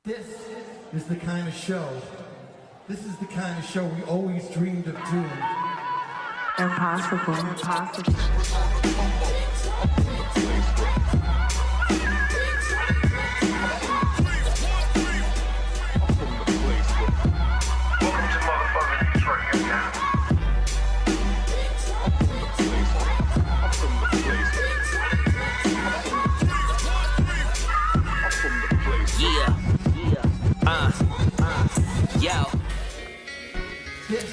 This is the kind of show, this is the kind of show we always dreamed of doing. Impossible. Yo. This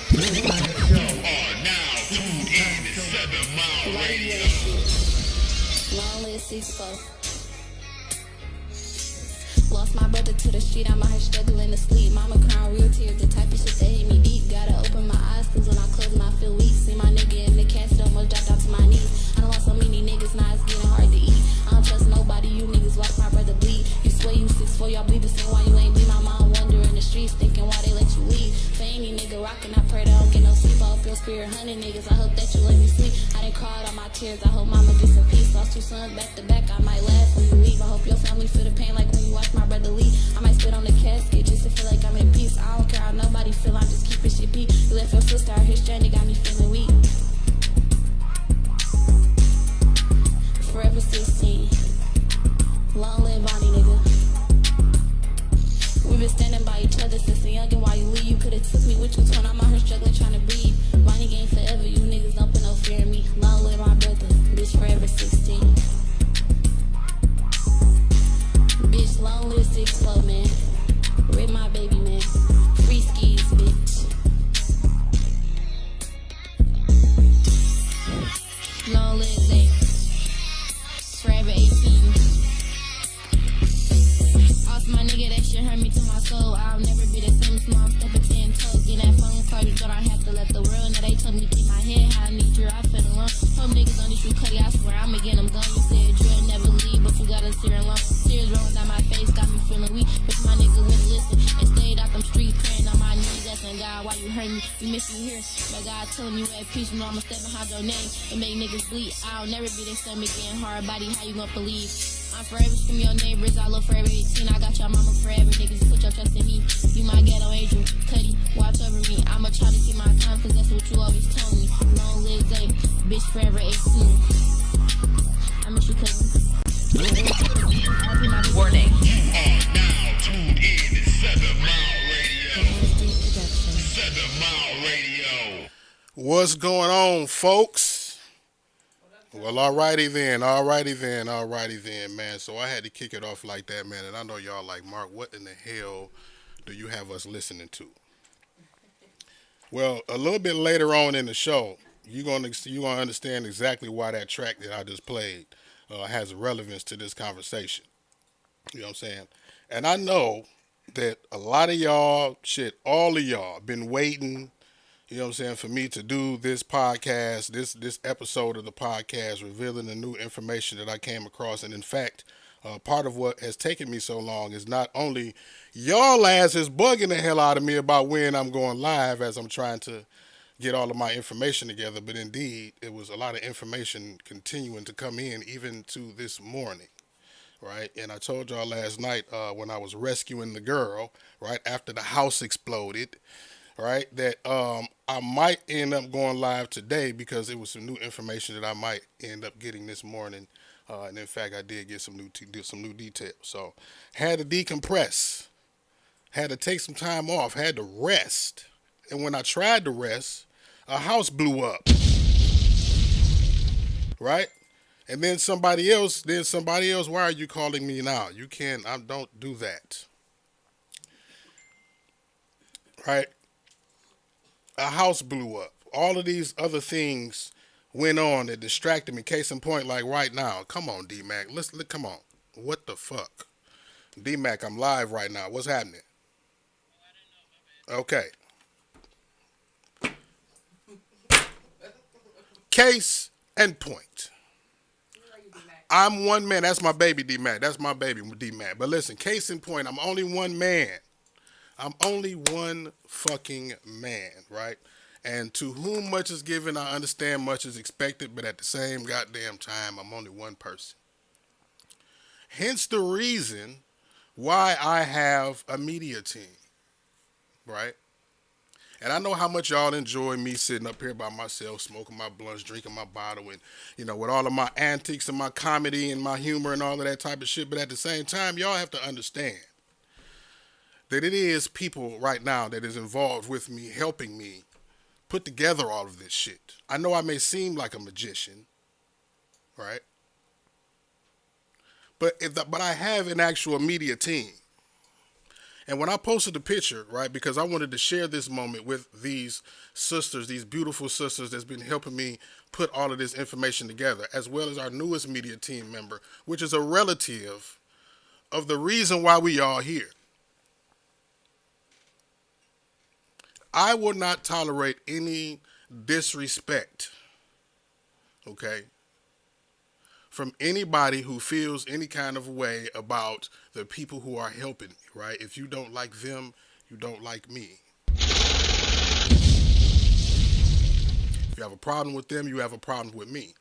is the kind of show. Now tuned in to 7 Mile Radio. Long live 6-4. Lost my brother to the street, I'm out here struggling to sleep. Mama crying real tears, the type of shit that hit me deep. Gotta open my eyes, cause when I close them, I feel weak. See my nigga in the casket, almost dropped down to my knees. I done lost so many niggas, now it's getting hard to eat. I don't trust nobody, you niggas watch my brother bleed. You swear you 6'4", y'all bleed the same, why you ain't bleed? My mom wandering the streets, thinking why they let you leave. For any nigga rockin', I pray that I don't get no sleep. I hope your spirit hunting niggas, I hope that you let me sleep. I done cried all my tears, I hope mama gets some peace. Lost 2 sons back to back, I might laugh when you leave. I hope your family feel the pain like when you watch my brother leave. I might spit on the casket just to feel like I'm in peace. I don't care how nobody feel, I'm just keeping shit beat. You left your sister out here stranded, got me feeling weak. Forever 16. Long live Bonnie, nigga. We've been standing by each other since a youngin'. While you leave, you could've took me with you when I'm out here struggling, trying to breathe. Bonnie game forever, you niggas don't put no fear in me. Long live my brother, bitch, forever 16. Bitch, long live 6'4", man. Rip my baby, man. Free skis, bitch. Long live Zay. Forever 18. Lost my nigga, that shit hurt me to my soul. I'll never be the same as mom, stepping 10 toes. Get that phone call, you gonna have to let the world know. They told me to keep my head high, I need you, I feel alone. Some niggas on this shoe cutty, I swear I'ma get them gone. You said you'll never leave, but you gotta steer along. Tears rolling down my face, got me feeling weak. But my nigga wouldn't listen and stayed out them streets, praying on my knees, asking God why you hurt me. You miss you here, but God telling you at peace. You know I'ma step behind your name and make niggas bleed. I'll never be the same again. Hard body, how you gonna believe? I'm forever scream your neighbors, I love forever 18. I got your mama forever, niggas, put your trust in me. You my ghetto angel, Cuddy, watch over me. I'ma try to keep my time, cause that's what you always told me. Long live Zay, bitch, forever 18. I miss you, cousin. Warning. You are now tuned in to 7 Mile Radio. 7 Mile Radio. What's going on, folks? Well, alrighty then, man. So I had to kick it off like that, man. And I know y'all like, Mark, what in the hell do you have us listening to? Well, a little bit later on in the show, you're gonna understand exactly why that track that I just played has relevance to this conversation. You know what I'm saying? And I know that a lot of y'all, all of y'all, been waiting. You know what I'm saying, for me to do this podcast, this episode of the podcast, revealing the new information that I came across. And in fact, part of what has taken me so long is not only y'all asses bugging the hell out of me about when I'm going live as I'm trying to get all of my information together, but indeed, it was a lot of information continuing to come in even to this morning, right? And I told y'all last night when I was rescuing the girl, right, after the house exploded, right, that I might end up going live today because it was some new information that I might end up getting this morning. And in fact, I did get some new details. So had to decompress, had to take some time off, had to rest. And when I tried to rest, a house blew up, right? And then somebody else, why are you calling me now? You can't, I don't do that, right? A house blew up. All of these other things went on that distracted me. Case in point, like right now. Come on, D-Mac. Come on. What the fuck? D-Mac, I'm live right now. What's happening? Okay. Case and point. I'm one man. That's my baby, D-Mac. That's my baby, D-Mac. But listen, case in point, I'm only one man. I'm only one fucking man, right? And to whom much is given, I understand much is expected, but at the same goddamn time, I'm only one person. Hence the reason why I have a media team, right? And I know how much y'all enjoy me sitting up here by myself, smoking my blunts, drinking my bottle, and, with all of my antics and my comedy and my humor and all of that type of shit. But at the same time, y'all have to understand that it is people right now that is involved with me, helping me put together all of this shit. I know I may seem like a magician, right? But I have an actual media team. And when I posted the picture, right, because I wanted to share this moment with these sisters, these beautiful sisters that's been helping me put all of this information together, as well as our newest media team member, which is a relative of the reason why we are here. I will not tolerate any disrespect, okay, from anybody who feels any kind of way about the people who are helping me, right? If you don't like them, you don't like me. If you have a problem with them, you have a problem with me.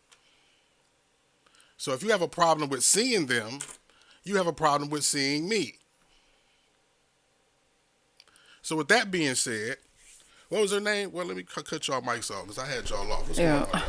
So if you have a problem with seeing them, you have a problem with seeing me. So with that being said, what was her name? Well, let me cut y'all mics off because I had y'all off. What's going on, y'all?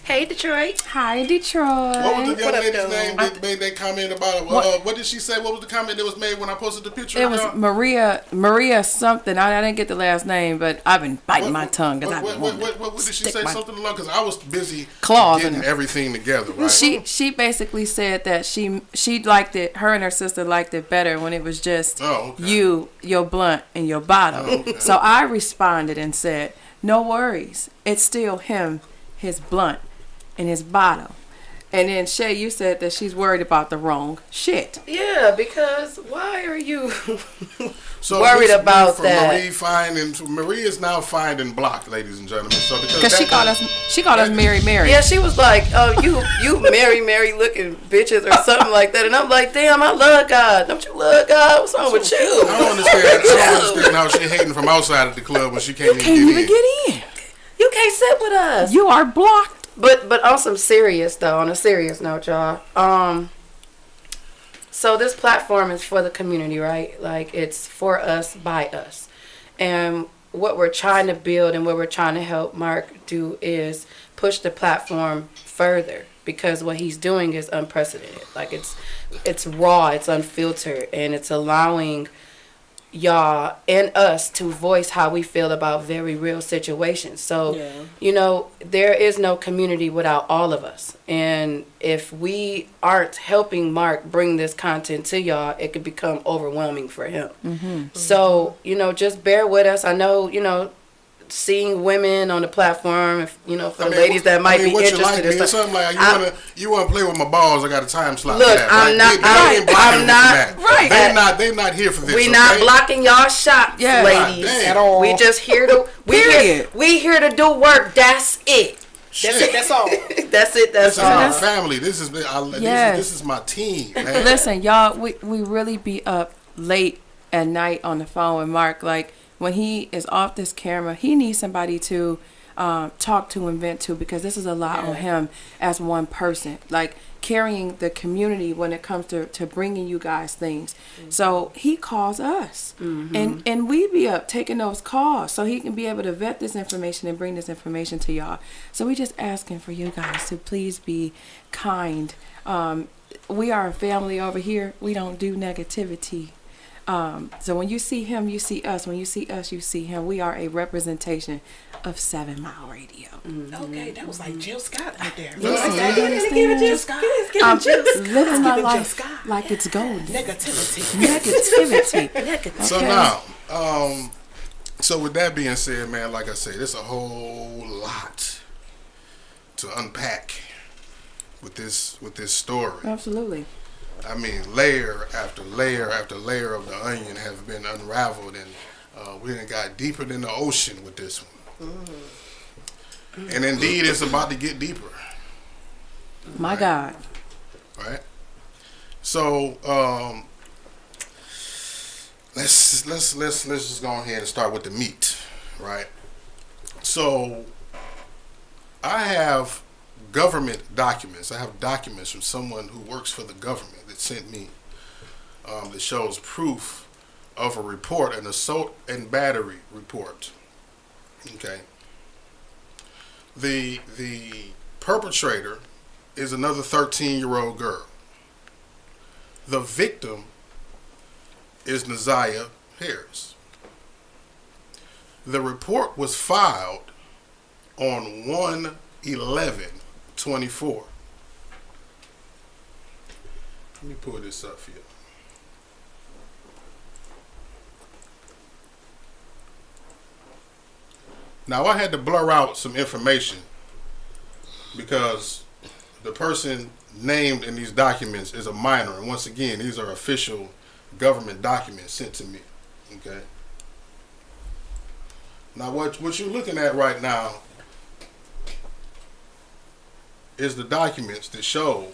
Hey, Detroit. Hi, Detroit. What was the young What up, lady's though? name that made that comment about it? What did she say? What was the comment that was made when I posted the picture? It was y'all? Maria something. I didn't get the last name, but I've been biting my tongue because I've been wanting to What did she stick say? my Something along? Because I was busy claws in getting her. everything together, right? She basically said that she liked it. Her and her sister liked it better when it was just you, your blunt, and your bottle. Okay. So I responded and said, "No worries. It's still him, his blunt, and his bottle." And then Shay, you said that she's worried about the wrong shit. Yeah, because why are you So worried this about from that? Marie is now fined and blocked, ladies and gentlemen. So Because she called us Mary. Yeah, she was like, "Oh, you Mary looking bitches or something like that," and I'm like, "Damn, I love God. Don't you love God? What's wrong with you?" I don't understand how she hating from outside of the club when she can't Can't even even get in. get in. You can't sit with us. You are blocked. But on some serious though, on a serious note, y'all. So this platform is for the community, right? Like it's for us, by us. And what we're trying to build and what we're trying to help Mark do is push the platform further because what he's doing is unprecedented. Like it's raw, it's unfiltered, and it's allowing y'all and us to voice how we feel about very real situations. So, there is no community without all of us. And if we aren't helping Mark bring this content to y'all, it could become overwhelming for him. Mm-hmm. So, just bear with us. I know, seeing women on the platform, for the ladies that might be interested in in something like you want to play with my balls. I got a time slot. Look, for that, I'm not. Right. They're not here for this. We not blocking y'all shots, ladies. At all. We just here to. We here to do work. That's it. That's all. That's it. That's This is all. my family. This is my team, man. Listen, y'all, we really be up late at night on the phone with Mark. Like when he is off this camera, he needs somebody to talk to and vent to because this is a lot on him as one person. Like carrying the community when it comes to bringing you guys things. Mm-hmm. So he calls us and we be up taking those calls so he can be able to vet this information and bring this information to y'all. So we just asking for you guys to please be kind. We are a family over here. We don't do negativity. So when you see him, you see us. When you see us, you see him. We are a representation of 7 Mile Radio. Mm-hmm. Okay, that was like Jill Scott right there. Jill Scott. I'm living my life like it's golden. Negativity. So now, so with that being said, man, like I said, there's a whole lot to unpack with this story. Absolutely. I mean, layer after layer after layer of the onion have been unraveled, and we done got deeper than the ocean with this one. And indeed, it's about to get deeper. My God. Right. So let's just go ahead and start with the meat, right? So I have government documents. I have documents from someone who works for the government that sent me that shows proof of a report, an assault and battery report. Okay. The perpetrator is another 13-year-old girl. The victim is Naziah Harris. The report was filed on 1/11/24. Let me pull this up for you. Now I had to blur out some information because the person named in these documents is a minor, and once again, these are official government documents sent to me. Okay. Now what you're looking at right now is the documents that show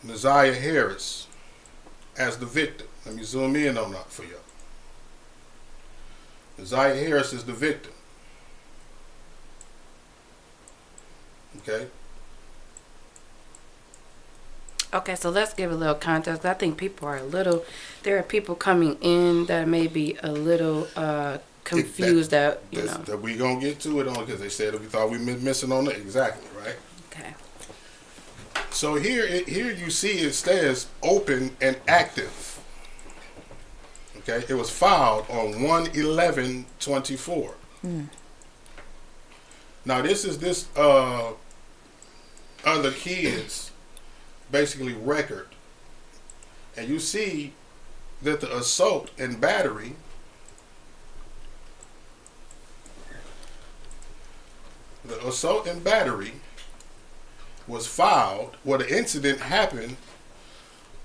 Naziah Harris as the victim. Let me zoom in on that for you. Naziah Harris is the victim. Okay. Okay, so let's give a little context. I think there are people coming in that may be a little confused that we gonna get to it on because they said we thought we been missing on it. Exactly, right? Okay. So here you see it says open and active. Okay, it was filed on 1/11/24. Now this is this other kid's basically record, and you see that the assault and battery was filed. Well, the incident happened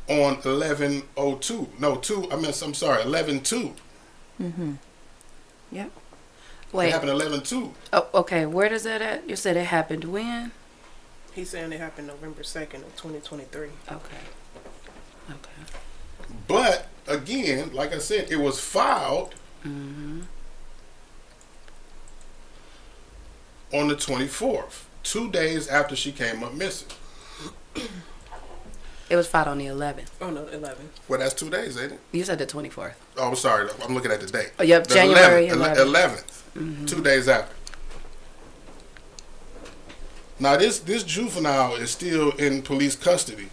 on 11/02. No, 11/2. Yep. Wait. It happened 11/2. Oh, okay. Where does that at? You said it happened when? He's saying it happened November 2nd of 2023. Okay. Okay. But again, like I said, it was filed on the 24th, 2 days after she came up missing. It was filed on the 11th. Oh no, 11. Well, that's 2 days, ain't it? You said the 24th. Oh, I'm sorry. I'm looking at the date. Oh, yep, The January 11th. 2 days after. Now, this juvenile is still in police custody,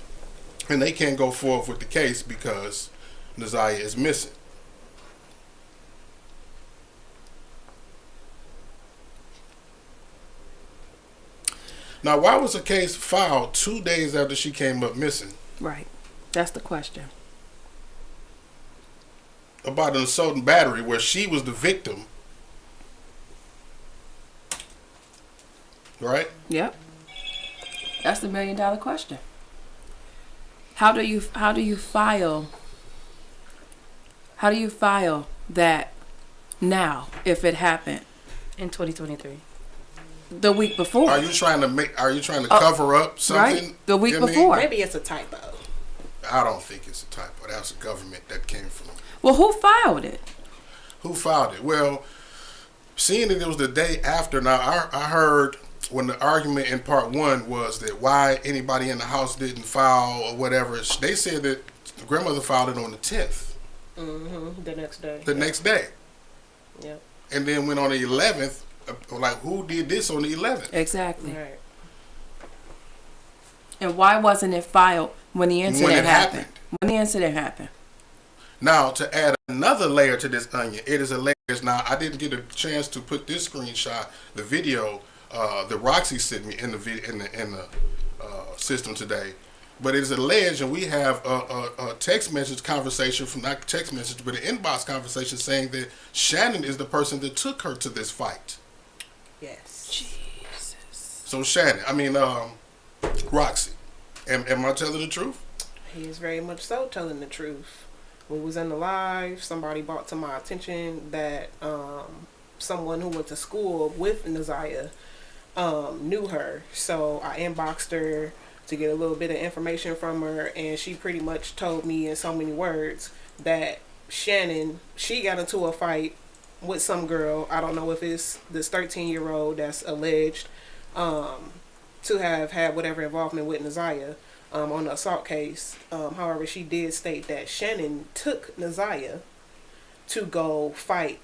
and they can't go forward with the case because Naziah is missing. Now, why was a case filed 2 days after she came up missing Right. That's the question. about an assault and battery where she was the victim? Right? Yep. That's the $1 million question. How do you file that now if it happened In 2023. the week before? Are you trying to cover up something? Right. The week You know what I mean? before. Maybe it's a typo. I don't think it's a typo. That's a government that came from. Well, who filed it? Who filed it? Well, seeing that it was the day after. Now I heard when the argument in part one was that why anybody in the house didn't file or whatever. They said that the grandmother filed it on the 10th. The next day. The next day. Yep. And then went on the 11th. Like, who did this on the 11th? Exactly. Right. And why wasn't it filed when the incident When it happened? happened. When the incident happened. Now, to add another layer to this onion, it is a layer. Now, I didn't get a chance to put this screenshot, the video that Roxy sent me in the system today. But it is alleged, and we have a text message conversation from, not text message, but an inbox conversation saying that Shannon is the person that took her to this fight. Yes. Jesus. So Shannon, Roxy, am I telling the truth? He is very much so telling the truth. We was in the live. Somebody brought to my attention that someone who went to school with Naziah knew her. So I inboxed her to get a little bit of information from her, and she pretty much told me in so many words that Shannon, she got into a fight with some girl. I don't know if it's this 13-year-old that's alleged to have had whatever involvement with Naziah. on the assault case. However, she did state that Shannon took Naziah to go fight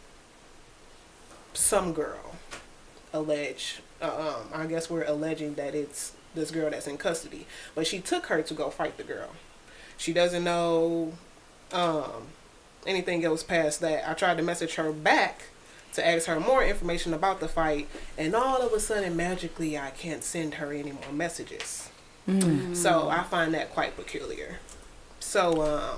some girl. I guess we're alleging that it's this girl that's in custody, but she took her to go fight the girl. She doesn't know anything else past that. I tried to message her back to ask her more information about the fight, and all of a sudden, magically, I can't send her any more messages. So I find that quite peculiar. So,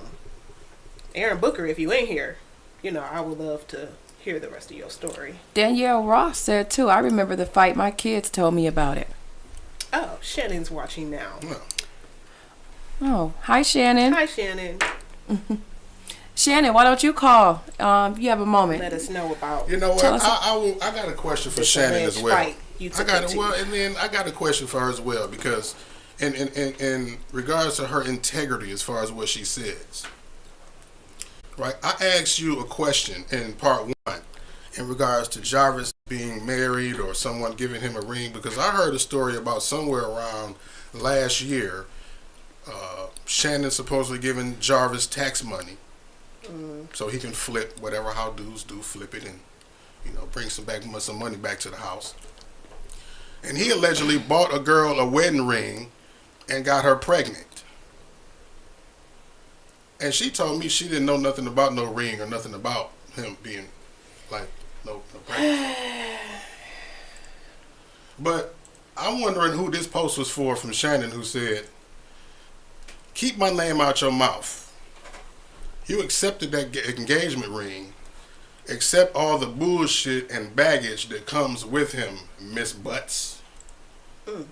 Aaron Booker, if you ain't here, I would love to hear the rest of your story. Danielle Ross said too, I remember the fight. My kids told me about it. Oh, Shannon's watching now. Well, Oh, hi Shannon. Hi, Shannon. Shannon, why don't you call? You have a moment. Let us know about you know what? Tell us- I got a question for this Shannon as alleged well. fight you I took got her it. to. Well, and then I got a question for her as well, because in regards to her integrity as far as what she says, right? I asked you a question in part 1 in regards to Jarvis being married or someone giving him a ring, because I heard a story about somewhere around last year, Shannon supposedly giving Jarvis tax money so he can flip whatever how dudes do, flip it and bring some money back to the house. And he allegedly bought a girl a wedding ring and got her pregnant. And she told me she didn't know nothing about no ring or nothing about him being like no pregnancy. But I'm wondering who this post was for from Shannon, who said, "Keep my name out your mouth. You accepted that engagement ring. Accept all the bullshit and baggage that comes with him, Miss Butts."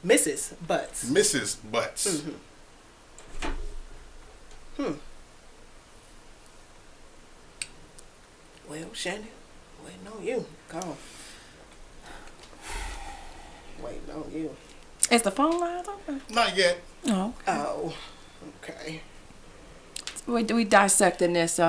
Mrs. Butts. Mrs. Butts. Well, Shannon, waiting on you. Call. Waiting on you. Is the phone line open? Not yet. Oh. Oh, okay. We dissecting this.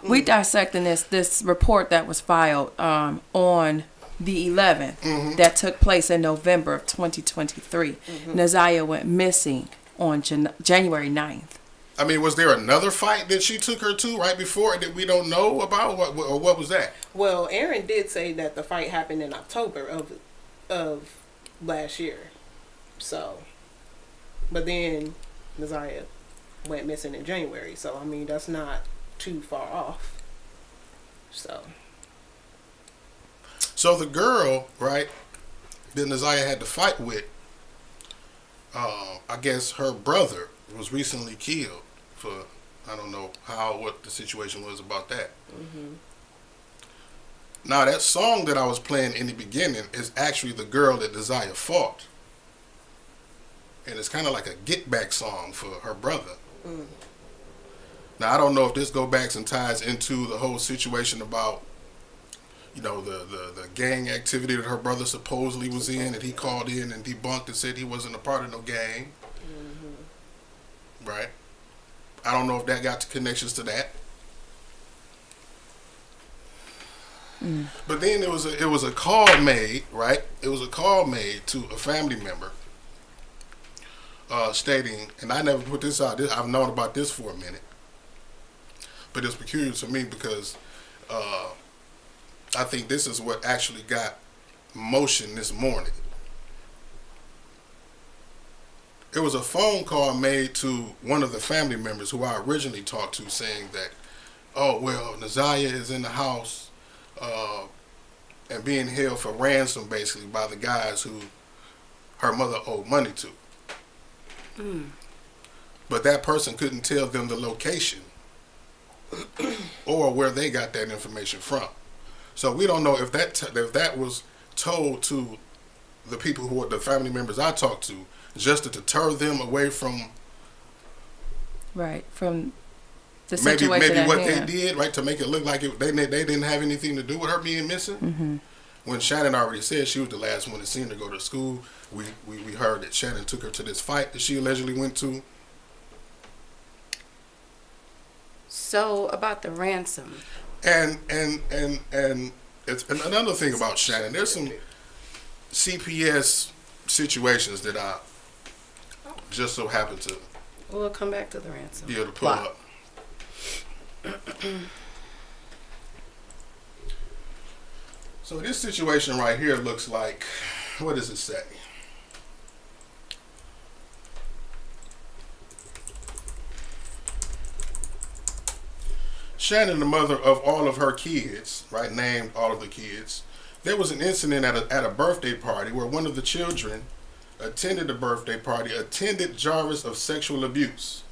We dissecting this report that was filed on the 11th that took place in November of 2023. Naziah went missing on January 9th. I mean, was there another fight that she took her to right before that we don't know about? What was that? Well, Aaron did say that the fight happened in October of last year. So, but then Naziah went missing in January. So, I mean, that's not too far off. So the girl, right, that Naziah had to fight with, I guess her brother was recently killed for, I don't know what the situation was about that. Now that song that I was playing in the beginning is actually the girl that Naziah fought. And it's kind of like a get back song for her brother. Now I don't know if this go back and ties into the whole situation about the gang activity that her brother supposedly was in, and he called in and debunked and said he wasn't a part of no gang. Right? I don't know if that got connections to that. But then it was a call made, right? It was a call made to a family member stating, and I never put this out. I've known about this for a minute, but it's peculiar to me because I think this is what actually got motion this morning. It was a phone call made to one of the family members who I originally talked to, saying that, oh, well, Naziah is in the house and being held for ransom, basically, by the guys who her mother owed money to. But that person couldn't tell them the location or where they got that information from. So we don't know if that was told to the people who were the family members I talked to, just to deter them away from From the maybe situation at what hand. they did, right, to make it look like they didn't have anything to do with her being missing. When Shannon already said she was the last one that seen her go to school. We heard that Shannon took her to this fight that she allegedly went to. So about the ransom. And it's another thing about Shannon. There's some CPS situations that just so happened to We'll come back to the ransom. be able to pull plot. up. So this situation right here looks like, what does it say? Shannon, the mother of all of her kids, right, named all of the kids, there was an incident at a birthday party where one of the children attended the birthday party, attended Jarvis of sexual abuse.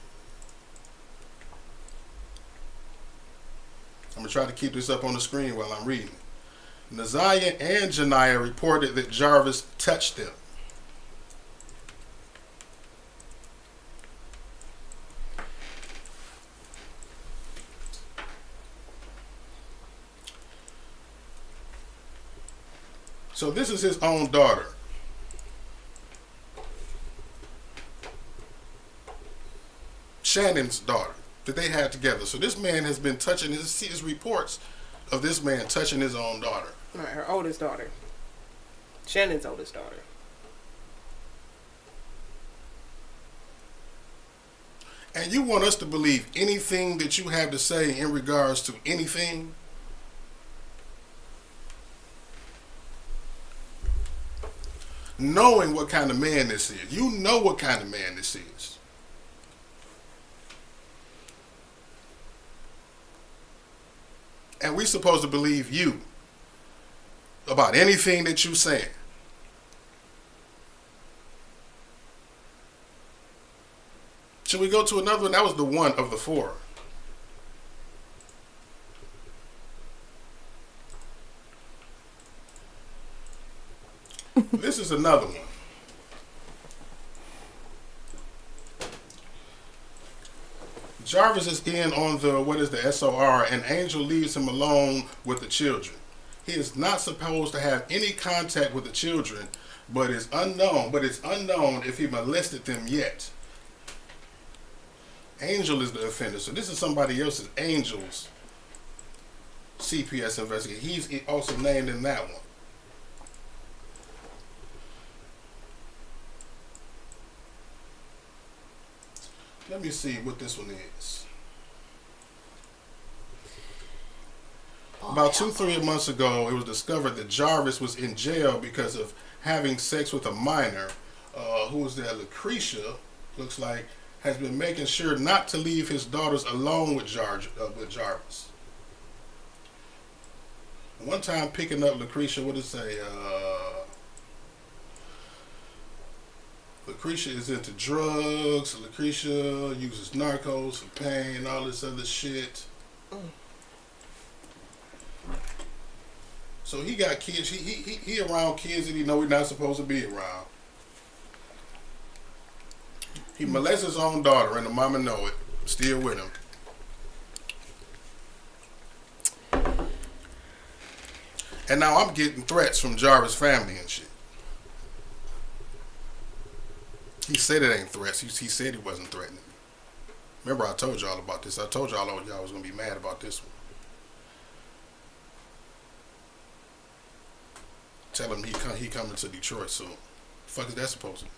I'm going to try to keep this up on the screen while I'm reading. Naziah and Janiyah reported that Jarvis touched them. So this is his own daughter. Shannon's daughter that they had together. So this man has been touching his reports of this man touching his own daughter. Right, her oldest daughter. Shannon's oldest daughter. And you want us to believe anything that you have to say in regards to anything? Knowing what kind of man this is. You know what kind of man this is. And we supposed to believe you about anything that you saying. Should we go to another one? That was the one of the four. This is another one. Jarvis is in on the SOR, and Angel leaves him alone with the children. He is not supposed to have any contact with the children, but it's unknown if he molested them yet. Angel is the offender, so this is somebody else's, Angel's CPS investigator. He's also named in that one. Let me see what this one is. About 2-3 months ago, it was discovered that Jarvis was in jail because of having sex with a minor, who was there, Lucretia, looks like, has been making sure not to leave his daughters alone with Jarvis. One time picking up Lucretia, what did it say? Lucretia is into drugs. Lucretia uses narcos for pain, all this other shit. So he got kids. He around kids that he know he's not supposed to be around. He molests his own daughter, and the mama know it. Still with him. And now I'm getting threats from Jarvis' family and shit. He said it ain't threats. He said he wasn't threatening. Remember I told y'all about this. I told y'all y'all was going to be mad about this one. Tell him he coming to Detroit soon. The fuck is that supposed to be?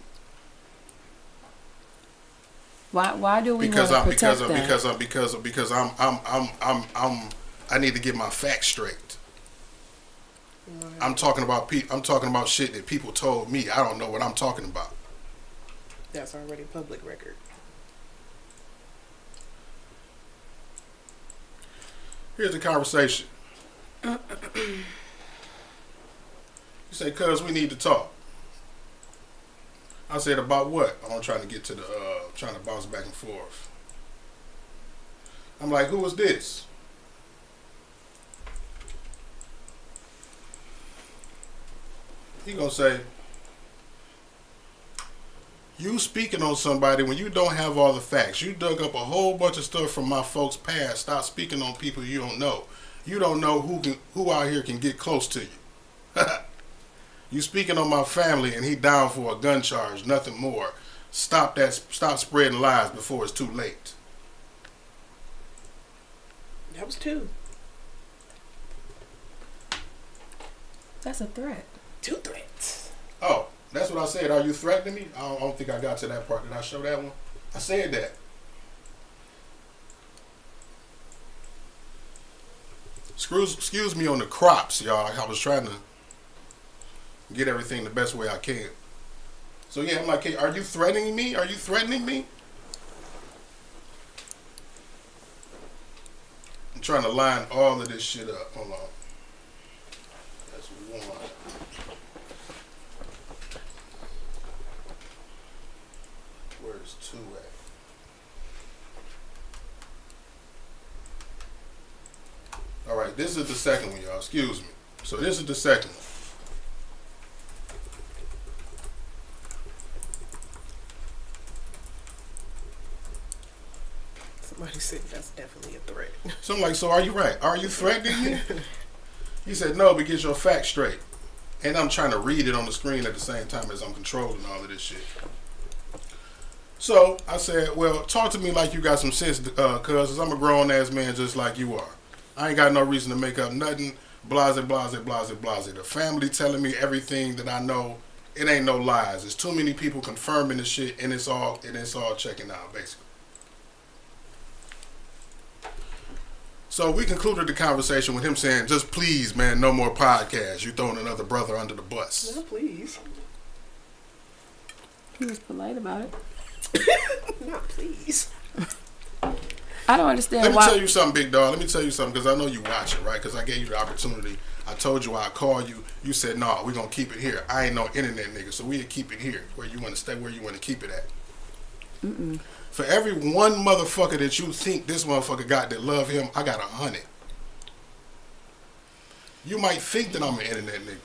Why do we want to protect that? Because I need to get my facts straight. I'm talking about shit that people told me. I don't know what I'm talking about. That's already public record. Here's the conversation. You say, cuz we need to talk. I said, about what? I'm trying to get to trying to bounce back and forth. I'm like, who is this? He gonna say, you speaking on somebody when you don't have all the facts. You dug up a whole bunch of stuff from my folks' past. Stop speaking on people you don't know. You don't know who out here can get close to you. You speaking on my family and he down for a gun charge, nothing more. Stop spreading lies before it's too late. That was 2. That's a threat. 2 threats. Oh, That's what I said. Are you threatening me? I don't think I got to that part. Did I show that one? I said that. Excuse me on the crops, y'all. I was trying to get everything the best way I can. So yeah, I'm like, hey, are you threatening me? Are you threatening me? I'm trying to line all of this shit up. Hold on. That's one. Where's two at? All right, this is the second one, y'all. Excuse me. So this is the second one. Somebody said that's definitely a threat. So I'm like, so are you right? Are you threatening me? He said, no, but get your facts straight. And I'm trying to read it on the screen at the same time as I'm controlling all of this shit. So I said, well, talk to me like you got some sense, cuz I'm a grown ass man just like you are. I ain't got no reason to make up nothing. Blase, blase, blase, blase. The family telling me everything that I know. It ain't no lies. There's too many people confirming the shit, and it's all checking out, basically. So we concluded the conversation with him saying, just please, man, no more podcasts. You throwing another brother under the bus. No, please. He was polite about it. Not please. I don't understand Let me why. tell you something, big dog. Let me tell you something, because I know you watch it, right? Because I gave you the opportunity. I told you I'd call you. You said, no, we're going to keep it here. I ain't no internet nigga, so we'll keep it here, where you want to stay, where you want to keep it at. Mm-mm. For every one motherfucker that you think this motherfucker got that love him, I got 100. You might think that I'm an internet nigga,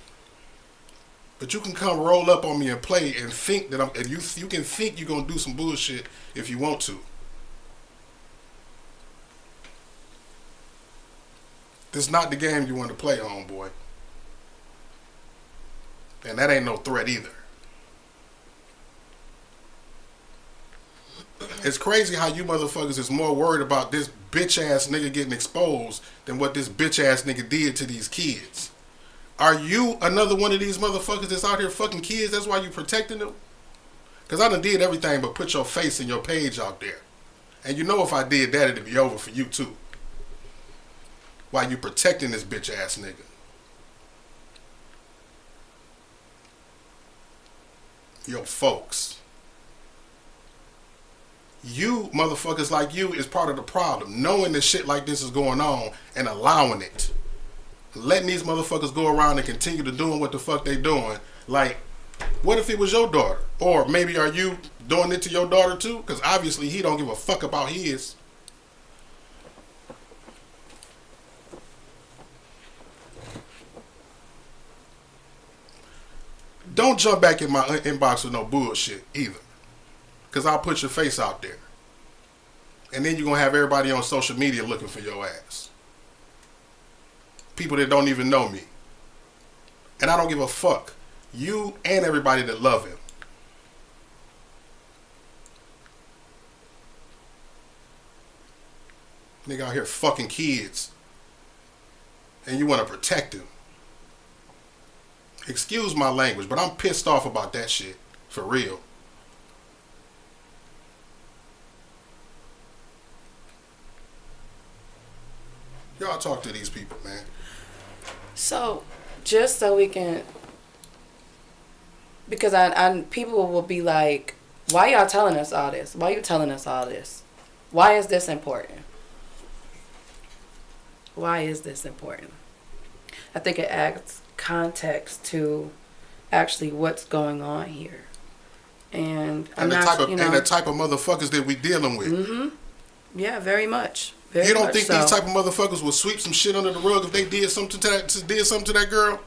but you can come roll up on me and play and think that and you can think you're gonna do some bullshit if you want to. This is not the game you want to play, homeboy. And that ain't no threat either. It's crazy how you motherfuckers is more worried about this bitch ass nigga getting exposed than what this bitch ass nigga did to these kids. Are you another one of these motherfuckers that's out here fucking kids? That's why you protecting them? Because I done did everything but put your face and your page out there. And you know if I did that, it'd be over for you too. Why you protecting this bitch ass nigga? Yo, folks. You motherfuckers like you is part of the problem. Knowing that shit like this is going on and allowing it. Letting these motherfuckers go around and continue to doing what the fuck they doing. Like, what if it was your daughter? Or maybe are you doing it to your daughter too? Because obviously he don't give a fuck about his. Don't jump back in my inbox with no bullshit either. Because I'll put your face out there. And then you're going to have everybody on social media looking for your ass. People that don't even know me. And I don't give a fuck. You and everybody that love him. Nigga out here fucking kids. And you want to protect them. Excuse my language, but I'm pissed off about that shit. For real. Y'all talk to these people, man. So, just so we can, because I people will be like, why y'all telling us all this? Why you telling us all this? Why is this important? Why is this important? I think it adds context to actually what's going on here. And I'm the not, type of you know, and the type of motherfuckers that we dealing with. Mm-hmm. Yeah, very much. Very You don't much think so. these type of motherfuckers will sweep some shit under the rug if they did something to that girl?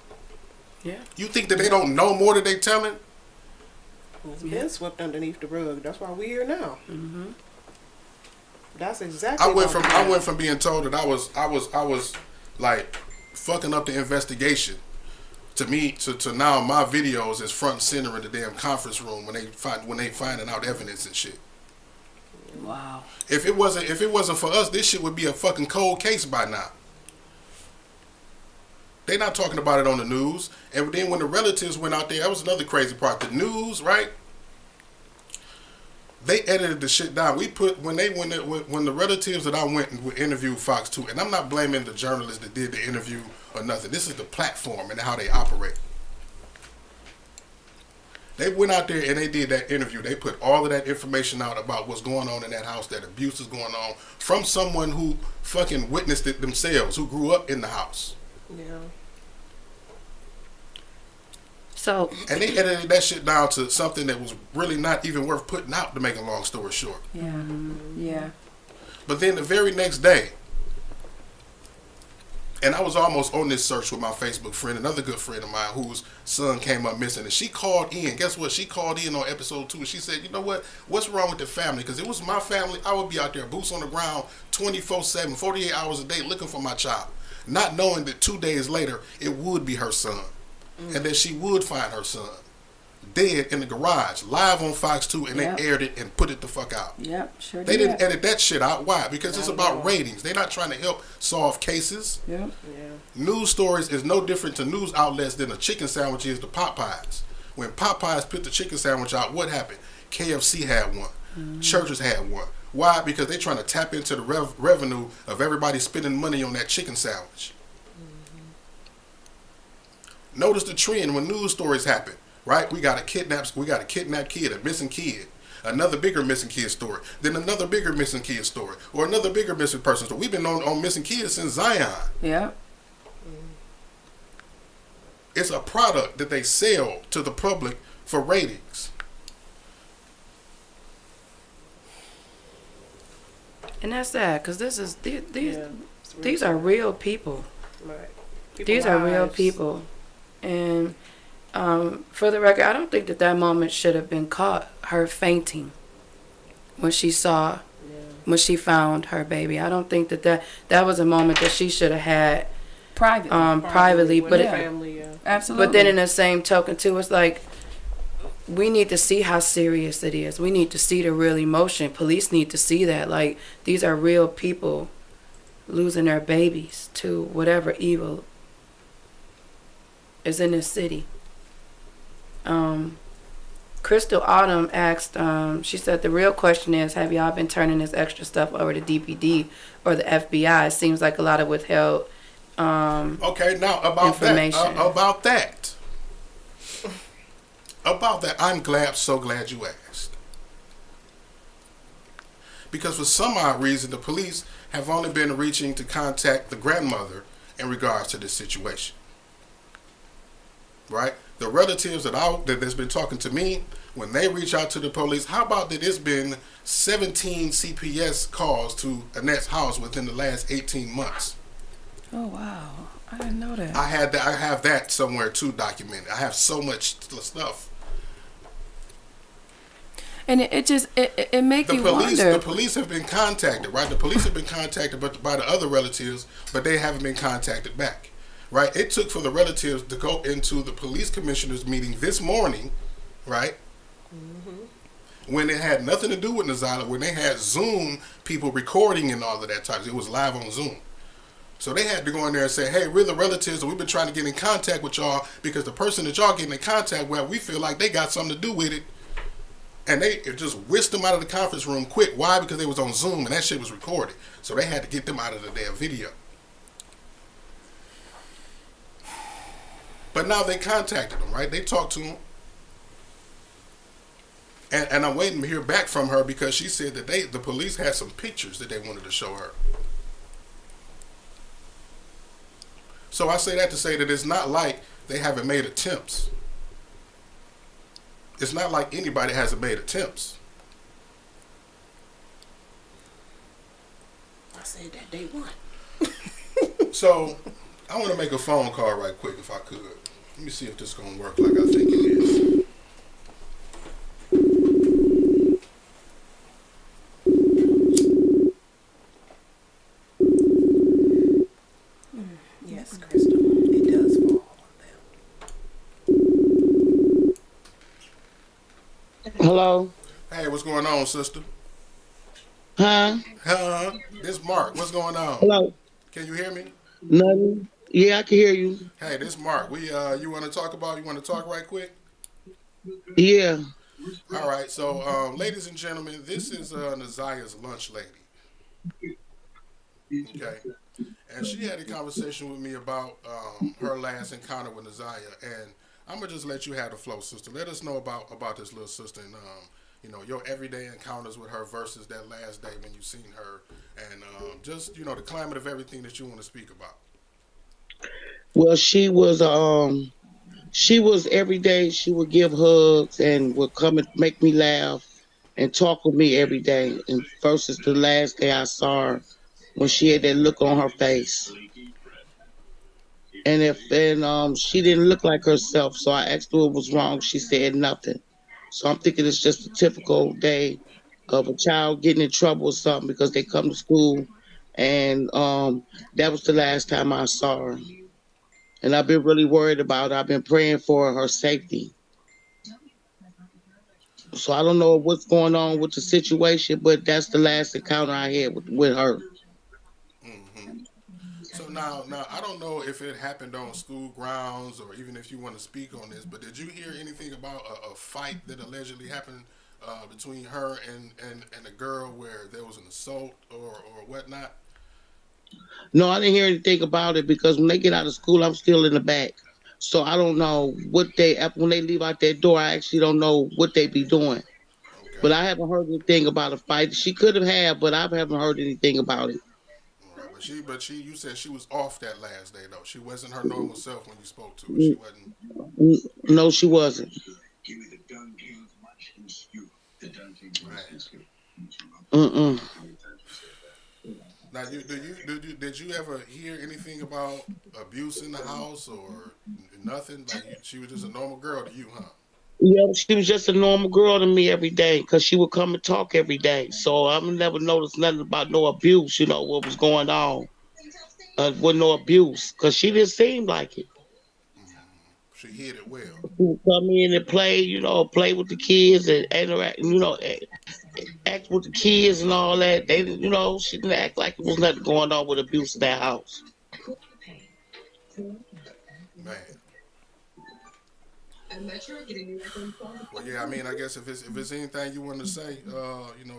Yeah. You think that they don't know more than they telling? It's been swept underneath the rug. That's why we're here now. Mm-hmm. That's exactly. I went from being told that I was like fucking up the investigation to now my videos is front and center in the damn conference room when they finding out evidence and shit. Wow. If it wasn't for us, this shit would be a fucking cold case by now. They not talking about it on the news. And then when the relatives went out there, that was another crazy part. The news, right? They edited the shit down. We put when the relatives that I went and interviewed Fox 2, and I'm not blaming the journalists that did the interview or nothing. This is the platform and how they operate. They went out there and they did that interview. They put all of that information out about what's going on in that house, that abuse is going on from someone who fucking witnessed it themselves, who grew up in the house. Yeah. So And they edited that shit down to something that was really not even worth putting out, to make a long story short. Yeah. Yeah. But then the very next day, and I was almost on this search with my Facebook friend, another good friend of mine whose son came up missing, and she called in. Guess what? She called in on episode 2, and she said, you know what? What's wrong with the family? Because it was my family. I would be out there, boots on the ground, 24/7, 48 hours a day, looking for my child, not knowing that 2 days later, it would be her son. And that she would find her son dead in the garage, live on Fox 2, and Yep. they aired it and put it the fuck out. Yep. Sure They did. didn't edit that shit out. Why? Because it's Not at about all. ratings. They're not trying to help solve cases. Yep. Yeah. News stories is no different to news outlets than a chicken sandwich is to Popeyes. When Popeyes put the chicken sandwich out, what happened? KFC had one. Churches had one. Why? Because they're trying to tap into the revenue of everybody spending money on that chicken sandwich. Notice the trend when news stories happen, right? We got a kidnapped kid, a missing kid, another bigger missing kid story, then another bigger missing kid story, or another bigger missing person story. We've been on missing kids since Zion. Yep. It's a product that they sell to the public for ratings. and that's sad because these Yeah. It's really these are real people. Right. These are real lives. people, and for the record, I don't think that moment should have been caught. Her fainting when she saw Yeah. when she found her baby. I don't think that was a moment that she should have had Private. privately. With But the yeah. family, yeah. Absolutely. but then in the same token too, it's like we need to see how serious it is. We need to see the real emotion. Police need to see that. Like, these are real people losing their babies to whatever evil is in this city. Crystal Autumn asked, she said, the real question is, have y'all been turning this extra stuff over to DPD or the FBI? It seems like a lot of withheld Okay, now about Information. About that, I'm so glad you asked. Because for some odd reason, the police have only been reaching to contact the grandmother in regards to this situation. Right? The relatives that's been talking to me, when they reach out to the police, how about that it's been 17 CPS calls to Annette's house within the last 18 months? Oh wow, I didn't know that. I have that somewhere too documented. I have so much stuff. And it make you The wonder. police have been contacted, right? The police have been contacted by the other relatives, but they haven't been contacted back, right? It took for the relatives to go into the police commissioner's meeting this morning, right? When it had nothing to do with Nazala, when they had Zoom people recording and all of that type. It was live on Zoom. So they had to go in there and say, hey, we're the relatives and we've been trying to get in contact with y'all because the person that y'all getting in contact with, we feel like they got something to do with it. And they just whisked them out of the conference room quick. Why? Because they was on Zoom and that shit was recorded. So they had to get them out of the damn video. But now they contacted them, right? They talked to them. And I'm waiting to hear back from her because she said that the police had some pictures that they wanted to show her. So I say that to say that it's not like they haven't made attempts. It's not like anybody hasn't made attempts. I said that day one. So I want to make a phone call right quick if I could. Let me see if this is going to work like I think it is. Yes, Crystal. It does fall on them. Hello? Hey, what's going on, sister? Huh? This Mark. What's going on? Hello? Can you hear me? Nothing? Yeah, I can hear you. Hey, this Mark. You want to talk about? You want to talk right quick? Yeah. All right. So, ladies and gentlemen, this is Nazia's lunch lady. Okay. And she had a conversation with me about her last encounter with Nazia, and I'm gonna just let you have the flow, sister. Let us know about this little sister and your everyday encounters with her versus that last day when you seen her, and just the climate of everything that you want to speak about. Well, she was every day. She would give hugs and would come and make me laugh and talk with me every day. And versus the last day I saw her when she had that look on her face. And she didn't look like herself, so I asked her what was wrong. She said nothing. So I'm thinking it's just a typical day of a child getting in trouble or something because they come to school, and that was the last time I saw her. And I've been really worried about her. I've been praying for her safety. So I don't know what's going on with the situation, but that's the last encounter I had with her. Hmm. So now I don't know if it happened on school grounds or even if you want to speak on this, but did you hear anything about a fight that allegedly happened between her and a girl where there was an assault or whatnot? No, I didn't hear anything about it because when they get out of school, I'm still in the back. So I don't know when they leave out that door, I actually don't know what they be doing. Okay. But I haven't heard anything about a fight. She could have had, but I haven't heard anything about it. All right. You said she was off that last day though. She wasn't her normal self when you spoke to her. She N- wasn't. No, she wasn't. Man. Mm-mm. Now, did you ever hear anything about abuse in the house or nothing? Like she was just a normal girl to you, huh? Yeah, she was just a normal girl to me every day because she would come and talk every day. So I've never noticed nothing about no abuse, what was going on. With no abuse because she didn't seem like it. She hid it well. She would come in and play, play with the kids and interact, act with the kids and all that. They didn't, she didn't act like it was nothing going on with abuse in that house. Man. Well, yeah. I mean, I guess if it's anything you want to say,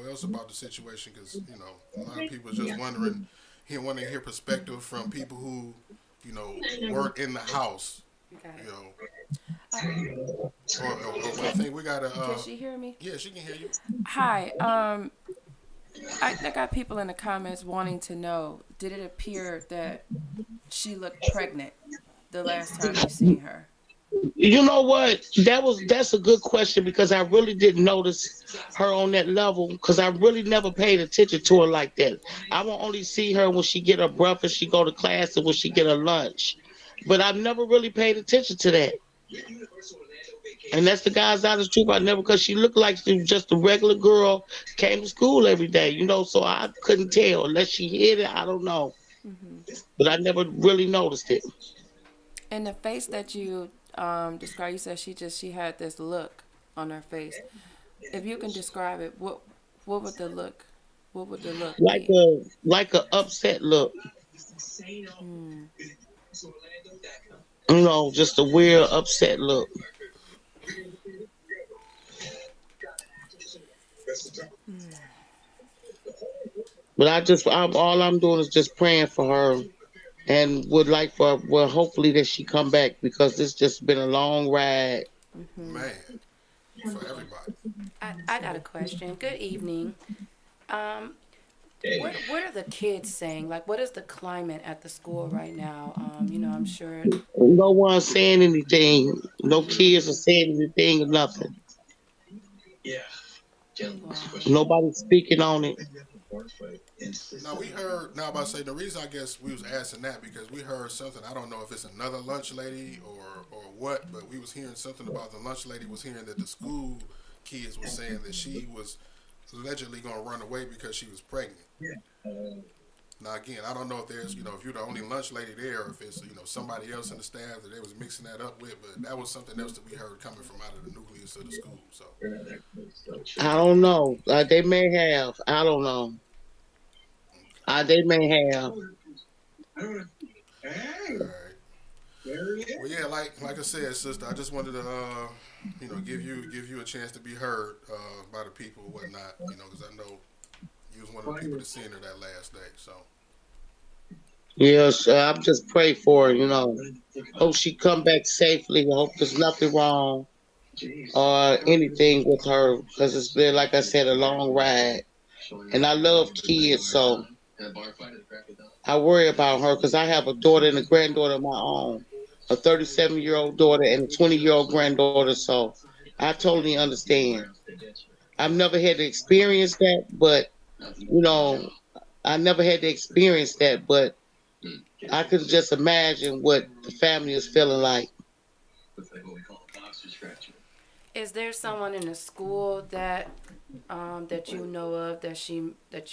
else about the situation, because a lot of people are just wondering, want to hear perspective from people who, work in the house. Got You it. know, I think we gotta. Can she hear me? Yeah, she can hear you. Hi. I got people in the comments wanting to know, did it appear that she looked pregnant the last time you seen her? You know what? That's a good question because I really didn't notice her on that level because I really never paid attention to her like that. I will only see her when she get her breakfast, she go to class, and when she get her lunch. But I've never really paid attention to that. And that's the guy's honest truth. I never, because she looked like she was just a regular girl, came to school every day, so I couldn't tell unless she hid it. I don't know, but I never really noticed it. And the face that you described, you said she had this look on her face. If you can describe it, what would the look? What would the look Like be? a upset look, just a weird upset look. But all I'm doing is just praying for her and would like hopefully that she come back because it's just been a long ride. Man, for everybody. I got a question. Good evening. Um, what are the kids saying? Like, what is the climate at the school right now? I'm sure. No one's saying anything. No kids are saying anything or nothing. Wow. Nobody's speaking on it. Now we heard. Now, about to say the reason I guess we was asking that because we heard something. I don't know if it's another lunch lady or what, but we was hearing something about the lunch lady was hearing that the school kids were saying that she was allegedly going to run away because she was pregnant. Now again, I don't know if there's if you're the only lunch lady there, or if it's somebody else in the staff that they was mixing that up with, but that was something else that we heard coming from out of the nucleus of the school. So I don't know. They may have. I don't know. They may have. Well, yeah, like I said, sister, I just wanted to, give you a chance to be heard by the people and whatnot, because I know you was one of the people that seen her that last day. So, Yes, I'm just pray for her, Hope she come back safely. Hope there's nothing wrong or anything with her because it's been, like I said, a long ride. And I love kids, so I worry about her because I have a daughter and a granddaughter of my own, a 37-year-old daughter and a 20-year-old granddaughter. So I totally understand. I've never had to experience that, but I never had to experience that, but I could just imagine what the family is feeling like. Is there someone in the school that that you know of that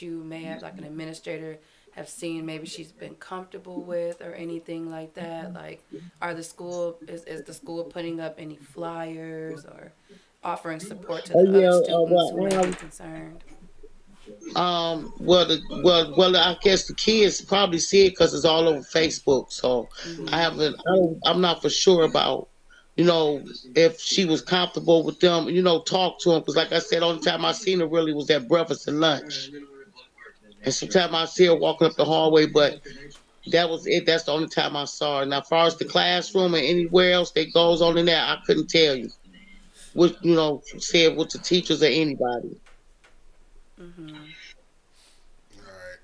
you may have, like an administrator, have seen maybe she's been comfortable with or anything like that? Like, is the school putting up any flyers or offering support to the other students who may be concerned? Well, I guess the kids probably see it because it's all over Facebook. So I'm not for sure about, if she was comfortable with them, talk to them. Because like I said, only time I seen her really was at breakfast and lunch. And sometimes I see her walking up the hallway, but that was it. That's the only time I saw her. Now, as far as the classroom and anywhere else that goes on in there, I couldn't tell you what, said with the teachers or anybody. Mm-hmm. all right.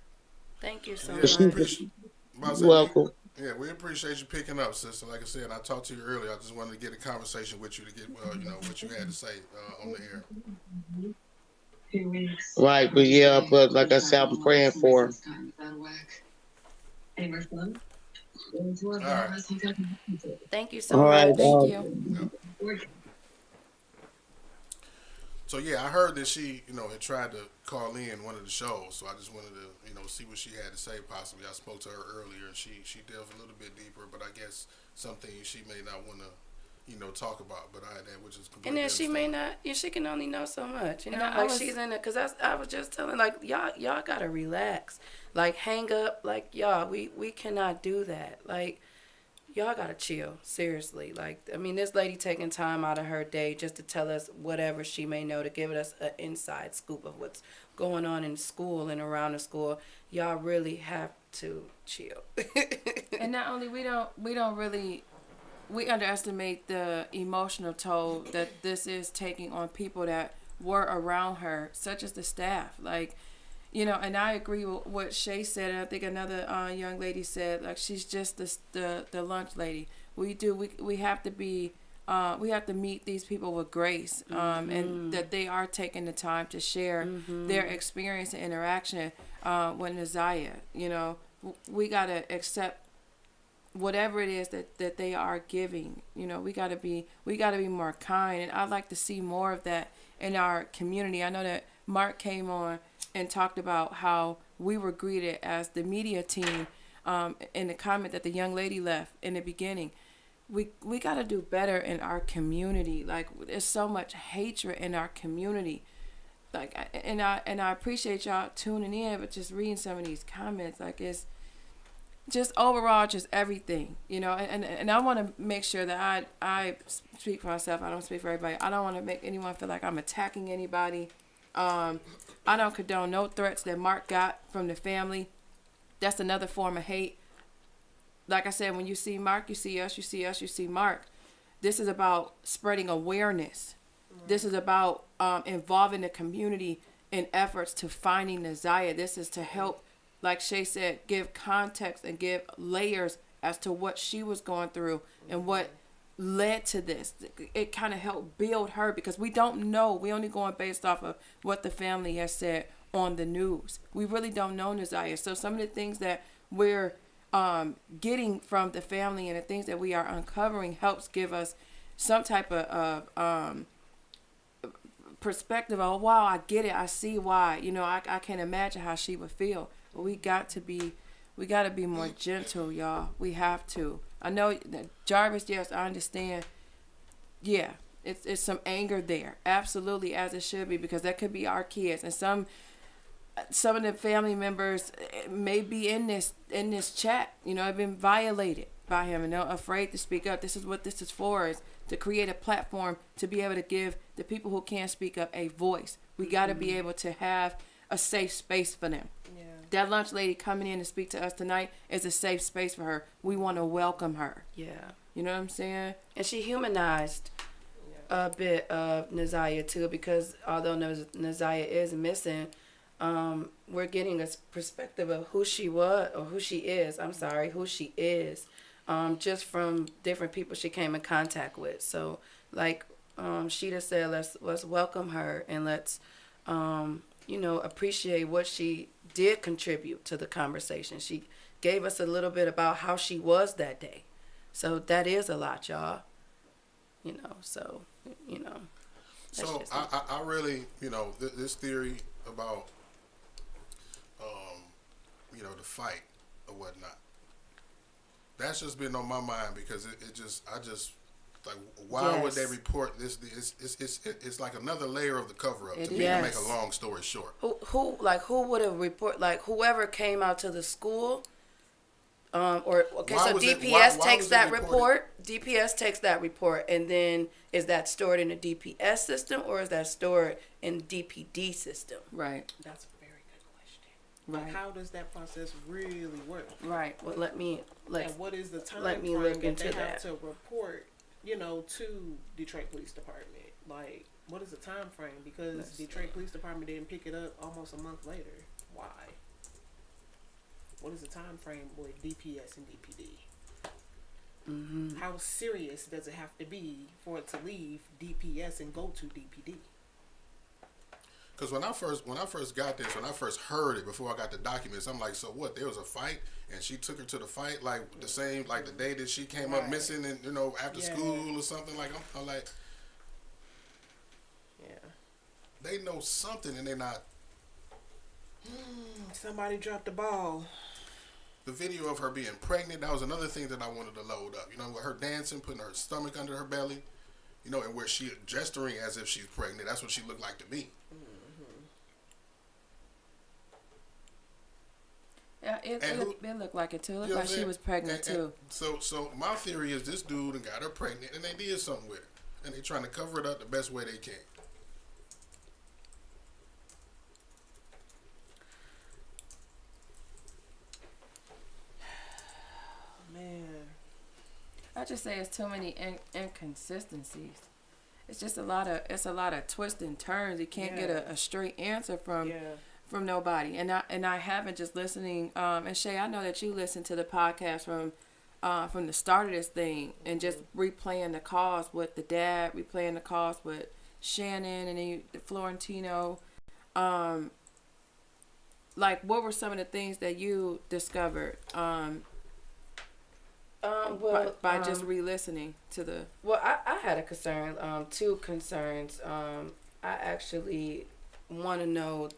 Thank you so Yeah, much. Welcome. Yeah, we appreciate you picking up, sister. Like I said, I talked to you earlier. I just wanted to get a conversation with you to get, what you had to say on the air. Right, but like I said, I'm praying for her. All right. Thank you so All right, much. Thank you. So yeah, I heard that she, had tried to call in one of the shows. So I just wanted to, see what she had to say. Possibly, I spoke to her earlier, and she delved a little bit deeper. But I guess some things she may not want to, talk about. But which is completely And then she may understandable. not. She can only know so much. And I was- she's in it because I was just telling, like, y'all gotta relax. Like, hang up. Like, y'all, we cannot do that. Like, y'all gotta chill. Seriously. Like, I mean, this lady taking time out of her day just to tell us whatever she may know, to give us an inside scoop of what's going on in school and around the school. Y'all really have to chill. And not only we underestimate the emotional toll that this is taking on people that were around her, such as the staff. Like, and I agree with what Shay said, and I think another young lady said, like, she's just the lunch lady. We have to be, we have to meet these people with grace, and that they are taking the time to share their experience and interaction with Naziah. We gotta accept whatever it is that they are giving. We gotta be more kind, and I'd like to see more of that in our community. I know that Mark came on and talked about how we were greeted as the media team in the comment that the young lady left in the beginning. We got to do better in our community. Like, there's so much hatred in our community. Like, and I appreciate y'all tuning in, but just reading some of these comments, like, it's just overall just everything, and I want to make sure that I speak for myself. I don't speak for everybody. I don't want to make anyone feel like I'm attacking anybody. I don't condone no threats that Mark got from the family. That's another form of hate. Like I said, when you see Mark, you see us, you see us, you see Mark. This is about spreading awareness. This is about involving the community in efforts to finding Naziah. This is to help, like Shay said, give context and give layers as to what she was going through and what led to this. It kind of helped build her, because we don't know. We only going based off of what the family has said on the news. We really don't know Naziah. So some of the things that we're getting from the family and the things that we are uncovering helps give us some type of perspective. Oh, wow, I get it. I see why. I can't imagine how she would feel. But we got to be more gentle, y'all. We have to. I know that Jarvis, yes, I understand. Yeah, it's some anger there. Absolutely, as it should be, because that could be our kids. And some of the family members may be in this chat. You know, have been violated by him, and they're afraid to speak up. This is what this is for: is to create a platform to be able to give the people who can't speak up a voice. We got to be able to have a safe space for them. Yeah. That lunch lady coming in to speak to us tonight is a safe space for her. We want to welcome her. Yeah. You know what I'm saying? And she humanized a bit of Nazaya too, because although Nazaya is missing, we're getting a perspective of who she was, or who she is. I'm sorry, who she is, just from different people she came in contact with. So, like Sheeta said, let's welcome her, and let's appreciate what she did contribute to the conversation. She gave us a little bit about how she was that day. So that is a lot, y'all. So I really, this theory about, the fight or whatnot, that's just been on my mind because I just, like, why would they report this? It's like another layer of the cover up to me, to make a long story short. Who would have report, like, whoever came out to the school, DPS takes that report. DPS takes that report, and then is that stored in the DPS system, or is that stored in DPD system? Right. That's a very good question. Right. Like, how does that process really work? Right. Well, And what is the time let me frame look that into they that. have to report, to Detroit Police Department? Like, what is the time frame? Because Detroit Police Department didn't pick it up almost a month later. Why? What is the time frame with DPS and DPD? Mm-hmm. How serious does it have to be for it to leave DPS and go to DPD? Because when I first got this, when I first heard it, before I got the documents, I'm like, so what? There was a fight, and she took her to the fight, like the same, like the day that she came up missing, and after school or something. Like I'm like, yeah, they know something, and they're not. Somebody dropped the ball. The video of her being pregnant, that was another thing that I wanted to load up. With her dancing, putting her stomach under her belly, and where she gesturing as if she's pregnant. That's what she looked like to me. Yeah, it looked like it too. It looked like she was pregnant too. So my theory is this dude and got her pregnant, and they did something with her, and they trying to cover it up the best way they can. Man, I just say it's too many inconsistencies. It's just a lot of twists and turns. You can't get a straight answer from nobody. And I haven't just listening. And Shay, I know that you listen to the podcast from the start of this thing, and just replaying the calls with the dad, replaying the calls with Shannon and then Florentino. Like, what were some of the things that you discovered? By just re-listening to the... Well, I had a concern, two concerns. I actually want to know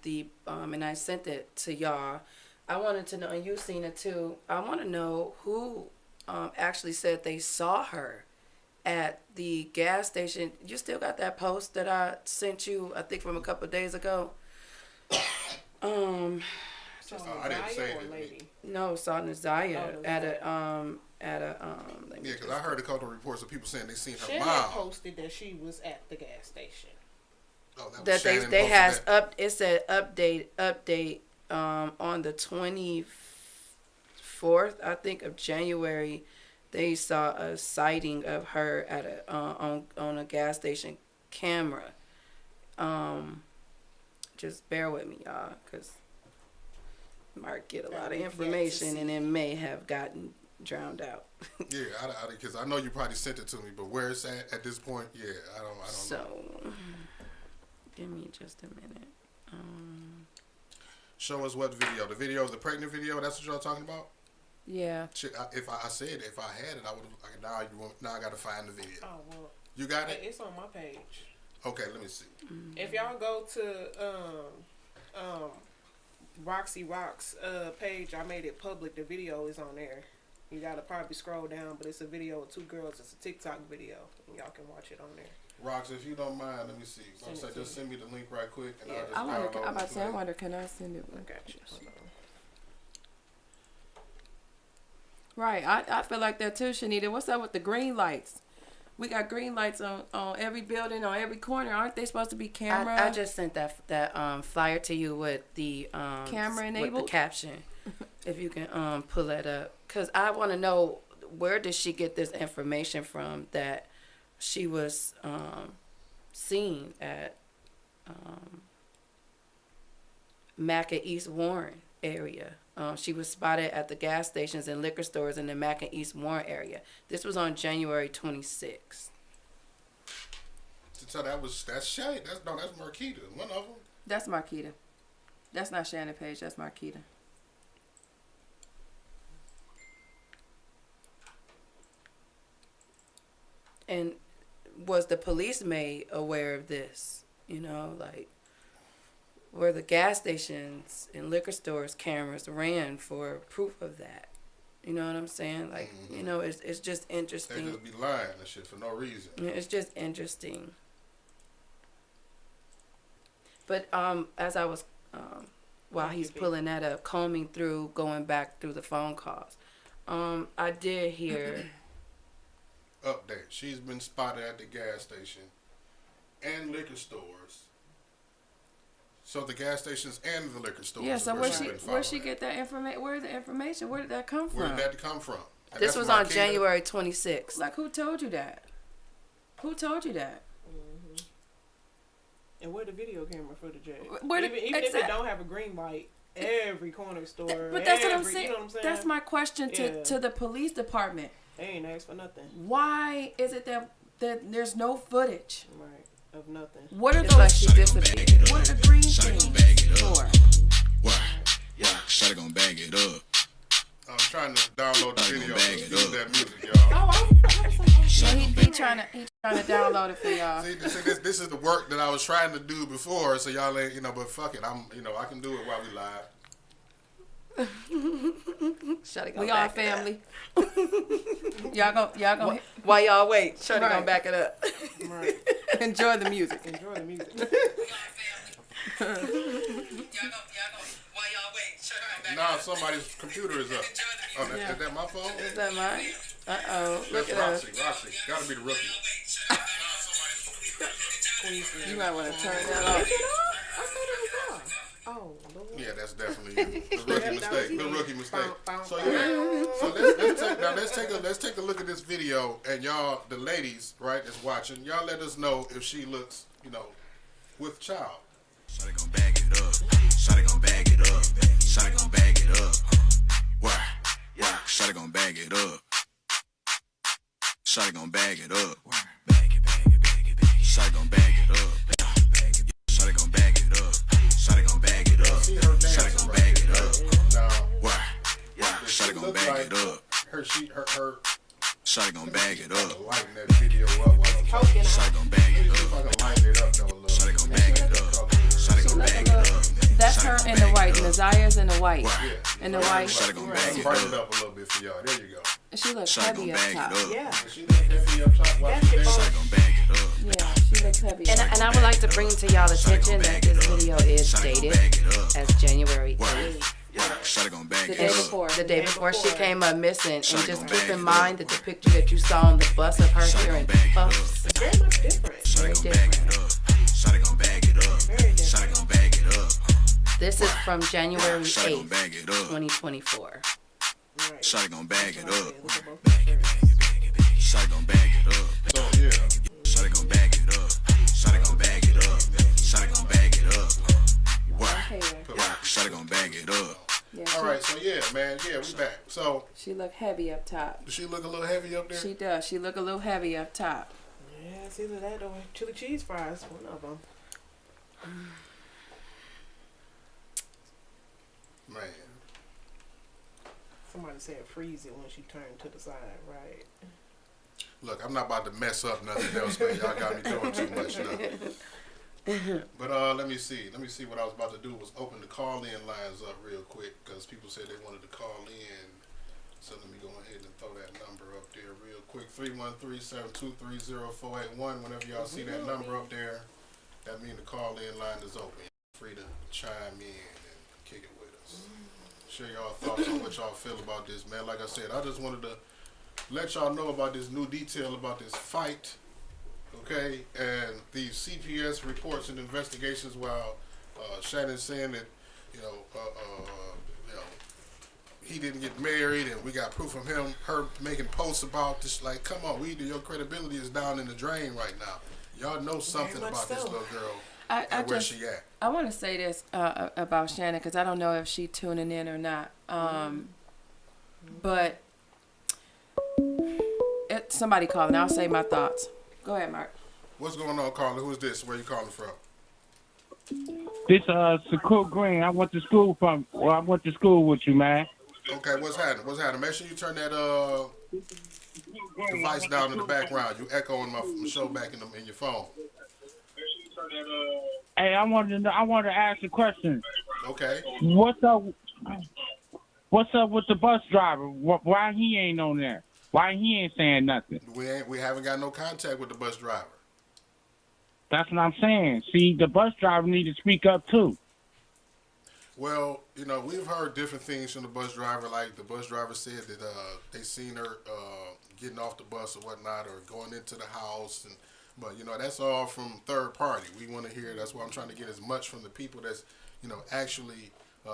and I sent it to y'all. I wanted to know, and you've seen it too, I want to know who actually said they saw her at the gas station. You still got that post that I sent you, I think from a couple of days ago? I didn't say it. Lady? No, saw Nazaya at a because I heard a couple of reports of people saying they seen her Shannon mom. posted that she was at the gas station. Oh, that Shannon they posted has that. it said update on the 24th, I think, of January. They saw a sighting of her at a on a gas station camera. Just bear with me, y'all, because might get a lot of information and it may have gotten drowned out. Yeah, because I know you probably sent it to me, but where it's at this point, yeah, I don't know. So, give me just a minute. Show us what video. The video, the pregnant video. That's what y'all talking about. Yeah. Shit, if I had it, I would have. Now I got to find the video. Oh well. You got it? It's on my page. Okay, let me see. If y'all go to Roxy Rock's page, I made it public. The video is on there. You gotta probably scroll down, but it's a video of two girls. It's a TikTok video, and y'all can watch it on there. Rox, if you don't mind, let me see. I'm say just send me the link right quick, and I'll just I wonder. download I'm about it to say, I later. wonder, can I send it? I got you. Hold on. Right. I feel like that too, Shanita. What's up with the green lights? We got green lights on every building, on every corner. Aren't they supposed to be camera? I just sent that flyer to you with the Camera with the enabled? caption. If you can pull that up, because I want to know, where did she get this information from that she was seen at Mac and East Warren area. She was spotted at the gas stations and liquor stores in the Mac and East Warren area. This was on January 26th. So that's Shay. That's Marquita. One of them. That's Marquita. That's not Shannon Page. That's Marquita. And was the police made aware of this? You know, like, where the gas stations and liquor stores cameras ran for proof of that. You know what I'm saying? Like, you know, it's just They interesting. just be lying and shit for no reason. Yeah, it's just interesting. But as I was, while he's pulling that up, combing through, going back through the phone calls, I did hear. Update. She's been spotted at the gas station and liquor stores. So the gas stations and the liquor stores. Yeah. is So where where she been get that information? Where the information? Where did that come following. from? Where did that come from? And This that's was on Marquita. January 26th. Like, who told you that? Who told you that? And where the video camera footage at? Where the- even if it exact- don't have a green light, every corner store. But that's what I'm every- saying. You know what I'm saying? That's my question Yeah. to the police department. They ain't asked for nothing. Why is it that there's no footage? Right. Of nothing. What are It's like those? she disappeared. What are the green things for? Why? Yeah, Shawty gon' bag it up. I'm trying to download the Shawty video. gon' bag it Use up. that music, y'all. Yeah, he trying to download it for y'all. See, this is the work that I was trying to do before, so y'all ain't, but fuck it. I can do it while we live. Shawty gonna We all back it up. family. y'all gonna While y'all wait, Shawty Right. gonna back it up. Right. enjoy the music. Enjoy the music. Nah, somebody's computer is up. Oh, is that my phone? Is that mine? Uh-oh. Look That's at us. Roxy. Gotta be the rookie. You might want to turn that I off. thought it was off. Oh, Lord. Yeah, that's definitely you. The rookie mistake. The rookie mistake. Bow, So bow, yeah. So let's take a look at this video, and y'all, the ladies, right, that's watching, y'all let us know if she looks, with child. Shawty gon' bag it up. Shawty gon' bag it up. Shawty gon' bag it up. Why? Yeah, Shawty gon' bag it up. Shawty gon' bag it up. Bag it, bag it, bag it, bag it. Shawty gon' bag it up. Bag it. Shawty gon' bag it up. Shawty gon' bag it up. See her Shawty dancing gon' right bag it there. up. Now, Why? Yeah, does she Shawty gon' look bag like it up. her Shawty gon' bag it up. lighten that video up. While I'm talking. Shawty gon' bag it See if I up. can lighten it up though a little. Shawty gon' bag it up. Shawty gon' bag it up. That's her in the white. Nazaya's in the white. Yeah. In the white. Shawty gon' bag it Brighten it up. up a little bit for y'all. There you go. She looks Shawty heavy gon' up bag top. it up. Yeah. She look heavy up top while she dancing. Shawty gon' bag it up. Yeah, she looks heavy. And I would like to bring to y'all attention that this video is dated as January 8th. Yeah, Shawty gon' bag The it day up. before. The day before she came up missing. And Shawty just gon' keep bag in it mind up. that the picture that you saw on the bus of her Shawty hearing gon' bag it puffs. up. Very much different. Shawty gon' Very bag it up. Shawty gon' bag it up. Very different. Shawty gon' bag it up. This is from January Shawty gon' 8th, bag it up. 2024. Right. Shawty gon' bag it Look up. at both the shirts. Shawty gon' bag it up. So yeah. Shawty gon' bag it up. Shawty gon' bag it up. Shawty gon' bag it up. Why? Hair. Yeah, Shawty gon' bag it up. Yeah, All right. So yeah, man. Yeah, we back. So She look heavy up top. does she look a little heavy up there? She does. She look a little heavy up top. Yeah, it's either that or chili cheese fries. One of them. Man. Somebody said freeze it when she turned to the side, right? Look, I'm not about to mess up nothing else, man. Y'all got me doing too much now. But let me see. Let me see what I was about to do was open the call-in lines up real quick because people said they wanted to call in So let me go ahead and throw that number up there real quick. 313-723-0481. Whenever y'all see that number up there, that means the call-in line is open. Free to chime in and kick it with us. Share y'all thoughts on what y'all feel about this, man. Like I said, I just wanted to let y'all know about this new detail about this fight, okay? And these CPS reports and investigations while Shannon's saying that, you know, he didn't get married and we got proof of her making posts about this. Like, come on, your credibility is down in the drain right now. Y'all know something about this little girl and where she at. I want to say this about Shannon because I don't know if she tuning in or not. But somebody calling. I'll say my thoughts. Go ahead, Mark. What's going on, Carla? Who's this? Where you calling from? This Shakur Green. I went to school with you, man. Okay, what's happening? Make sure you turn that device down in the background. You echoing my show back in your phone. Hey, I wanted to ask a question. Okay. What's up with the bus driver? Why he ain't on there? Why he ain't saying nothing? We haven't got no contact with the bus driver. That's what I'm saying. See, the bus driver need to speak up too. Well, you know, we've heard different things from the bus driver. Like the bus driver said that they seen her getting off the bus or whatnot, or going into the house. But you know, that's all from third party. We want to hear. That's why I'm trying to get as much from the people that's, you know, actually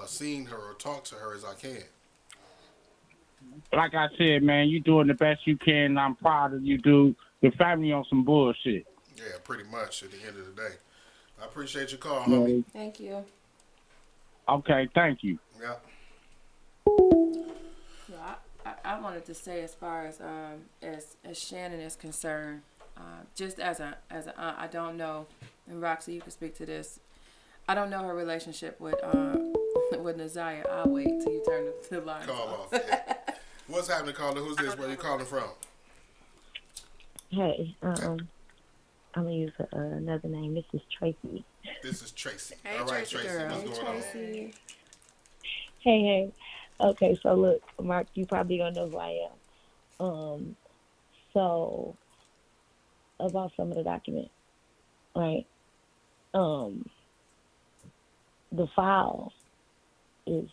seen her or talked to her as I can. Like I said, man, you doing the best you can. I'm proud of you, dude. The family on some bullshit. Yeah, pretty much at the end of the day. I appreciate your call, homie. Thank you. Okay, thank you. Yeah. I wanted to say as far as Shannon is concerned, just as an aunt, I don't know, and Roxy, you can speak to this. I don't know her relationship with Naziah. I'll wait till you turn the line off. Yeah. What's happening, Carla? Who's this? Where you calling from? Hey, I'm gonna use another name. This is Tracy. This is Tracy. Hey, all right, Tracy. Tracy. Girl. What's going on? Hey. Okay, so look, Mark, you probably gonna know who I am. So about some of the documents, right? The file is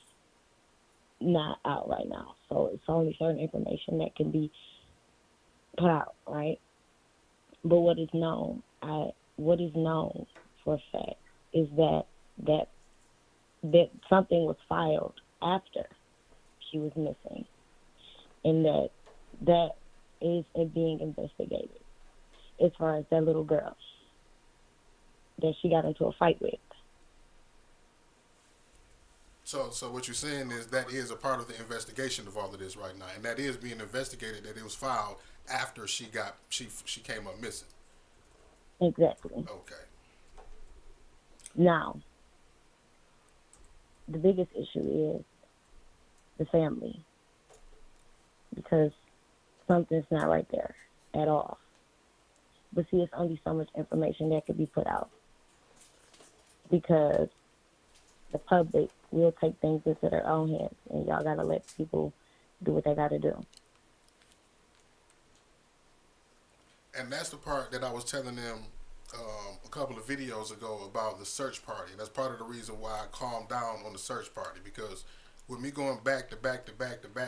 not out right now, so it's only certain information that can be put out, right? But what is known for a fact is that something was filed after she was missing, and that is being investigated as far as that little girl that she got into a fight with. So what you're saying is that is a part of the investigation of all of this right now, and that is being investigated. That it was filed after she came up missing. Exactly. Okay. Now, the biggest issue is the family, because something's not right there at all. But see, it's only so much information that could be put out, because the public will take things into their own hands, and y'all gotta let people do what they gotta do. And that's the part that I was telling them a couple of videos ago about the search party. And that's part of the reason why I calmed down on the search party, because with me going back to back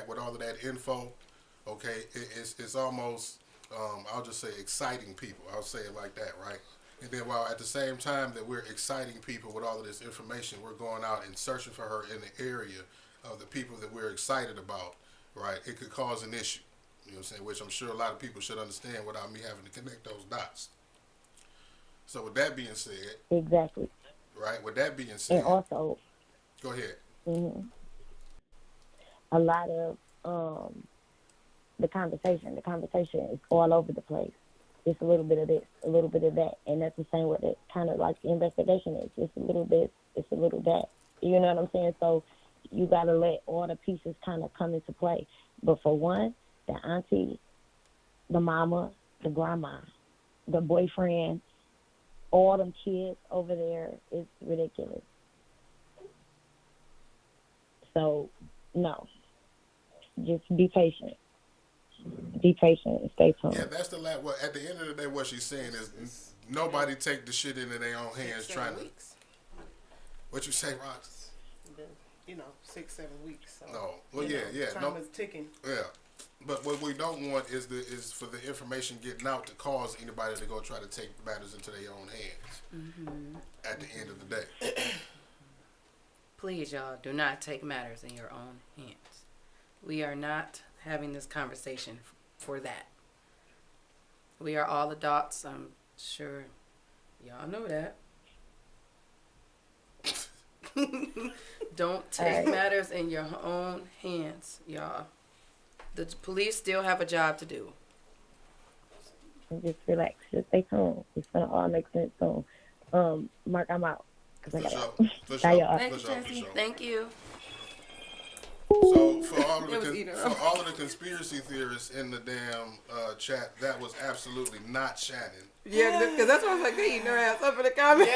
with all of that info, okay, it's almost, I'll just say exciting people. I'll say it like that, right? And then while at the same time that we're exciting people with all of this information, we're going out and searching for her in the area of the people that we're excited about, right? It could cause an issue, you know what I'm saying, which I'm sure a lot of people should understand without me having to connect those dots. So with that being said, exactly. Right. With that being said, and also, go ahead. A lot of the conversation is all over the place. It's a little bit of this, a little bit of that, and that's the same with it. Kind of like the investigation is. It's a little bit, it's a little that. You know what I'm saying? So you gotta let all the pieces kind of come into play. But for one, the auntie, the mama, the grandma, the boyfriend, all them kids over there is ridiculous. So, no. just be patient. Be patient and stay tuned. Yeah, that's the last. Well, at the end of the day, what she's saying is nobody take the shit into their own hands 6-7 trying to. weeks. What you say, Rox? Been, 6-7 weeks. So, No. Well, yeah. Time No. is ticking. Yeah. But what we don't want is for the information getting out to cause anybody to go try to take matters into their own hands. At the end of the day. Please, y'all, do not take matters in your own hands. We are not having this conversation for that. We are all adults. I'm sure y'all know that. Don't take matters in your own hands, y'all. The police still have a job to do. Just relax. Just stay tuned. It's gonna all make sense soon. Mark, I'm out. 'Cause I gotta go. For Bye, y'all. Thank you, Chelsea. Thank you. So for all of the conspiracy theorists in the damn chat, that was absolutely not Shannon. Yeah, because that's why I was like, they eating her ass up in the comments.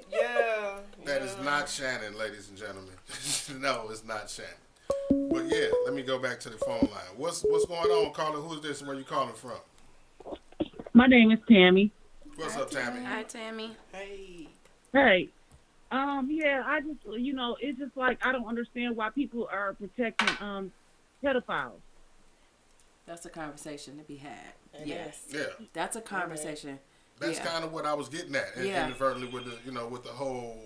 Yeah. That is not Shannon, ladies and gentlemen. No, it's not Shannon. But yeah, let me go back to the phone line. What's going on, caller? Who's this and where you calling from? My name is Tammy. What's up, Tammy? Hi, Tammy. Hey. Hey. Yeah, I just, it's just like I don't understand why people are protecting pedophiles. That's a conversation to be had. Amen. Yes. Yeah. That's a conversation. That's Yeah. kind of what I was getting at, inadvertently with the, with the whole,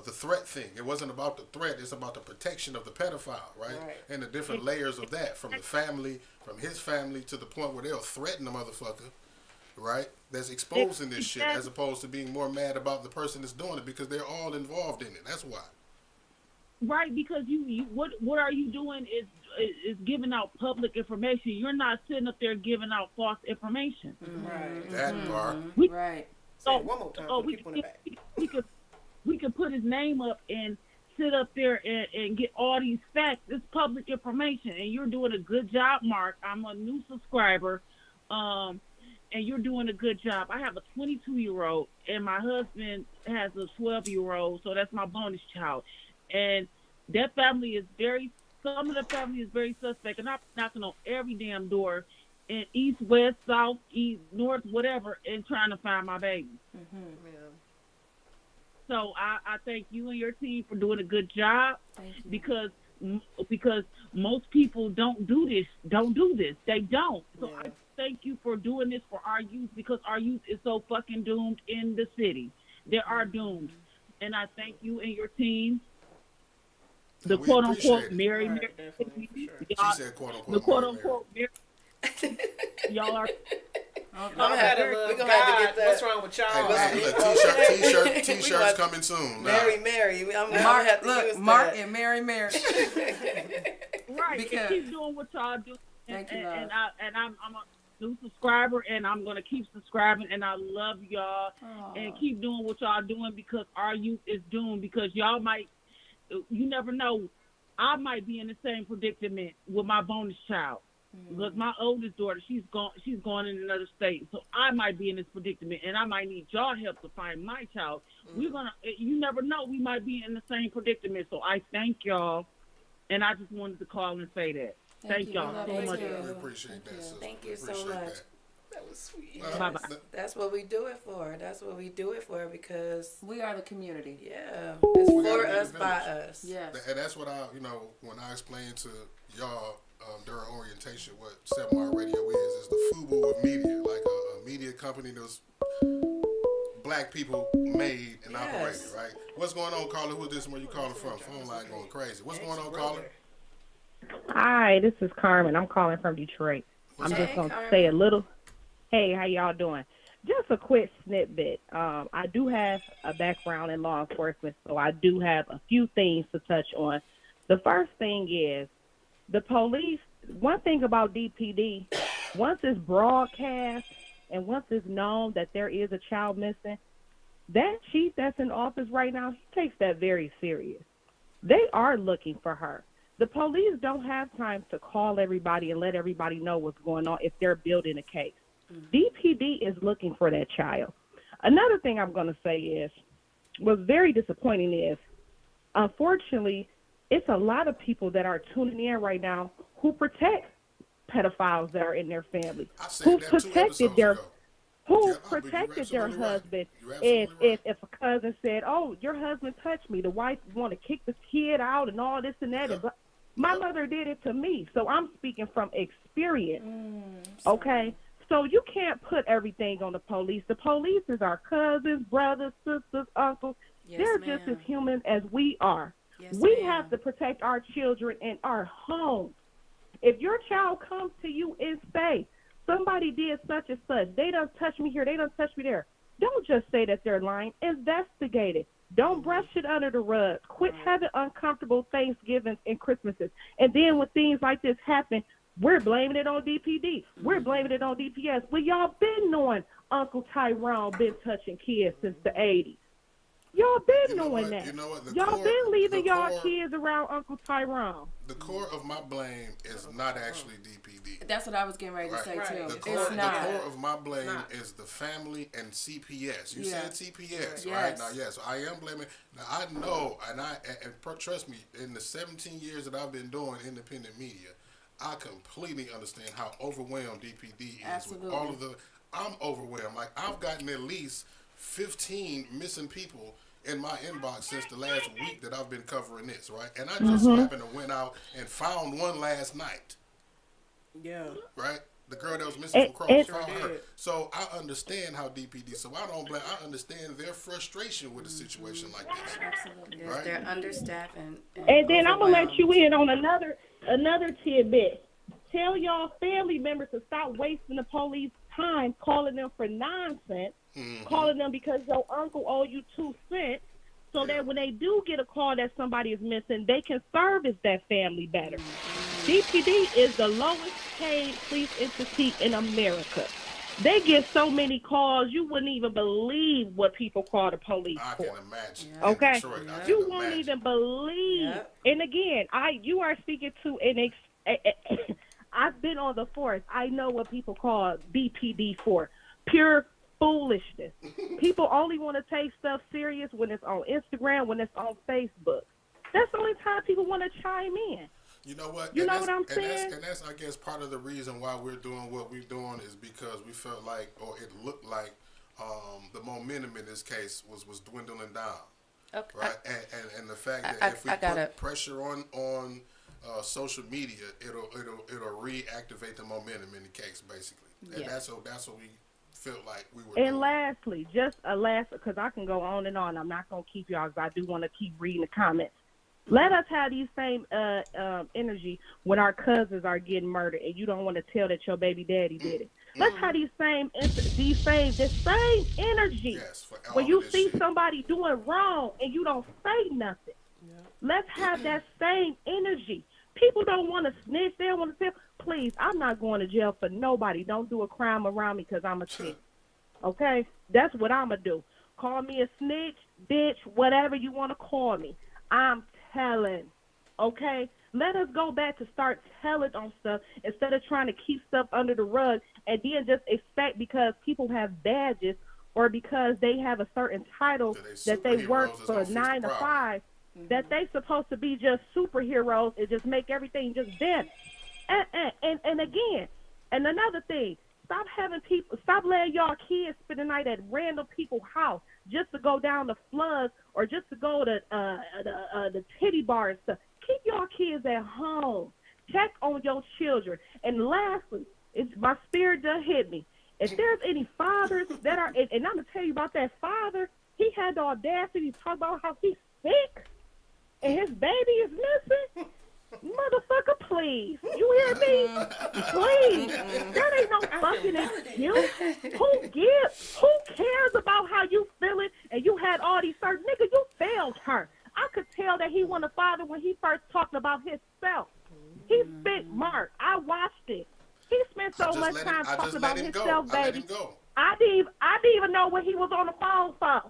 the threat thing. It wasn't about the threat; it's about the protection of the pedophile, right? And the different layers of that, from the family, from his family, to the point where they'll threaten the motherfucker, right? That's exposing this shit, as opposed to being more mad about the person that's doing it because they're all involved in it. That's why. Right, because what are you doing is giving out public information. You're not sitting up there giving out false information. Right. That part. Right. Say it one more time for people in the back. We could put his name up and sit up there and get all these facts. It's public information, and you're doing a good job, Mark. I'm a new subscriber, and you're doing a good job. I have a 22-year-old, and my husband has a 12-year-old, so that's my bonus child. And that family is some of the family is very suspect, and I'm knocking on every damn door in east, west, south, east, north, whatever, and trying to find my baby. Yeah. So I thank you and your team for doing a good job, because most people don't do this. They don't. So I thank you for doing this for our youth, because our youth is so fucking doomed in the city. They are doomed. And I thank you and your team. The quote unquote Mary. She said quote unquote. The quote unquote Mary. Y'all are. We're gonna have to get that. What's wrong with y'all? Hey, t-shirts coming soon. Mary. I'm gonna have to use Mark that. and Mary. Right. Because, keep doing what y'all do. Thank you, love. And I'm a new subscriber, and I'm gonna keep subscribing, and I love y'all. And keep doing what y'all doing, because our youth is doomed. Because y'all might, you never know, I might be in the same predicament with my bonus child. Because my oldest daughter, she's gone in another state, so I might be in this predicament, and I might need y'all help to find my child. You never know, we might be in the same predicament. So I thank y'all, and I just wanted to call and say that. Thank y'all so much. We appreciate that, sister. Thank you so Appreciate much. That was sweet. Bye-bye. That's what we do it for. That's what we do it for, because we are the community. Yeah, it's We gotta for be the us, by village. us. Yes. And that's what when I explained to y'all during orientation what 7 Mile Radio is the FUBU of media, like a media company that's black people made and operated, right? What's going on, caller? Who's this and where you calling from? Phone line going crazy. What's going on, caller? Hi, this is Carmen. I'm calling from Detroit. I'm just going to say a little. Hey, how y'all doing? Just a quick snippet. I do have a background in law enforcement, so I do have a few things to touch on. The first thing is the police. One thing about DPD, once it's broadcast and once it's known that there is a child missing, that chief that's in office right now, he takes that very serious. They are looking for her. The police don't have time to call everybody and let everybody know what's going on if they're building a case. DPD is looking for that child. Another thing I'm going to say is, what's very disappointing is, unfortunately, it's a lot of people that are tuning in right now who protect pedophiles that are in their family, who protected their husband. If a cousin said, "Oh, your husband touched me," the wife want to kick the kid out and all this and that. But my mother did it to me, so I'm speaking from experience. Okay, so you can't put everything on the police. The police is our cousins, brothers, sisters, uncles. They're just as human as we are. We have to protect our children in our homes. If your child comes to you and say, somebody did such and such, they done touched me here, they done touched me there, don't just say that they're lying. Investigate it. Don't brush it under the rug. Quit having uncomfortable Thanksgivings and Christmases. And then when things like this happen, we're blaming it on DPD. We're blaming it on DPS. Well, y'all been knowing Uncle Tyrone been touching kids since the 80s. Y'all been knowing that. You know what? Y'all been leaving y'all kids around Uncle Tyrone. The core of my blame is not actually DPD. That's what I was getting ready to say too. The core of my blame is the family and CPS. You said CPS, right? Now, yes, I am blaming. Now, I know, and trust me, in the 17 years that I've been doing independent media, I completely understand how overwhelmed DPD is with all of the. I'm overwhelmed. Like, I've gotten at least 15 missing people in my inbox since the last week that I've been covering this, right? And I just happened to went out and found one last night. Yeah. Right? The girl that was missing from Cross, found her. So I understand how DPD, so I don't blame, I understand their frustration with a situation like this. Absolutely. Right? They're understaffed and then I'm going to let you in on another tidbit. Tell y'all family members to stop wasting the police time calling them for nonsense. Calling them because your uncle owe you 2 cents, so that when they do get a call that somebody is missing, they can service that family better. DPD is the lowest paid police entity in America. They get so many calls, you wouldn't even believe what people call the police for. I can imagine. Okay? Detroit, You won't even believe. And again, you are speaking to I've been on the force. I know what people call DPD for. Pure foolishness. People only want to take stuff serious when it's on Instagram, when it's on Facebook. That's the only time people want to chime in. You know what? You know what I'm saying? And that's, I guess, part of the reason why we're doing what we're doing is because we felt like, or it looked like, the momentum in this case was dwindling down. Okay. Right? And the fact that if we put pressure on social media, it'll reactivate the momentum in the case, basically. And that's what we felt like we were doing. Lastly, just a last, because I can go on and on. I'm not going to keep y'all because I do want to keep reading the comments. Let us have these same energy when our cousins are getting murdered and you don't want to tell that your baby daddy did it. Let's have this same energy when you see somebody doing wrong and you don't say nothing. Let's have that same energy. People don't want to snitch. They don't want to tell. Please, I'm not going to jail for nobody. Don't do a crime around me because I'm a snitch. Okay? That's what I'm going to do. Call me a snitch, bitch, whatever you want to call me. I'm telling. Okay? Let us go back to start telling on stuff instead of trying to keep stuff under the rug and then just expect because people have badges or because they have a certain title that they work for 9 to 5 that they supposed to be just superheroes and just make everything just better. And again, and another thing, stop letting y'all kids spend the night at random people's house just to go down the floods or just to go to the titty bar and stuff. Keep y'all kids at home. Check on your children. And lastly, my spirit done hit me. If there's any fathers that are, and I'm going to tell you about that father, he had the audacity to talk about how he's sick and his baby is missing. Motherfucker, please. You hear me? Please. That ain't no fucking excuse. Who cares about how you feeling and you had all these certain nigga, you failed her. I could tell that he wasn't a father when he first talked about himself. He spent Mark. I watched it. He spent so much time talking about himself, baby. I didn't even know what he was on the phone for.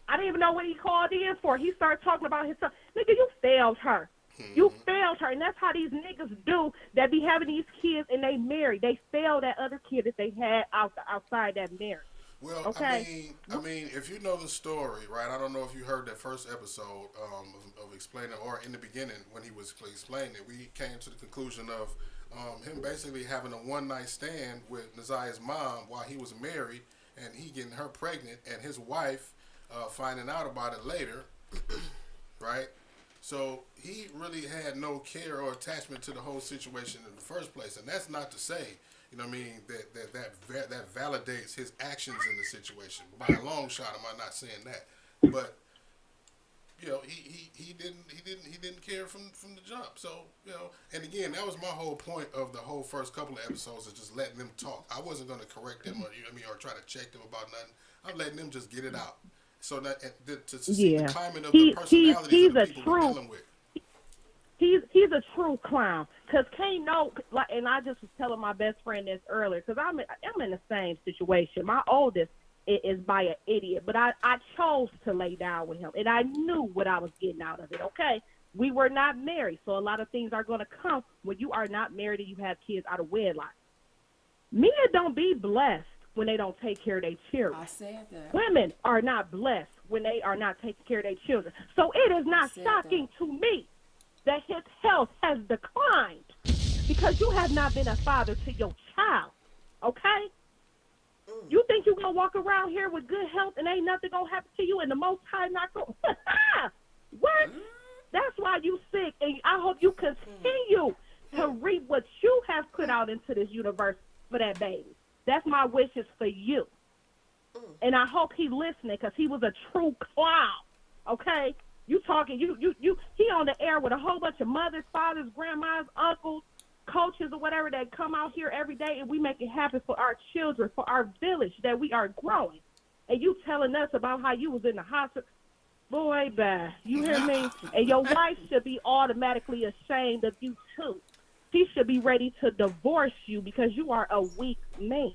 I didn't even know what he called in for. He started talking about himself. Nigga, you failed her. You failed her, and that's how these niggas do that be having these kids and they marry. They fail that other kid that they had outside that marriage. Well, Okay. I mean, if you know the story, right? I don't know if you heard that first episode of explaining, or in the beginning when he was explaining it, we came to the conclusion of him basically having a one-night stand with Nazia's mom while he was married, and he getting her pregnant, and his wife finding out about it later, right? So he really had no care or attachment to the whole situation in the first place, and that's not to say, you know what I mean, that validates his actions in the situation. By a long shot, I'm not saying that, but you know, he didn't care from the jump. So, you know, and again, that was my whole point of the whole first couple of episodes, is just letting them talk. I wasn't going to correct them, or you know what I mean, or try to check them about nothing. I'm letting them just get it out. So that to see the climate of the personalities of the people we're dealing with. He's a true clown. Cause Kane know, like, and I just was telling my best friend this earlier. Cause I'm in the same situation. My oldest is by an idiot, but I chose to lay down with him, and I knew what I was getting out of it. Okay, we were not married, so a lot of things are gonna come when you are not married and you have kids out of wedlock. Men don't be blessed when they don't take care of their children. I said that. Women are not blessed when they are not taking care of their children. So it is not shocking to me that his health has declined because you have not been a father to your child, okay? You think you're going to walk around here with good health and ain't nothing going to happen to you and the Most High not going to... What? That's why you sick, and I hope you continue to reap what you have put out into this universe for that baby. That's my wishes for you. And I hope he listening, because he was a true clown, okay? You talking, he on the air with a whole bunch of mothers, fathers, grandmas, uncles, coaches, or whatever that come out here every day, and we make it happen for our children, for our village that we are growing. And you telling us about how you was in the hospital. Boy, bye. You hear me? And your wife should be automatically ashamed of you, too. She should be ready to divorce you because you are a weak man.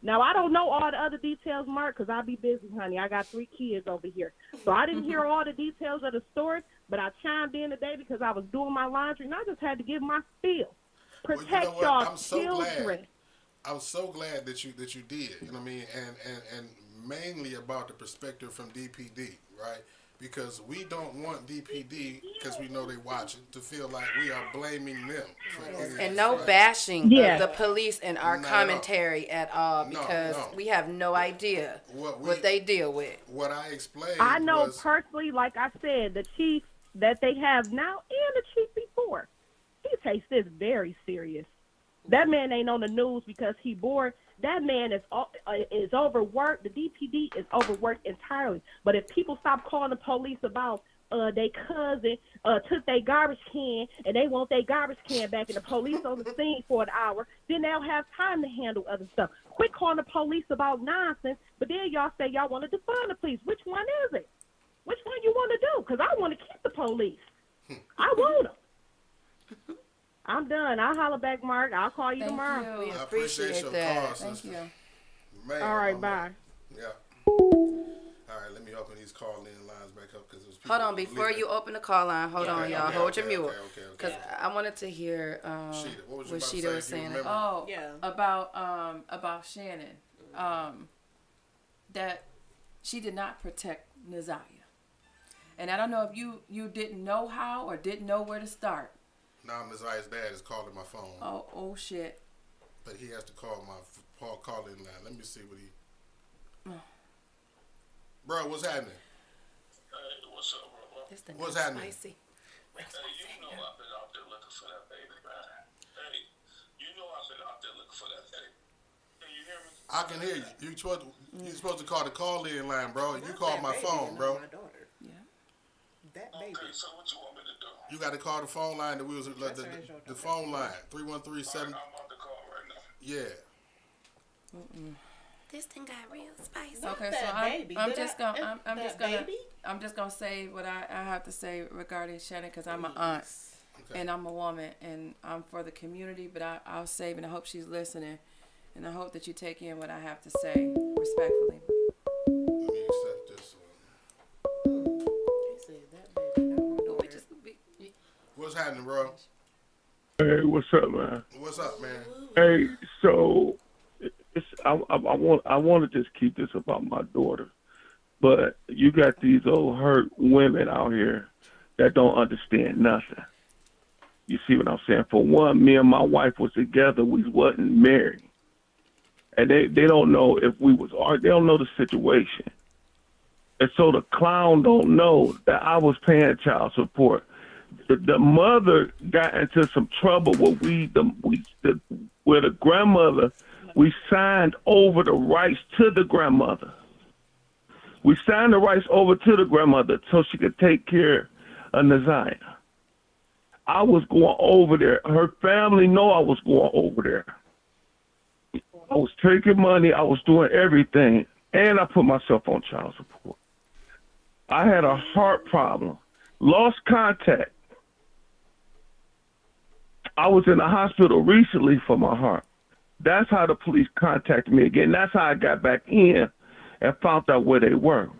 Now, I don't know all the other details, Mark, because I be busy, honey. I got 3 kids over here. So I didn't hear all the details of the story, but I chimed in today because I was doing my laundry, and I just had to give my spiel. Protect y'all children. I'm so glad that you did. You know what I mean? And mainly about the perspective from DPD, right? Because we don't want DPD, because we know they watching, to feel like we are blaming them. And no bashing of the police in our commentary at all, because we have no idea what they deal with. What I explained I know personally, like I said, the chief that they have now and the chief before, he takes this very serious. That man ain't on the news because he bored. That man is overworked. The DPD is overworked entirely. But if people stop calling the police about their cousin took their garbage can and they want their garbage can back, and the police on the scene for an hour, then they'll have time to handle other stuff. Quit calling the police about nonsense, but then y'all say y'all want to defund the police. Which one is it? Which one you want to do? Because I want to keep the police. I want them. I'm done. I'll holler back, Mark. I'll call you tomorrow. We I appreciate your call, sister. Thank you. Man, all right, bye. Yeah. All right, let me open these call-in lines back up, because Hold on, before you open the call line, hold on, y'all. Okay, hold your mute. Okay. Because I wanted to hear what Sheeta was saying. Oh, yeah. About Shannon. That she did not protect Naziah. And I don't know if you didn't know how or didn't know where to start. Now Naziah's dad is calling my phone. Oh shit. But he has to call my call-in line. Let me see what he... Bro, what's happening? Hey, what's up, bro? What's happening? Spicy. Hey, you know I've been out there looking for that baby, man. Hey, you know I've been out there looking for that baby. Can you hear me? I can hear you. You're supposed to call the call-in line, bro. You called my phone, bro. That baby. Okay, so what you want me to do? You got to call the phone line that we was the phone line 313-7. I'm about to call right now. Yeah. This thing got real spicy. Okay, so I'm just gonna say what I have to say regarding Shannon, because I'm an aunt and I'm a woman and I'm for the community, but I'll save, and I hope she's listening, and I hope that you take in what I have to say respectfully. Let me accept this one. What's happening, bro? Hey, what's up, man? What's up, man? Hey, so I want to just keep this about my daughter, but you got these old hurt women out here that don't understand nothing. You see what I'm saying? For one, me and my wife was together. We wasn't married, and they don't know if we was. They don't know the situation, and so the clown don't know that I was paying child support. The mother got into some trouble where where the grandmother, we signed over the rights to the grandmother. We signed the rights over to the grandmother so she could take care of Naziah. I was going over there. Her family know I was going over there. I was taking money. I was doing everything. And I put myself on child support. I had a heart problem. Lost contact. I was in the hospital recently for my heart. That's how the police contacted me again. That's how I got back in and found out where they were.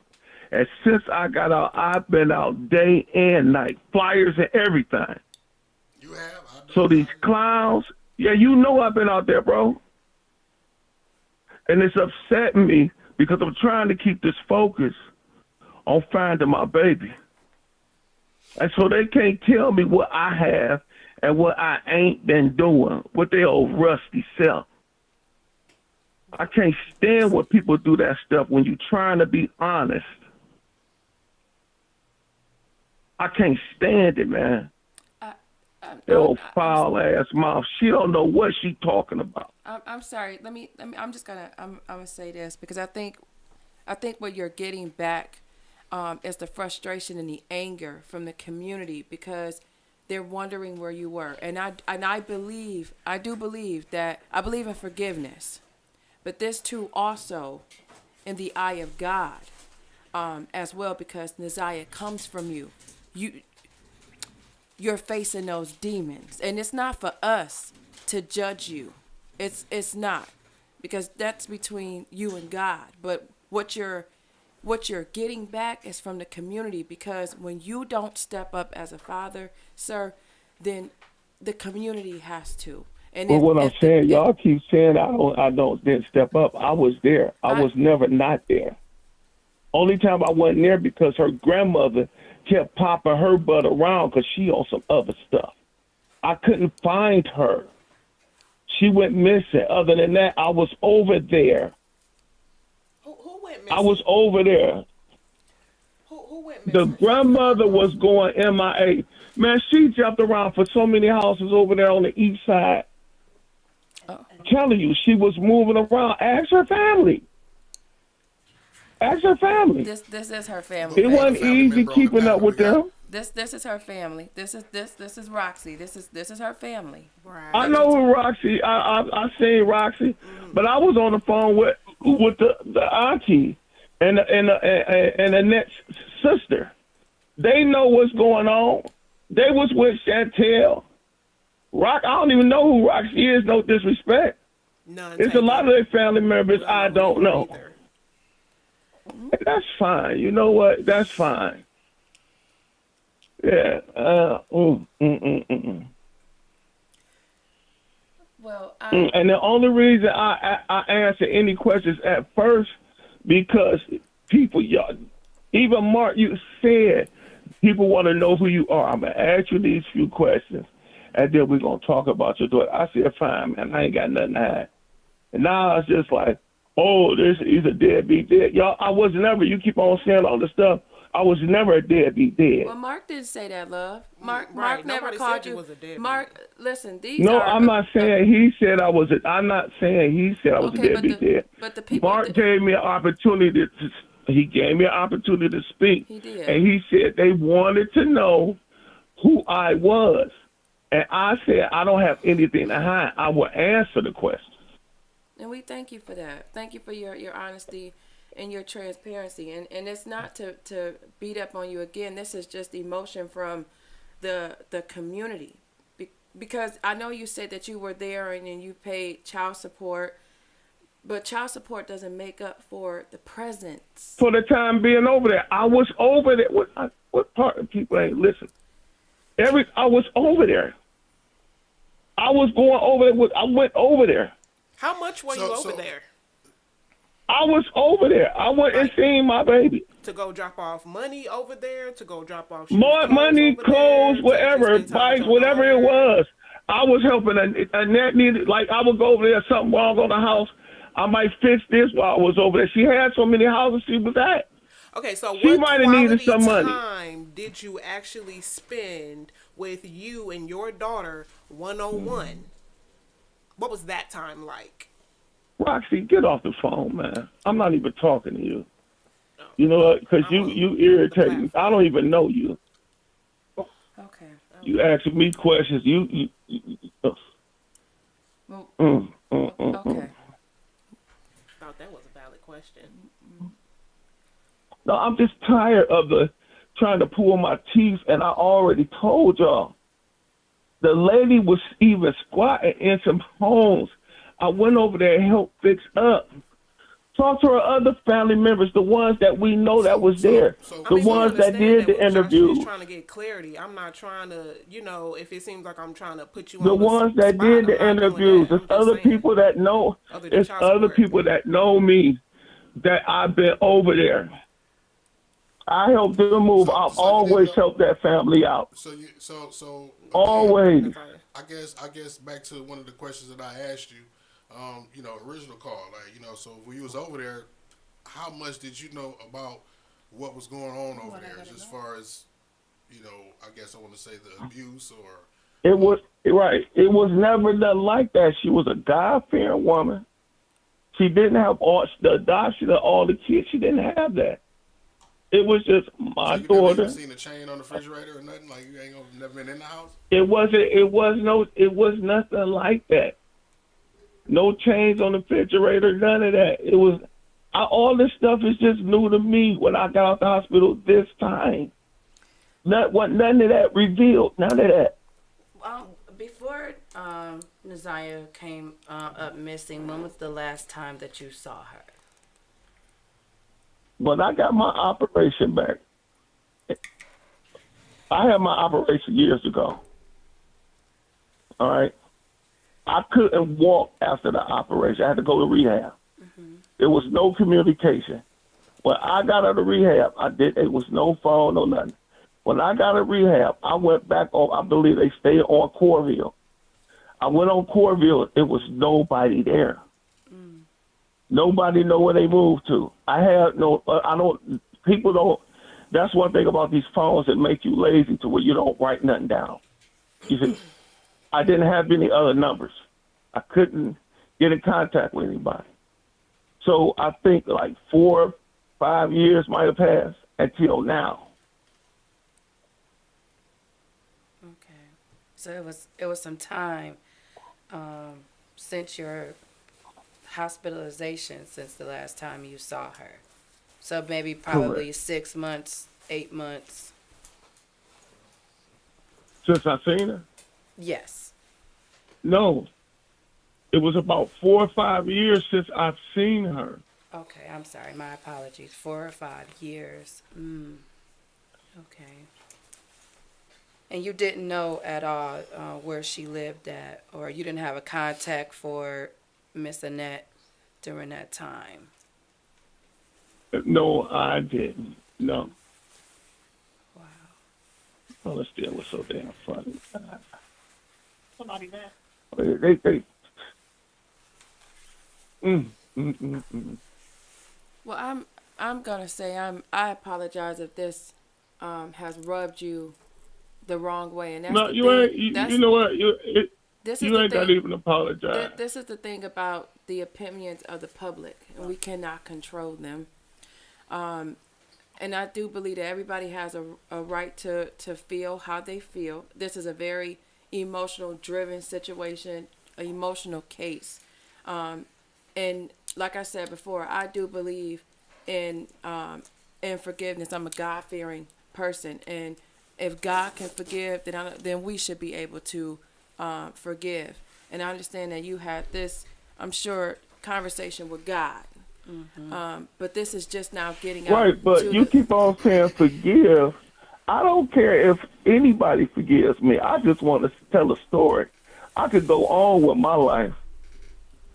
And since I got out, I've been out day and night, flyers and everything. You have? So these clowns, yeah, you know I've been out there, bro. And it's upsetting me because I'm trying to keep this focus on finding my baby. And so they can't tell me what I have and what I ain't been doing with their old rusty self. I can't stand when people do that stuff when you're trying to be honest. I can't stand it, man. That old foul ass mouth. She don't know what she talking about. I'm sorry. Let me. I'm gonna say this because I think what you're getting back is the frustration and the anger from the community because they're wondering where you were. And I do believe that I believe in forgiveness, but this too also in the eye of God as well because Naziah comes from you. You're facing those demons, and it's not for us to judge you. It's not, because that's between you and God. But what you're getting back is from the community, because when you don't step up as a father, sir, then the community has to. And well, what I'm saying, y'all keep saying didn't step up. I was there. I was never not there. Only time I wasn't there because her grandmother kept popping her butt around because she on some other stuff. I couldn't find her. She went missing. Other than that, I was over there. Who went missing? I was over there. Who went missing? The grandmother was going MIA. Man, she jumped around for so many houses over there on the east side. I'm telling you, she was moving around. Ask her family. Ask her family. This is her family. It wasn't easy keeping up with them. This is her family. This is Roxy. This is her family. Right. I know who Roxy. I seen Roxy, but I was on the phone with the auntie and Annette's sister. They know what's going on. They was with Chantel. I don't even know who Roxy is. No disrespect. None. There's a lot of their family members I don't know. That's fine. You know what? That's fine. Yeah. Well, and the only reason I answer any questions at first because people, y'all, even Mark, you said people want to know who you are. I'm gonna ask you these few questions, and then we're gonna talk about your daughter. I said, fine, man. I ain't got nothing to hide. And now it's just like, oh, he's a deadbeat dead. Y'all, I was never, you keep on saying all this stuff. I was never a deadbeat dead. Well, Mark didn't say that, love. Mark never Nobody called said you. was a deadbeat. Mark, listen, these No, are... I'm not saying he said I was I'm not saying he said I was a deadbeat dead. But the people... Mark gave me an opportunity he gave me an opportunity to speak. He did. And he said they wanted to know who I was. And I said, I don't have anything to hide. I will answer the questions. And we thank you for that. Thank you for your honesty and your transparency. And it's not to beat up on you again. This is just emotion from the community. Because I know you said that you were there and you paid child support, but child support doesn't make up for the presence. For the time being over there, I was over there. What part of people ain't listen? I was over there. I was going over there. I went over there. How much were you over there? I was over there. I went and seen my baby. To go drop off money over there, to go drop off More money, clothes, whatever, bikes, whatever it was. I was helping a net needed. Like I would go over there, something wrong on the house. I might fix this while I was over there. She had so many houses she was at. Okay, so she what might have needed some money. time did you actually spend with you and your daughter 101? What was that time like? Roxy, get off the phone, man. I'm not even talking to you. You know what? Because you irritate me. I don't even know you. Okay. You asking me questions. Okay. Thought that was a valid question. No, I'm just tired of trying to pull my teeth, and I already told y'all. The lady was even squatting in some homes. I went over there and helped fix up. Talk to our other family members, the ones that we know that was there, the ones that did the interview. I'm trying to get clarity. I'm not trying to, if it seems like I'm trying to put you on the ones that did the interviews. There's other people that know. There's other people that know me that I've been over there. I helped them move. I've always helped that family out. So always. I guess back to one of the questions that I asked you. Original call, so when you was over there, how much did you know about what was going on over there, as far as, I guess I want to say the abuse or... It was, right, it was never done like that. She was a God-fearing woman. She didn't have the adoption of all the kids. She didn't have that. It was just my daughter. Never seen a chain on the refrigerator or nothing? Like you ain't never been in the house? It was nothing like that. No chains on the refrigerator, none of that. It was, all this stuff is just new to me when I got out the hospital this time. None of that revealed, none of that. Before Naziah came up missing, when was the last time that you saw her? When I got my operation back, I had my operation years ago. All right. I couldn't walk after the operation. I had to go to rehab. Mm-hmm. There was no communication. When I got out of rehab, it was no phone, no nothing. When I got out of rehab, I went back on, I believe they stayed on Corville. I went on Corville, there was nobody there. Mm. Nobody know where they moved to. That's one thing about these phones that make you lazy to where you don't write nothing down. You see, I didn't have any other numbers. I couldn't get in contact with anybody. So I think like 4 or 5 years might have passed until now. Okay. So it was some time since your hospitalization since the last time you saw her. So maybe probably Correct. 6 months, 8 months. Since I seen her? Yes. No. It was about 4 or 5 years since I've seen her. Okay, I'm sorry. My apologies. 4 or 5 years. Okay. And you didn't know at all where she lived at, or you didn't have a contact for Miss Annette during that time? No, I didn't. No. Wow. Oh, this deal was so damn funny. Somebody there. Well, I'm gonna say I apologize if this has rubbed you the wrong way, and that's no, the you thing. ain't. You know what? You ain't got to even apologize. This is the thing about the opinions of the public, and we cannot control them. And I do believe that everybody has a right to feel how they feel. This is a very emotional driven situation, an emotional case. And like I said before, I do believe in forgiveness. I'm a God-fearing person, and if God can forgive, then we should be able to forgive. And I understand that you had this, I'm sure, conversation with God. Mm-hmm. But this is just now getting out. Right, but you keep on saying forgive. I don't care if anybody forgives me. I just want to tell a story. I could go on with my life.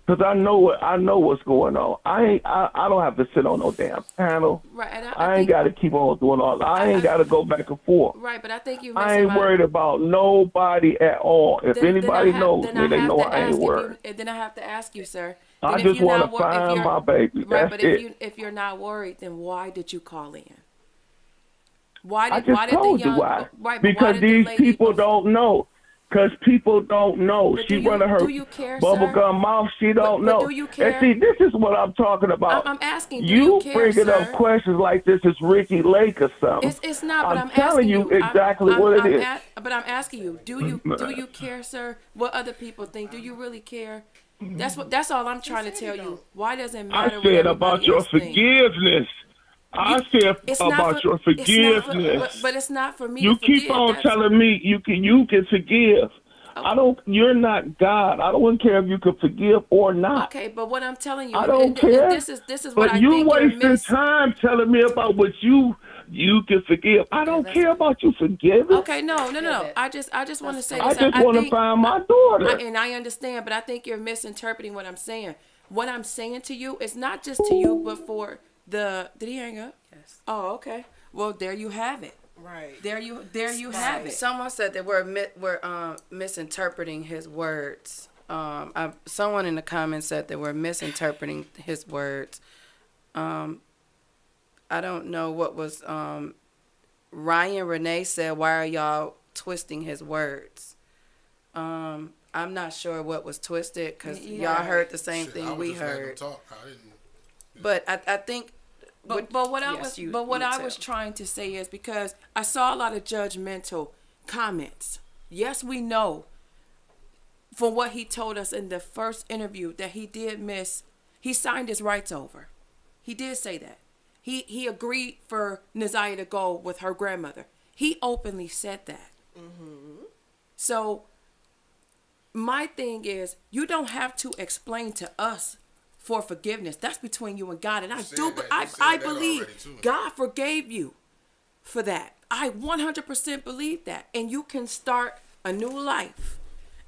Because I know what's going on. I don't have to sit on no damn panel. Right, and I ain't got to keep on doing all that. I ain't got to go back and forth. Right, but I think you. I ain't worried about nobody at all. If anybody knows me, they know I ain't worried. Then I have to ask you, sir. I just want to find my baby. Right, That's but it. if you're not worried, then why did you call in? Why I did just why did told the young you why. right, but why Because did the these lady people don't know. Because people don't know. But She do you- running her do you care, bubblegum mouth. She don't but know. do you care? And see, this is what I'm talking about. I'm asking, do you you care, bringing sir? up questions like this is Ricky Lake or something. It's not, but I'm telling asking you exactly I'm- what it I'm is. but I'm asking you, do you care, sir? What other people think? Do you really care? That's all I'm trying to tell you. Why does it I matter? said about your forgiveness. I said It's not about for- your forgiveness. but it's not for me You to forgive. keep on That's- telling me you can forgive. I don't. You're not God. I don't care if you can forgive or not. Okay, but what I'm telling you, I don't care. This is But what I you think you're wasting missing. time telling me about what you can forgive. I don't care about you forgiving. Okay, no. I just want to say I this. just want to think- find my daughter. and I understand, but I think you're misinterpreting what I'm saying. What I'm saying to you is not just to you, but for the. Did he hang up? Yes. Oh, okay. Well, there you have it. Right. There you have it. Someone said that we're misinterpreting his words. Someone in the comments said that we're misinterpreting his words. I don't know what was. Ryan Renee said, "Why are y'all twisting his words?" I'm not sure what was twisted because y'all heard the same thing we heard. But I think. But what I was trying to say is because I saw a lot of judgmental comments. Yes, we know from what he told us in the first interview that he signed his rights over. He did say that. He agreed for Naziah to go with her grandmother. He openly said that. Mm-hmm. So my thing is, you don't have to explain to us for forgiveness. That's between you and God. And I believe God forgave you for that. I 100% believe that. And you can start a new life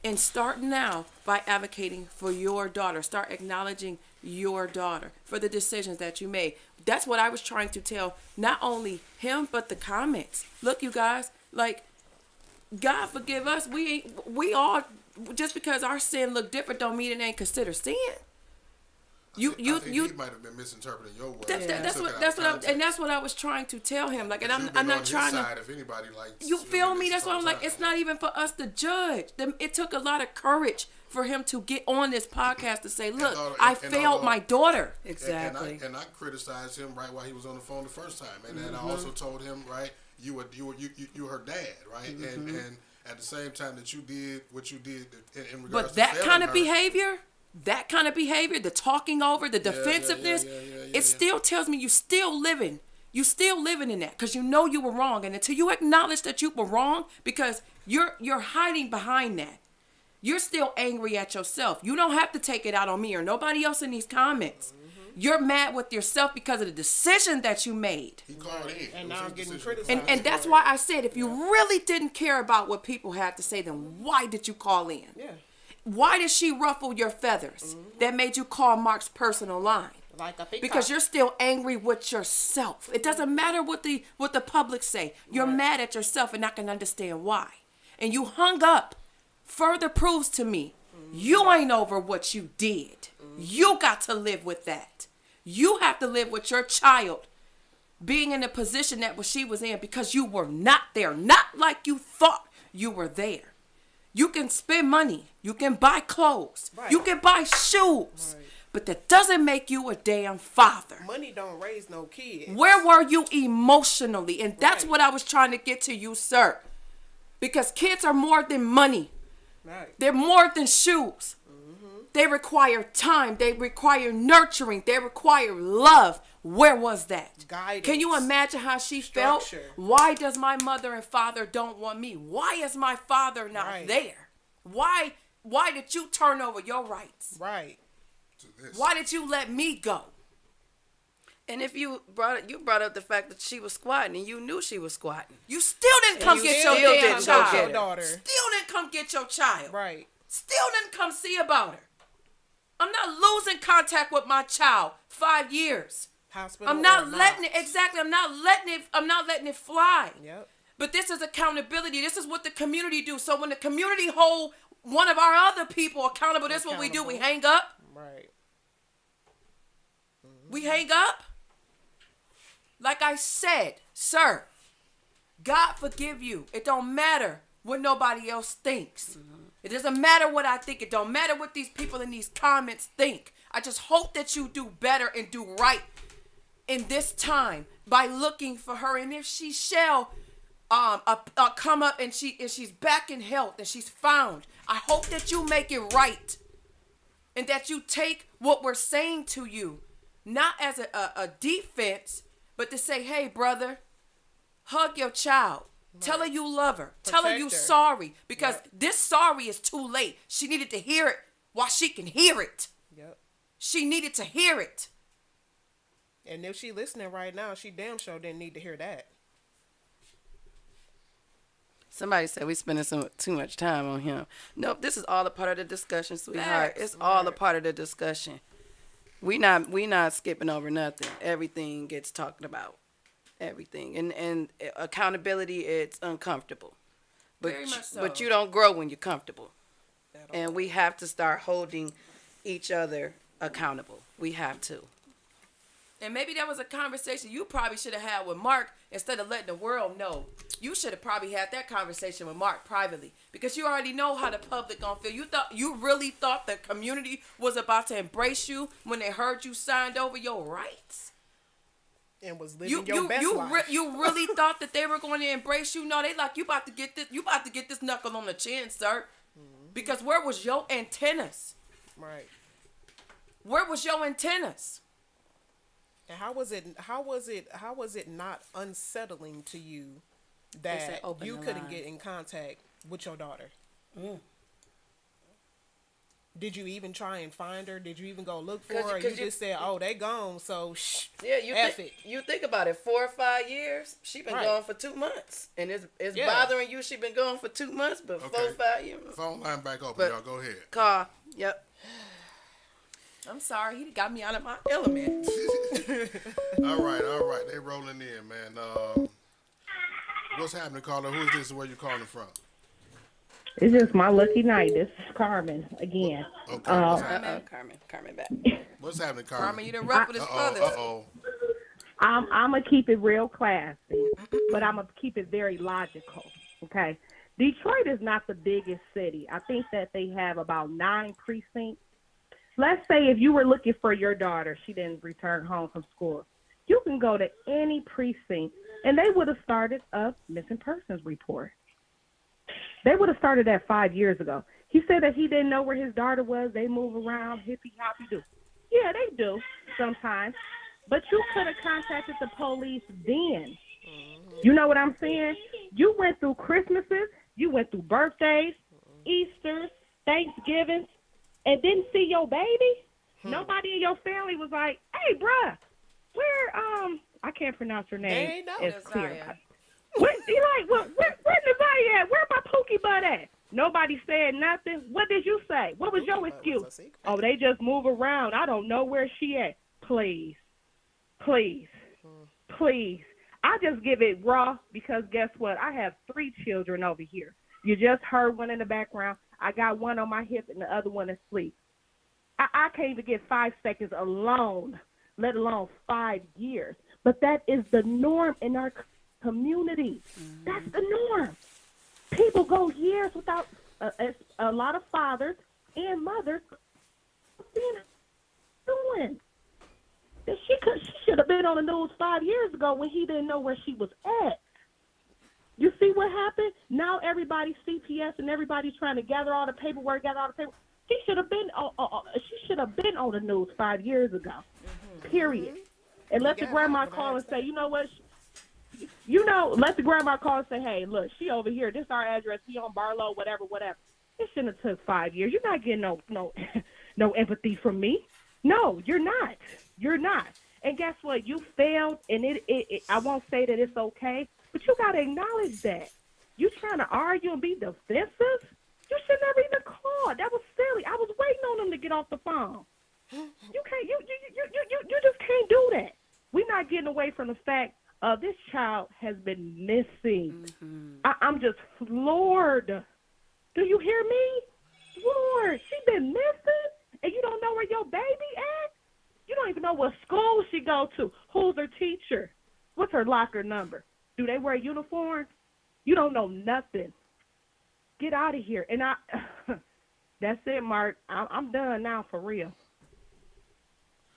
and start now by advocating for your daughter. Start acknowledging your daughter for the decisions that you made. That's what I was trying to tell not only him, but the comments. Look, you guys, like, God forgive us. We all, just because our sin look different don't mean it ain't considered sin. I think he might have been misinterpreting your words. That's what I was trying to tell him. Like, and I'm not trying to. If anybody likes, you feel me? That's what I'm like. It's not even for us to judge. It took a lot of courage for him to get on this podcast to say, "Look, I failed my daughter." Exactly. And I criticized him right while he was on the phone the first time, and then I also told him, right, you were her dad, right, and at the same time that you did what you did in regards But to that kind of her, behavior. That kind of behavior, the talking over, the defensiveness, it still tells me you still living in that because you know you were wrong. And until you acknowledge that you were wrong, because you're hiding behind that, you're still angry at yourself. You don't have to take it out on me or nobody else in these comments. You're mad with yourself because of the decision that you made. He called in. And now I'm getting criticized. And that's why I said, if you really didn't care about what people had to say, then why did you call in? Yeah. Why did she ruffle your feathers that made you call Mark's personal line? Like a peacock. Because you're still angry with yourself. It doesn't matter what the public say. You're mad at yourself, and I can understand why. And you hung up. Further proves to me you ain't over what you did. You got to live with that. You have to live with your child being in the position that she was in because you were not there. Not like you thought you were there. You can spend money. You can buy clothes. Right. You can buy shoes. Right. But that doesn't make you a damn father. Money don't raise no kids. Where were you emotionally? And that's what I was trying to get to you, sir. Because kids are more than money. Right. They're more than shoes. They require time. They require nurturing. They require love. Where was that? Guidance. Can you imagine how she felt? Why does my mother and father don't want me? Why is my father not there? Why did you turn over your rights? Right. Why did you let me go? And if you brought up the fact that she was squatting and you knew she was squatting. You still didn't come get your damn child. Still didn't come get your child. Right. Still didn't come see about her. I'm not losing contact with my child. 5 years. Hospital. I'm not letting it. Exactly. I'm not letting it fly. Yep. But this is accountability. This is what the community do. So when the community hold one of our other people accountable, this is what we do. We hang up. Right. We hang up. Like I said, sir, God forgive you. It don't matter what nobody else thinks. It doesn't matter what I think. It don't matter what these people in these comments think. I just hope that you do better and do right in this time by looking for her. And if she shall come up and she's back in health and she's found, I hope that you make it right and that you take what we're saying to you, not as a defense, but to say, hey, brother, hug your child. Right. Tell her you love her. Tell her you sorry. Because this sorry is too late. She needed to hear it while she can hear it. Yep. She needed to hear it. And if she listening right now, she damn sure didn't need to hear that. Somebody said we spending too much time on him. Nope, this is all a part of the discussion, sweetheart. It's all a part of the discussion. We not skipping over nothing. Everything gets talked about. Everything. And accountability, it's uncomfortable. But Very much so. But you don't grow when you're comfortable. And we have to start holding each other accountable. We have to. And maybe that was a conversation you probably should have had with Mark instead of letting the world know. You should have probably had that conversation with Mark privately because you already know how the public gonna feel. You really thought the community was about to embrace you when they heard you signed over your rights? And was living your best life. You really thought that they were going to embrace you? No, they like, you about to get this knuckle on the chin, sir. Mm-hmm. Because where was your antennas? Right. Where was your antennas? And how was it not unsettling to you that you couldn't get in contact with your daughter? Mm. Did you even try and find her? Did you even go look for her? Or you just said, "Oh, they gone." So you think about it. 4 or 5 years. She been gone for 2 months, and it's bothering you. She been gone for 2 months, but 4 or 5 years. Phone line back open, y'all. Go ahead. Call. Yep. I'm sorry, he got me out of my element. All right. They rolling in, man. What's happening, caller? Who is this? Where you calling from? It's just my lucky night. This is Carmen again. Okay. Carmen back. What's happening, Carmen? Carmen, you done ruffled his feathers. I'm gonna keep it real classy, but I'm gonna keep it very logical. Okay, Detroit is not the biggest city. I think that they have about 9 precincts. Let's say if you were looking for your daughter, she didn't return home from school. You can go to any precinct, and they would have started a missing persons report. They would have started that 5 years ago. He said that he didn't know where his daughter was. They move around, hippy-hoppy do. Yeah, they do sometimes. But you could have contacted the police then. You know what I'm saying? You went through Christmases, you went through birthdays, Easters, Thanksgivings, and didn't see your baby? Nobody in your family was like, hey, bruh, where, I can't pronounce her name. They ain't know. It's clear. Where Nazaya at? Where my Pookie butt at? Nobody said nothing. What did you say? What was your excuse? Oh, they just move around. I don't know where she at. Please. I just give it raw because guess what? I have 3 children over here. You just heard one in the background. I got one on my hip and the other one asleep. I can't even get 5 seconds alone, let alone 5 years. But that is the norm in our community. That's the norm. People go years without a lot of fathers and mothers doing. She should have been on the news 5 years ago when he didn't know where she was at. You see what happened? Now everybody's CPS and everybody's trying to gather all the paperwork, She should have been. She should have been on the news 5 years ago. Period. And let the grandma call and say, you know what? Let the grandma call and say, hey, look, she over here. This is our address. She on Barlow, whatever. It shouldn't have took 5 years. You're not getting no empathy from me. No, you're not. You're not. And guess what? You failed, and I won't say that it's okay, but you got to acknowledge that. You trying to argue and be defensive? You should never even call. That was silly. I was waiting on them to get off the phone. You can't. You just can't do that. We're not getting away from the fact this child has been missing. I'm just floored. Do you hear me? Floored. She been missing, and you don't know where your baby at. You don't even know what school she go to. Who's her teacher? What's her locker number? Do they wear uniforms? You don't know nothing. Get out of here. And that's it, Mark. I'm done now for real.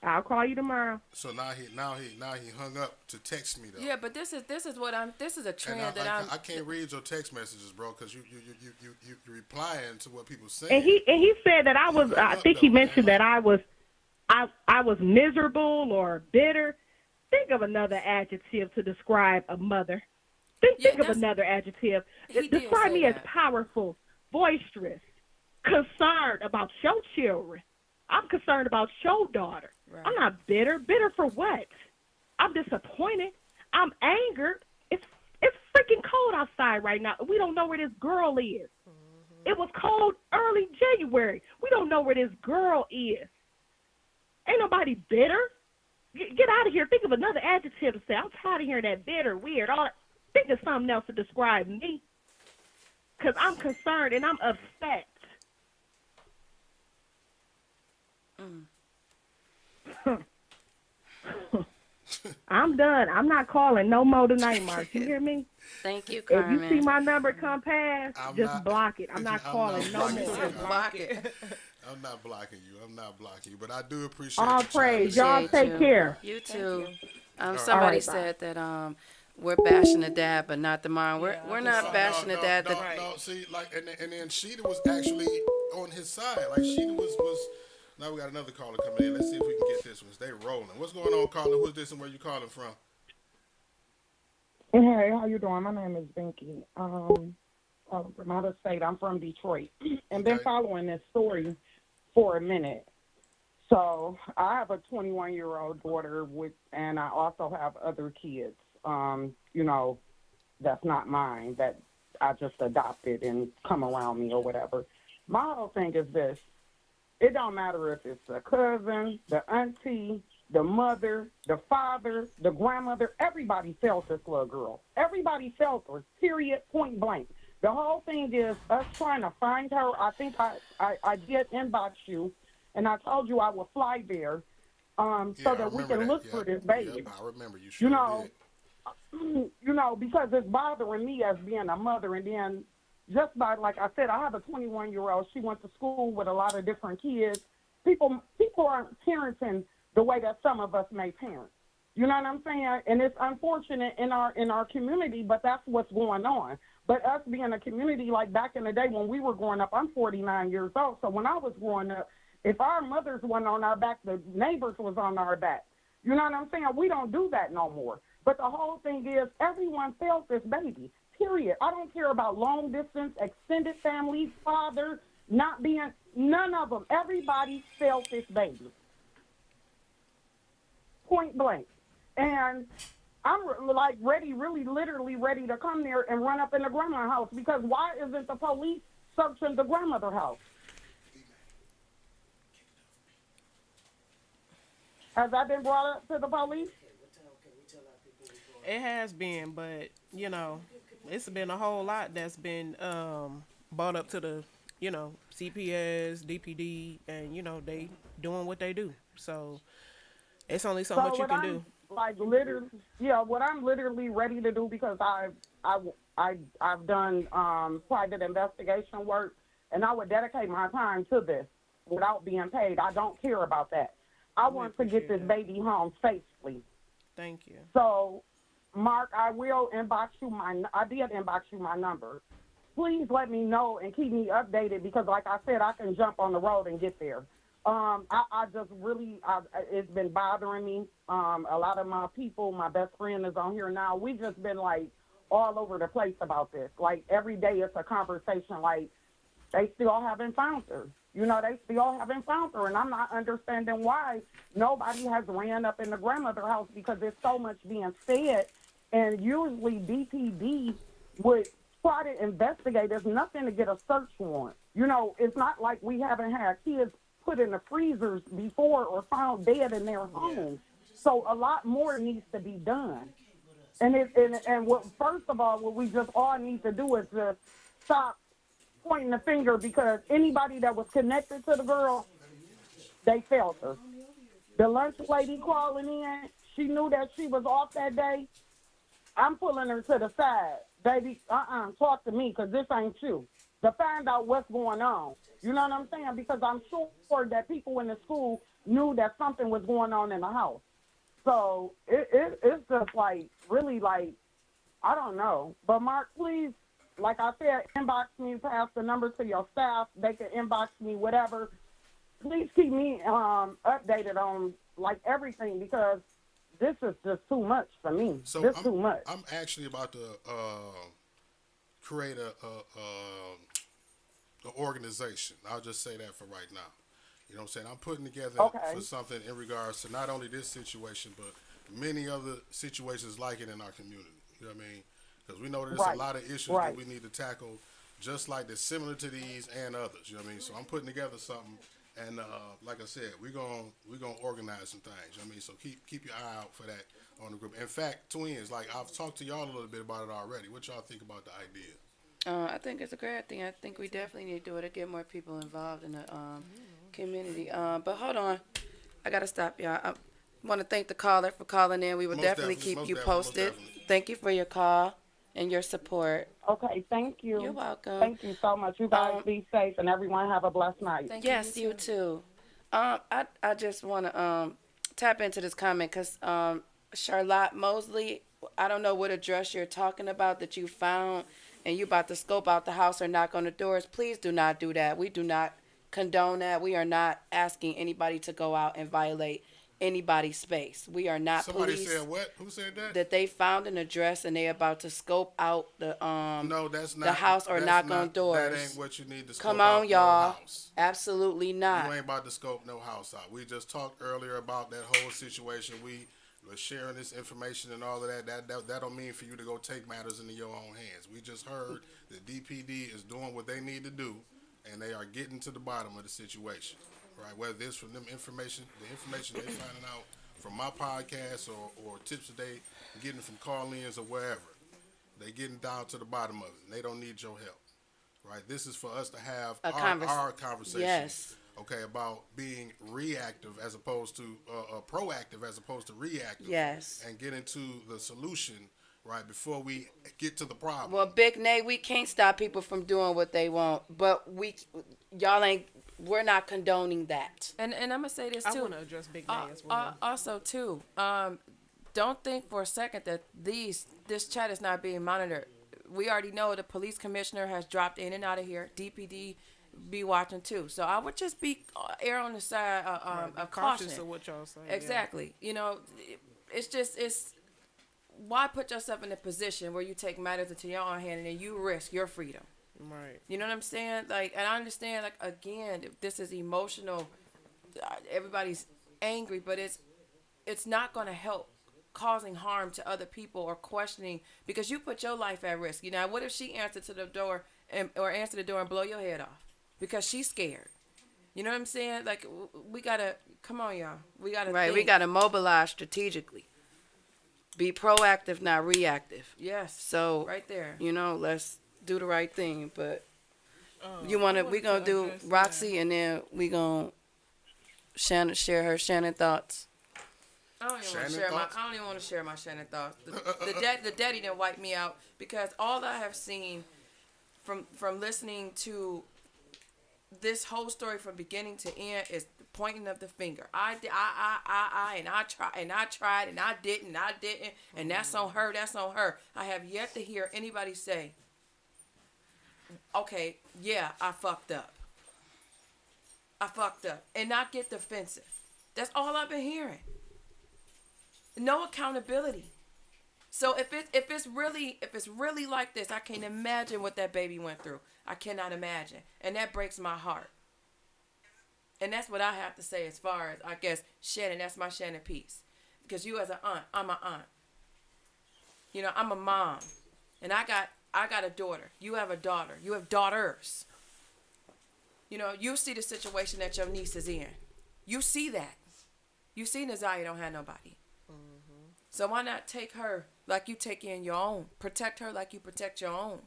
I'll call you tomorrow. So now he hung up to text me though. Yeah, but this is a trend I can't read your text messages, bro, because you replying to what people saying. And he said that I think he mentioned that I was miserable or bitter. Think of another adjective to describe a mother. Think of another adjective. Describe me as powerful, boisterous, concerned about your children. I'm concerned about your daughter. Right. I'm not bitter. Bitter for what? I'm disappointed. I'm angered. It's freaking cold outside right now. We don't know where this girl is. It was cold early January. We don't know where this girl is. Ain't nobody bitter. Get out of here. Think of another adjective to say. I'm tired of hearing that bitter, weird, all that. Think of something else to describe me. Because I'm concerned and I'm upset. I'm done. I'm not calling no more tonight, Mark. You hear me? Thank you, Carmen. If you see my number come past, block it. I'm not calling no more. Block it. I'm not blocking you, but I do appreciate all praise. Y'all take care. You too. Somebody said that we're bashing the dad, but not the mom. We're not bashing the dad. No, see, like, and then Sheeta was actually on his side. Like Sheeta was. Now we got another caller coming in. Let's see if we can get this one. They rolling. What's going on, caller? Who's this and where you calling from? Hey, how you doing? My name is Binky. From out of state. I'm from Detroit, and been following this story for a minute. So I have a 21-year-old daughter and I also have other kids. That's not mine, that I just adopted and come around me or whatever. My whole thing is this. It don't matter if it's the cousin, the auntie, the mother, the father, the grandmother. Everybody felt this little girl. Everybody felt her, period, point blank. The whole thing is us trying to find her. I think I did inbox you, and I told you I would fly there so that we can look for this baby. I remember you sure did. Because it's bothering me as being a mother, and then just by, like I said, I have a 21-year-old. She went to school with a lot of different kids. People aren't parenting the way that some of us may parent. You know what I'm saying? And it's unfortunate in our community, but that's what's going on. But us being a community, like back in the day when we were growing up, I'm 49 years old. So when I was growing up, if our mothers weren't on our back, the neighbors was on our back. You know what I'm saying? We don't do that no more. But the whole thing is everyone felt this baby. Period. I don't care about long distance, extended families, fathers, not being, none of them. Everybody felt this baby. Point blank. And I'm like really literally ready to come there and run up in the grandma's house, because why isn't the police searching the grandmother's house? Has that been brought up to the police? It has been, but it's been a whole lot that's been brought up to the CPS, DPD, and they doing what they do. So it's only so much you can do. Like literally, what I'm literally ready to do, because I've done private investigation work, and I would dedicate my time to this without being paid. I don't care about that. I want to get this baby home safely. Thank you. So, Mark, I will inbox you I did inbox you my number. Please let me know and keep me updated, because like I said, I can jump on the road and get there. I just really, it's been bothering me. A lot of my people, my best friend is on here now. We've just been like all over the place about this. Like every day it's a conversation, like they still haven't found her. They still haven't found her, and I'm not understanding why nobody has ran up in the grandmother's house, because there's so much being said, and usually DPD would try to investigate. There's nothing to get a search warrant. You know, it's not like we haven't had kids put in the freezers before or found dead in their homes. So a lot more needs to be done. And what, first of all, what we just all need to do is just stop pointing the finger, because anybody that was connected to the girl, they felt her. The lunch lady calling in, she knew that she was off that day. I'm pulling her to the side. Baby, talk to me, because this ain't you. To find out what's going on. You know what I'm saying? Because I'm sure that people in the school knew that something was going on in the house. So it's just like, really like, I don't know. But Mark, please, like I said, inbox me, pass the number to your staff. They can inbox me, whatever. Please keep me updated on like everything, because this is just too much for me. So this too much. I'm actually about to create a organization. I'll just say that for right now. You know what I'm saying? I'm putting together for something in regards to not only this situation, but many other situations like it in our community. You know what I mean? Because we know there's a lot of issues that we need to tackle, just like they're similar to these and others. You know what I mean? So I'm putting together something, and like I said, we're gonna organize some things. You know what I mean? So keep your eye out for that on the group. In fact, twins, like I've talked to y'all a little bit about it already. What y'all think about the idea? I think it's a great thing. I think we definitely need to do it to get more people involved in the community. But hold on, I gotta stop y'all. I want to thank the caller for calling in. We will definitely keep you posted. Thank you for your call and your support. Okay, thank you. You're welcome. Thank you so much. You guys be safe, and everyone have a blessed night. Yes, you too. I just want to tap into this comment because Charlotte Mosley, I don't know what address you're talking about that you found, and you about to scope out the house or knock on the doors. Please do not do that. We do not condone that. We are not asking anybody to go out and violate anybody's space. We are not Somebody police. said what? Who said that? That they found an address and they about to scope out the no, that's not the house or knock on doors. That ain't what you need to scope Come on, out y'all. No house. Absolutely not. You ain't about to scope no house out. We just talked earlier about that whole situation. We were sharing this information and all of that. That don't mean for you to go take matters into your own hands. We just heard that DPD is doing what they need to do, and they are getting to the bottom of the situation. Right, whether it's from them information, the information they're finding out from my podcast or tips that they getting from call-ins or wherever, they getting down to the bottom of it, and they don't need your help. Right, this is for us to have our conversation. Yes. Okay, about being reactive as opposed to proactive as opposed to reactive. Yes. And get into the solution right before we get to the problem. Well, Big Nate, we can't stop people from doing what they want, but we're not condoning that. And I'm gonna say this too. I want to address Big Nate as well. Also too, don't think for a second that this chat is not being monitored. We already know the police commissioner has dropped in and out of here. DPD be watching too. So I would just be err on the side of caution. Cautious of what y'all say. Exactly. Yeah. You know, it's why put yourself in a position where you take matters into your own hand and then you risk your freedom. Right. You know what I'm saying? Like, and I understand, like, again, this is emotional. Everybody's angry, but it's not going to help causing harm to other people or questioning, because you put your life at risk. You know, what if she answered to the door or answer the door and blow your head off because she's scared? You know what I'm saying? Like, we gotta come on, y'all. We gotta think. We gotta mobilize strategically. Be proactive, not reactive. Yes. So right there. You know, let's do the right thing. But we gonna do Roxy, and then we gonna share her Shannon thoughts. I don't even want to share my Shannon thoughts. The daddy didn't wipe me out, because all I have seen from listening to this whole story from beginning to end is the pointing of the finger. I tried and I didn't, and that's on her. That's on her. I have yet to hear anybody say, okay, yeah, I fucked up, and not get defensive. That's all I've been hearing. No accountability. So if it's really like this, I can't imagine what that baby went through. I cannot imagine, and that breaks my heart. And that's what I have to say as far as, I guess, Shannon. That's my Shannon piece, because you as an aunt, I'm an aunt. You know, I'm a mom, and I got a daughter. You have a daughter. You have daughters. You know, you see the situation that your niece is in. You see that. You see Naziah don't have nobody. So why not take her like you take in your own? Protect her like you protect your own.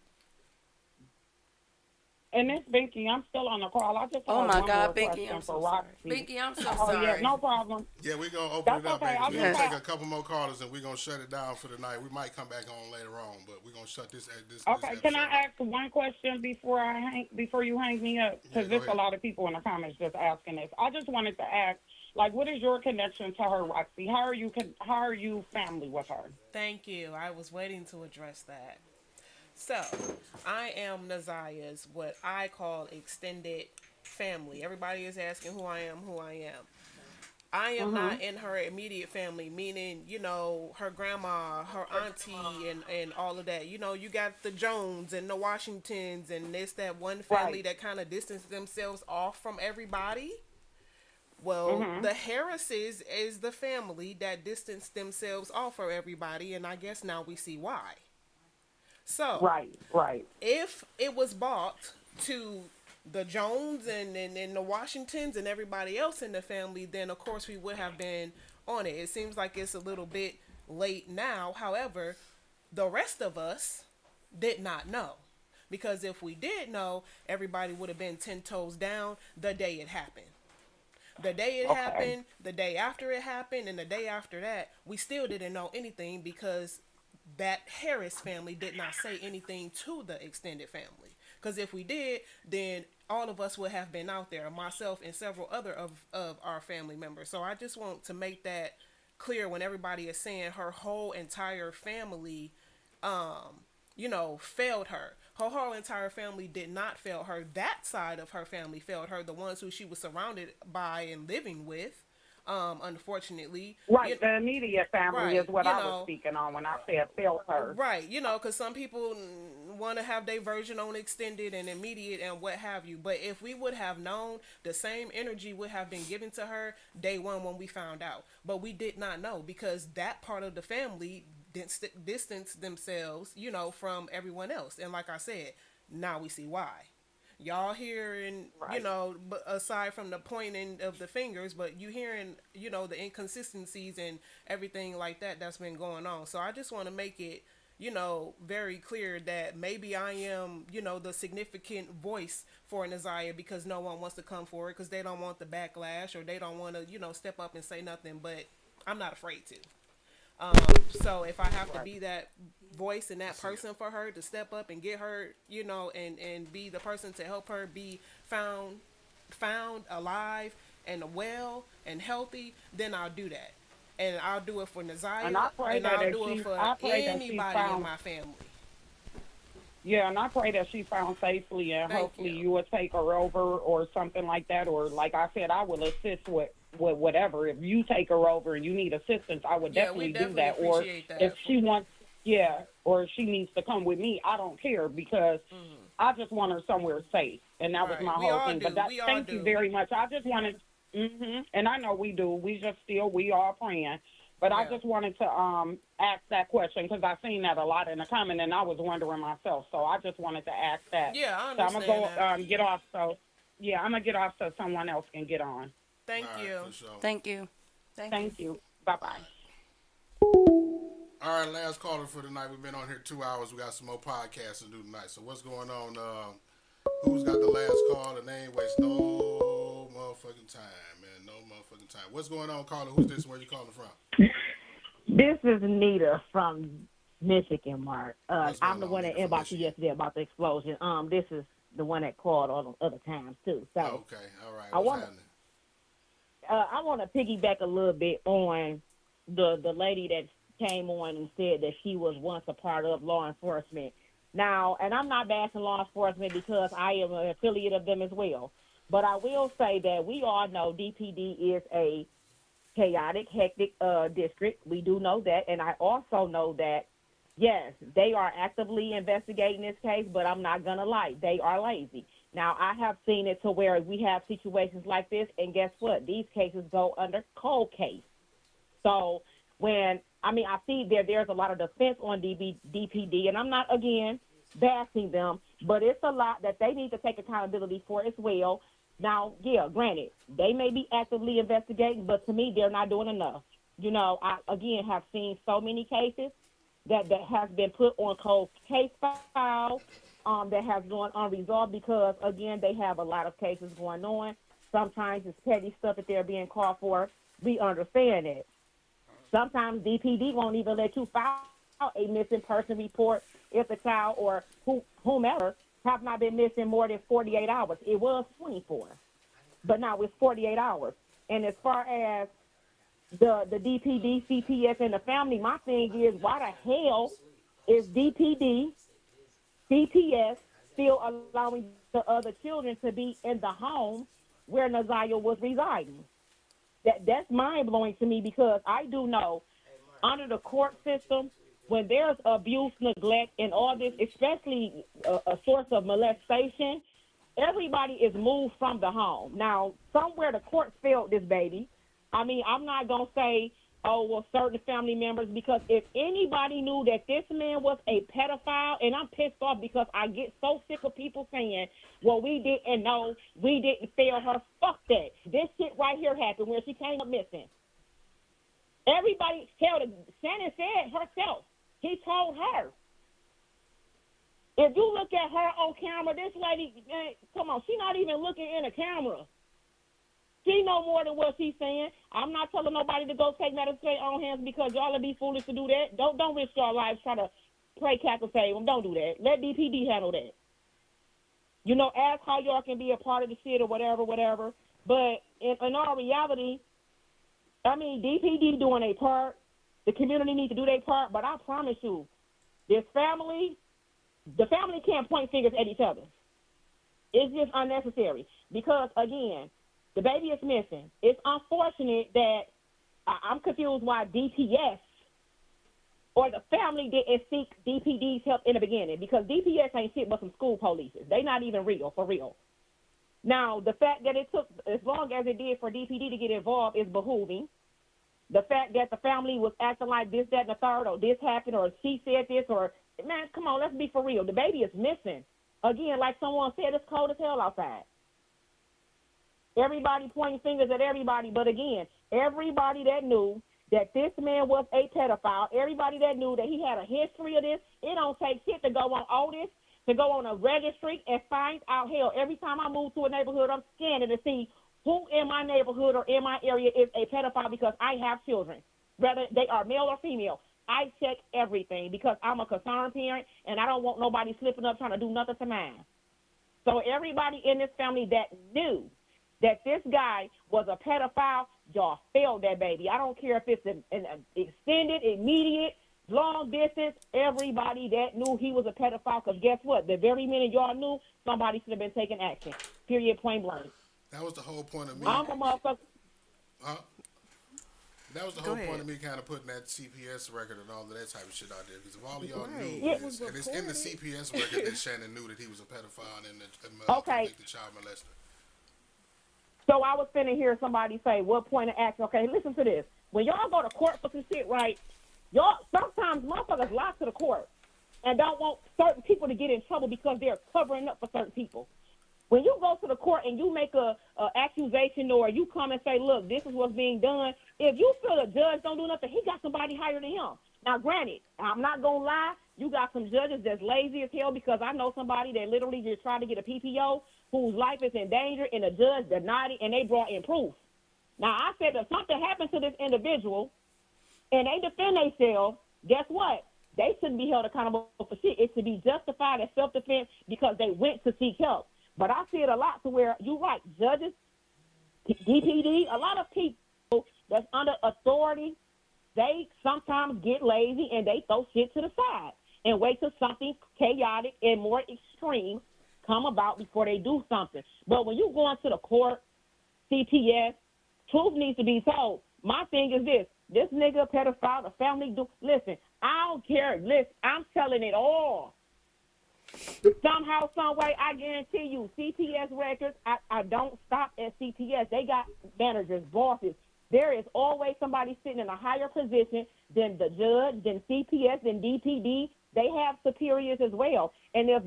And Miss Binky, I'm still on the call. I just Oh have my one God, more Binky, question I'm for so sorry. Roxy. Binky, I'm so Oh yeah, sorry. no problem. Yeah, we're gonna open That's it up, okay. baby. I'll We're just gonna take have- a couple more callers and we're gonna shut it down for the night. We might come back on later on, but we're gonna shut this. Okay, this can I episode. ask one question before you hang me up? Because go there's ahead. a lot of people in the comments just asking this. I just wanted to ask, like, what is your connection to her, Roxy? How are you family with her? Thank you. I was waiting to address that. So, I am Naziah's what I call extended family. Everybody is asking who I am. I am not in her immediate family, meaning, you know, her grandma, her auntie, and all of that. You know, you got the Jones and the Washingtons, and it's that one family that kind of distanced themselves off from everybody. Well, the Harrises is the family that distanced themselves off from everybody, and I guess now we see why. So, Right. if it was bought to the Jones and the Washingtons and everybody else in the family, then of course we would have been on it. It seems like it's a little bit late now. However, the rest of us did not know. Because if we did know, everybody would have been 10 toes down the day it happened. The day it happened, the day after it happened, and the day after that, we still didn't know anything because that Harris family did not say anything to the extended family. Because if we did, then all of us would have been out there, myself and several other of our family members. So I just want to make that clear when everybody is saying her whole entire family, you know, failed her. Her whole entire family did not fail her. That side of her family failed her, the ones who she was surrounded by and living with. Unfortunately, Right, the immediate family is what you I know, was speaking on when I said failed her. Right, you know, because some people want to have their version on extended and immediate and what have you. But if we would have known, the same energy would have been given to her day one when we found out. But we did not know because that part of the family distanced themselves, you know, from everyone else. And like I said, now we see why. Y'all hearing, you know, but aside from the pointing of the fingers, but you hearing, you know, the inconsistencies and everything like that that's been going on. So I just want to make it, you know, very clear that maybe I am, you know, the significant voice for Naziah because no one wants to come forward because they don't want the backlash or they don't want to, you know, step up and say nothing, but I'm not afraid to. So if I have to be that voice and that person for her to step up and get her, you know, and be the person to help her be found alive and well and healthy, then I'll do that. And I'll do it for Naziah, And I pray that I'll if do it she- for I pray that she anybody in found- my family. Yeah, and I pray that she found safely, and Thank hopefully you will take her over or something like that. Or like I said, I will assist with whatever. If you take her over and you need assistance, I would Yeah, we definitely do that. definitely Or appreciate that. if she wants, or if she needs to come with me, I don't care because I just want her somewhere safe, and that was Right. my We whole all thing. do. But that, We all thank you do. very much. I just wanted, and I know we do. We all praying. But I just wanted to ask that question because I seen that a lot in the comment, and I was wondering myself. So I just wanted to ask that. Yeah, I So I'm understand gonna go that. get off. So yeah, I'm gonna get off so someone else can get on. Thank you. Thank you. Thank you. Bye bye. All right, last caller for tonight. We've been on here 2 hours. We got some more podcasts to do tonight. So what's going on? Who's got the last call? The name waste no motherfucking time, man. No motherfucking time. What's going on, caller? Who's this? Where you calling from? This is Nita from Michigan, Mark. What's I'm going the on, one that Nita, from inboxed you yesterday about the explosion. This is the one that called all the other times too. So Okay, all right. I What's want happening? I want to piggyback a little bit on the lady that came on and said that she was once a part of law enforcement. Now, and I'm not bashing law enforcement because I am an affiliate of them as well. But I will say that we all know DPD is a chaotic, hectic district. We do know that. And I also know that, yes, they are actively investigating this case, but I'm not going to lie. They are lazy. Now, I have seen it to where we have situations like this, and guess what? These cases go under cold case. So I see there's a lot of defense on DPD, and I'm not, again, bashing them, but it's a lot that they need to take accountability for as well. Now, yeah, granted, they may be actively investigating, but to me, they're not doing enough. You know, I, again, have seen so many cases that has been put on cold case files that has gone unresolved because, again, they have a lot of cases going on. Sometimes it's petty stuff that they're being called for. We understand it. Sometimes DPD won't even let you file a missing person report if the child or whomever have not been missing more than 48 hours. It was 24, but now it's 48 hours. And as far as the DPD, CPS, and the family, my thing is, why the hell is DPD, CPS still allowing the other children to be in the home where Naziah was residing? That's mind-blowing to me because I do know under the court system, when there's abuse, neglect, and all this, especially a source of molestation, everybody is moved from the home. Now, somewhere the court failed this baby. I mean, I'm not going to say, oh, well, certain family members, because if anybody knew that this man was a pedophile, and I'm pissed off because I get so sick of people saying, well, we didn't know, we didn't fail her. Fuck that. This shit right here happened where she came up missing. Everybody, Shannon said herself, he told her. If you look at her on camera, this lady, come on, she's not even looking in the camera. She know more than what she's saying. I'm not telling nobody to go take matters in their own hands because y'all will be foolish to do that. Don't risk your lives trying to play cackle save them. Don't do that. Let DPD handle that. You know, ask how y'all can be a part of the shit or whatever. But in all reality, I mean, DPD doing their part. The community needs to do their part. But I promise you, the family can't point fingers at each other. It's just unnecessary because, again, the baby is missing. It's unfortunate that I'm confused why DPS or the family didn't seek DPD's help in the beginning because DPS ain't shit but some school polices. They not even real, for real. Now, the fact that it took as long as it did for DPD to get involved is behooving. The fact that the family was acting like this, that, and the third, or this happened, or she said this, or, man, come on, let's be for real. The baby is missing. Again, like someone said, it's cold as hell outside. Everybody pointing fingers at everybody, but again, everybody that knew that this man was a pedophile, everybody that knew that he had a history of this, it don't take shit to go on Otis, to go on a registry and find out. Hell, every time I move to a neighborhood, I'm scanning to see who in my neighborhood or in my area is a pedophile because I have children, whether they are male or female. I check everything because I'm a concerned parent and I don't want nobody slipping up trying to do nothing to mine. So everybody in this family that knew that this guy was a pedophile, y'all failed that baby. I don't care if it's an extended, immediate, long distance, everybody that knew he was a pedophile, because guess what? The very minute y'all knew, somebody should have been taking action. Period, point blank. That was the whole point of me. I'm a motherfucker. Huh? That was the whole point of me kind of putting that CPS record and all of that type of shit out there. Because if all of y'all knew, this, and it's in the CPS record that Shannon knew that he was a pedophile and a convicted child molester. So I was finna hear somebody say, what point of action? Okay, listen to this. When y'all go to court for some shit, right, y'all, sometimes motherfuckers lie to the court and don't want certain people to get in trouble because they're covering up for certain people. When you go to the court and you make a accusation or you come and say, look, this is what's being done, if you feel the judge don't do nothing, he got somebody higher than him. Now, granted, I'm not going to lie, you got some judges that's lazy as hell because I know somebody that literally just tried to get a PPO whose life is in danger and the judge denied it and they brought in proof. Now, I said if something happened to this individual and they defend themselves, guess what? They shouldn't be held accountable for shit. It should be justified as self-defense because they went to seek help. But I see it a lot to where, you're right, judges, DPD, a lot of people that's under authority, they sometimes get lazy and they throw shit to the side and wait till something chaotic and more extreme come about before they do something. But when you go into the court, CPS, truth needs to be told. My thing is this nigga pedophile, the family do, listen, I don't care, listen, I'm telling it all. Somehow, some way, I guarantee you, CPS records, I don't stop at CPS. They got managers, bosses. There is always somebody sitting in a higher position than the judge, than CPS, than DPD. They have superiors as well. And if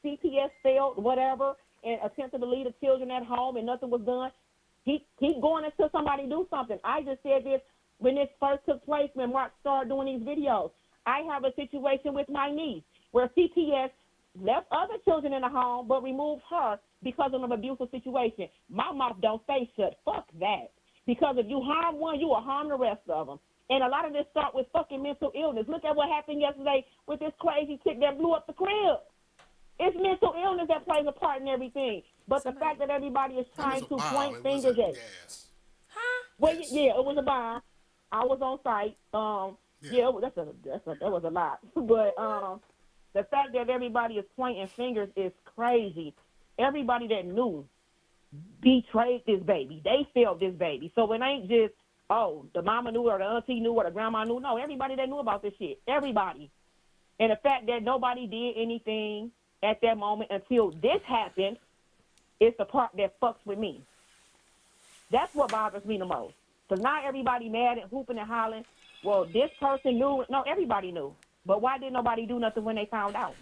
CPS failed, whatever, and attempted to leave the children at home and nothing was done. He going until somebody do something. I just said this when this first took place, when Mark started doing these videos. I have a situation with my niece where CPS left other children in the home but removed her because of an abusive situation. My mouth don't stay shut. Fuck that. Because if you harm one, you will harm the rest of them. And a lot of this start with fucking mental illness. Look at what happened yesterday with this crazy chick that blew up the crib. It's mental illness that plays a part in everything. But the fact that everybody is trying to point fingers at well, yeah, it was a bomb. I was on site. Yeah, that was a lot. But the fact that everybody is pointing fingers is crazy. Everybody that knew betrayed this baby. They failed this baby. So it ain't just, oh, the mama knew or the auntie knew or the grandma knew. No, everybody that knew about this shit. Everybody. And the fact that nobody did anything at that moment until this happened is the part that fucks with me. That's what bothers me the most. Because now everybody mad and hooping and hollering. Well, this person knew. No, everybody knew. But why didn't nobody do nothing when they found out?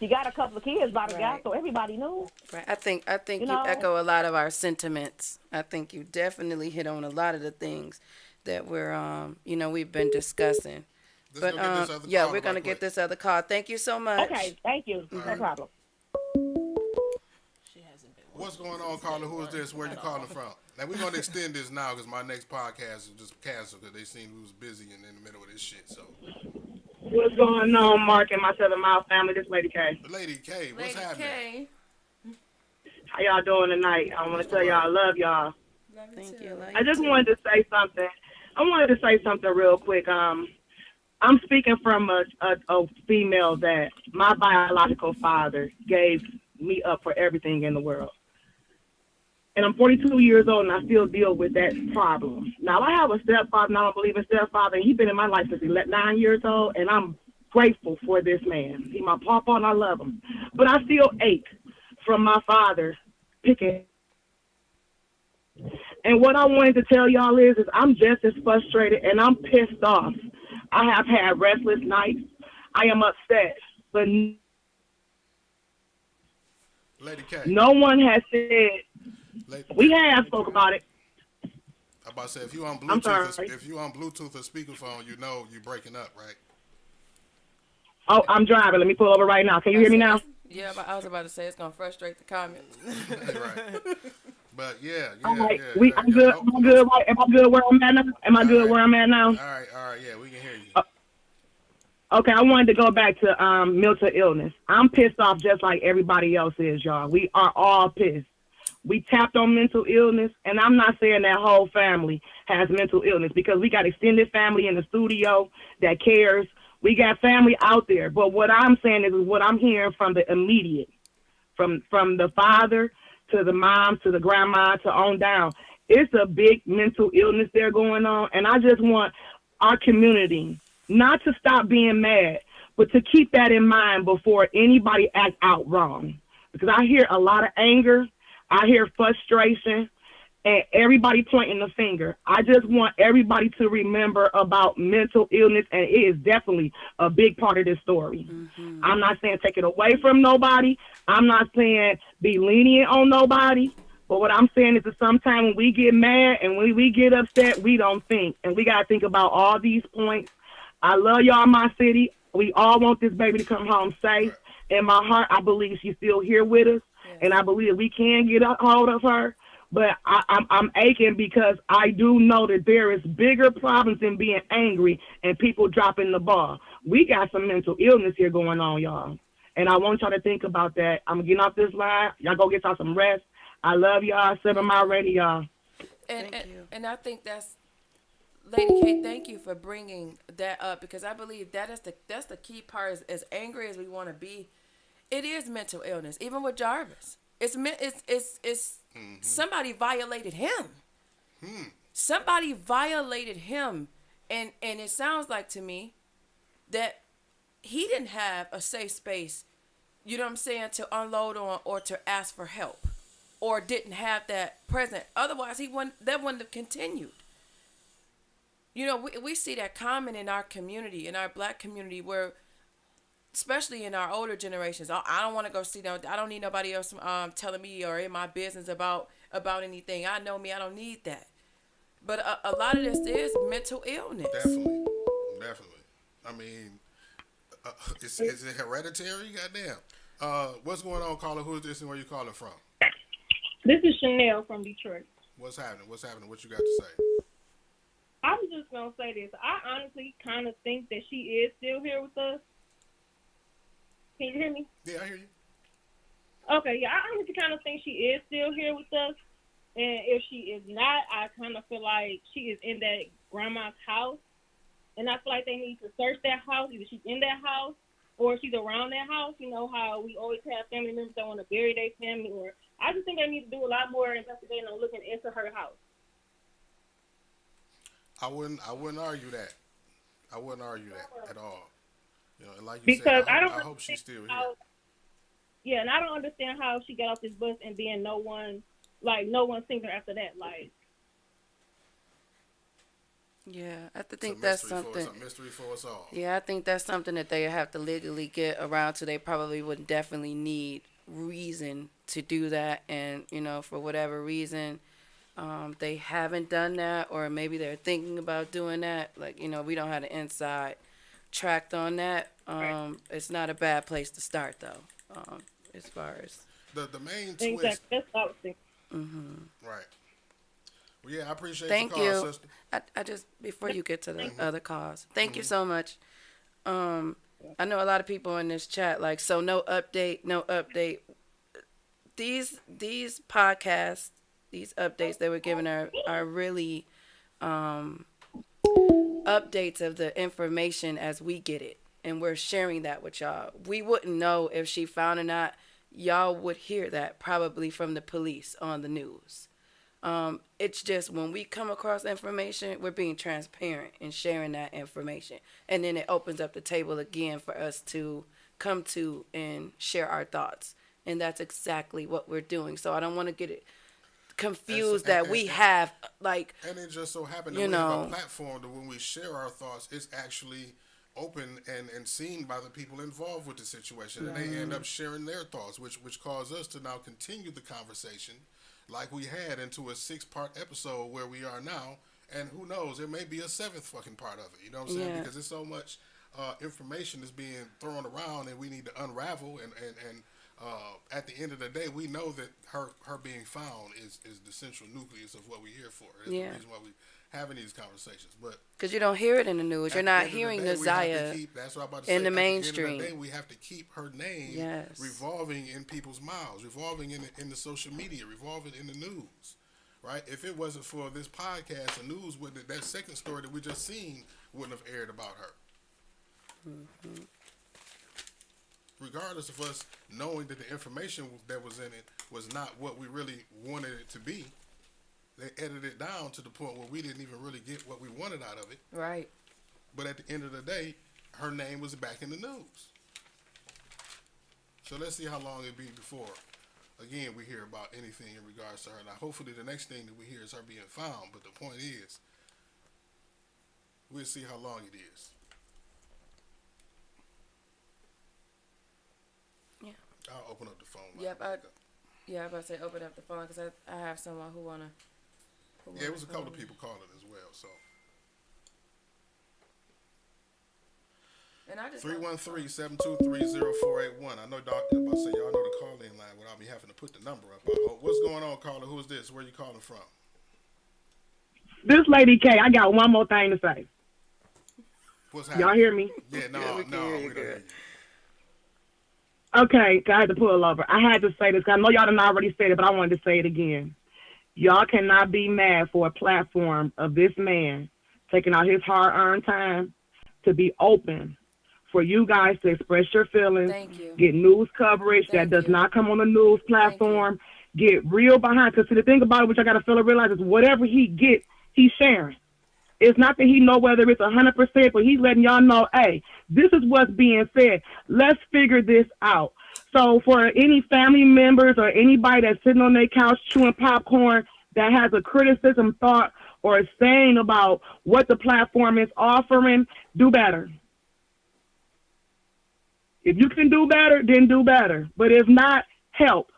She got a couple of kids by the guy, so everybody knew. Right. I think you echo a lot of our sentiments. I think you definitely hit on a lot of the things that we've been discussing. But we're gonna get this other call. Thank you so much. Okay, thank you. No problem. What's going on, caller? Who is this? Where you calling from? Now we're gonna extend this now because my next podcast is just canceled because they seen we was busy and in the middle of this shit. So. What's going on, Mark and my 7 Mile family? This Lady K. Lady K, what's happening? How y'all doing tonight? I want to tell y'all I love y'all. Thank you. I just wanted to say something. I wanted to say something real quick. I'm speaking from a female that my biological father gave me up for everything in the world. And I'm 42 years old, and I still deal with that problem. Now, I have a stepfather, and I don't believe in stepfather. He's been in my life since he's 9 years old, and I'm grateful for this man. He's my papa, and I love him. But I still ache from my father picking. And what I wanted to tell y'all is I'm just as frustrated, and I'm pissed off. I have had restless nights. I am upset. But Lady K. No one has said... We have spoke about it. I'm about to say if you on Bluetooth, or speakerphone, you know you're breaking up, right? Oh, I'm driving. Let me pull over right now. Can you hear me now? Yeah, but I was about to say it's gonna frustrate the comments. Right. But yeah. I'm good. Am I good? Am I good where I'm at now? Am I good where I'm at now? All right. Yeah, we can hear you. Okay, I wanted to go back to mental illness. I'm pissed off just like everybody else is, y'all. We are all pissed. We tapped on mental illness, and I'm not saying that whole family has mental illness because we got extended family in the studio that cares. We got family out there. But what I'm saying is what I'm hearing from the immediate, from the father to the mom to the grandma to on down. It's a big mental illness there going on, and I just want our community not to stop being mad, but to keep that in mind before anybody act out wrong. Because I hear a lot of anger. I hear frustration and everybody pointing the finger. I just want everybody to remember about mental illness, and it is definitely a big part of this story. Mm-hmm. I'm not saying take it away from nobody. I'm not saying be lenient on nobody. But what I'm saying is that sometimes when we get mad and when we get upset, we don't think. And we got to think about all these points. I love y'all, my city. We all want this baby to come home safe. In my heart, I believe she's still here with us. And I believe we can get a hold of her, but I'm aching because I do know that there is bigger problems than being angry and people dropping the ball. We got some mental illness here going on, y'all. And I want y'all to think about that. I'm getting off this line. Y'all go get y'all some rest. I love y'all. 7 Mile Radio, y'all. And I think that's, Lady K, thank you for bringing that up because I believe that's the key part. As angry as we want to be, it is mental illness. Even with Jarvis, it's mm-hmm. Somebody violated him. Somebody violated him, and it sounds like to me that he didn't have a safe space. You know what I'm saying, to unload on or to ask for help, or didn't have that present. Otherwise, that wouldn't have continued. You know, we see that common in our community, in our black community, where especially in our older generations. I don't want to go see them. I don't need nobody else telling me or in my business about anything. I know me. I don't need that. But a lot of this is mental illness. Definitely. I mean, is it hereditary? Goddamn. What's going on, caller? Who is this and where you calling from? This is Chanel from Detroit. What's happening? What you got to say? I was just going to say this. I honestly kind of think that she is still here with us. Can you hear me? Yeah, I hear you. Okay, yeah, I honestly kind of think she is still here with us. And if she is not, I kind of feel like she is in that grandma's house. And I feel like they need to search that house. Either she's in that house or she's around that house. You know how we always have family members that want to bury their family. Or I just think they need to do a lot more investigating and looking into her house. I wouldn't argue that. I wouldn't argue that at all. You know, and like you because said, I hope she's still here. Yeah, and I don't understand how she got off this bus and then no one seen her after that. Like, yeah, I think that's something. It's a mystery for us all. Yeah, I think that's something that they have to legally get around to. They probably would definitely need reason to do that, and for whatever reason, they haven't done that, or maybe they're thinking about doing that. Like, we don't have the inside track on that. It's not a bad place to start though. As far as the main twist. Exactly. That's what I was thinking. Mm-hmm. Right. Well, yeah, I appreciate Thank the call, you. sister. I just, before you get to the other calls, thank you so much. I know a lot of people in this chat, like, so no update. These podcasts, these updates that we're giving are really updates of the information as we get it. And we're sharing that with y'all. We wouldn't know if she found or not. Y'all would hear that probably from the police on the news. It's just when we come across information, we're being transparent and sharing that information. And then it opens up the table again for us to come to and share our thoughts. And that's exactly what we're doing. So I don't want to get it confused that we have, like... And it just so happened that we have a platform that when we share our thoughts, it's actually open and seen by the people involved with the situation. And they end up sharing their thoughts, which cause us to now continue the conversation like we had into a 6-part episode where we are now. And who knows, there may be a 7th fucking part of it. You know what I'm saying? Because there's so much information is being thrown around and we need to unravel. And at the end of the day, we know that her being found is the central nucleus of what we're here for. That's the reason why we having these conversations, but because you don't hear it in the news, you're not hearing Nasiah in the mainstream. At the end of the day, we have to keep her name revolving in people's mouths, revolving in the social media, revolving in the news, right? If it wasn't for this podcast, the news wouldn't. That second story that we just seen wouldn't have aired about her. Mm-hmm. Regardless of us knowing that the information that was in it was not what we really wanted it to be. They edited it down to the point where we didn't even really get what we wanted out of it. Right. But at the end of the day, her name was back in the news. So let's see how long it'll be before, again, we hear about anything in regards to her. Now, hopefully the next thing that we hear is her being found. But the point is, we'll see how long it is. Yeah. I'll open up the phone. Yep. I'm about to say open up the phone because I have someone who wanna. Yeah, it was a couple of people calling as well. So. And I just 313-723-0481. I know Doctor about to say y'all know the call-in line without me having to put the number up. What's going on, caller? Who is this? Where you calling from? This lady K. I got one more thing to say. What's happening? Y'all hear me? Yeah, no, we don't hear you. Okay, I had to pull over. I had to say this because I know y'all done already said it, but I wanted to say it again. Y'all cannot be mad for a platform of this man taking out his hard-earned time to be open for you guys to express your feelings, get news coverage that does not come on the news platform, get real behind. Because the thing about it, which I got to feel and realize, is whatever he gets, he's sharing. It's not that he know whether it's 100%, but he's letting y'all know, hey, this is what's being said. Let's figure this out. So for any family members or anybody that's sitting on their couch chewing popcorn that has a criticism, thought, or a saying about what the platform is offering, do better. If you can do better, then do better. But if not, help.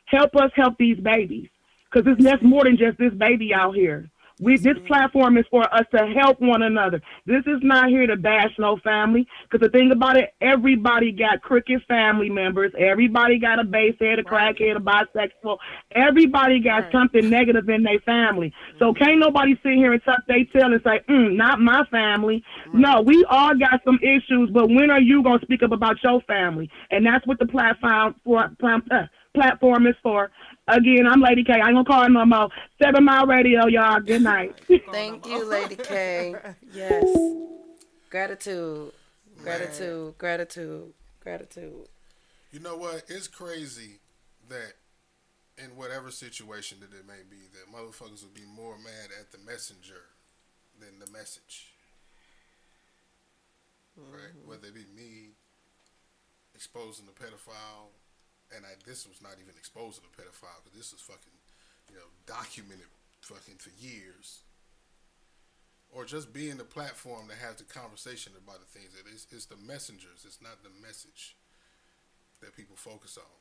Help us help these babies. Because there's more than just this baby out here. This platform is for us to help one another. This is not here to bash no family. Because the thing about it, everybody got crooked family members. Everybody got a basehead, a crackhead, a bisexual. Everybody got something negative in their family. So can't nobody sit here and tuck their tail and say, not my family. No, we all got some issues, but when are you going to speak up about your family? And that's what the platform is for. Again, I'm Lady K. I ain't gonna call it no more. 7 Mile Radio, y'all. Good night. Thank you, Lady K. Yes. Gratitude. Gratitude. Gratitude. Gratitude. You know what? It's crazy that in whatever situation that it may be, that motherfuckers will be more mad at the messenger than the message. Right? Whether it be me exposing the pedophile, and this was not even exposing the pedophile, but this is fucking, documented fucking for years. Or just being the platform that has the conversation about the things. It's the messengers, it's not the message that people focus on.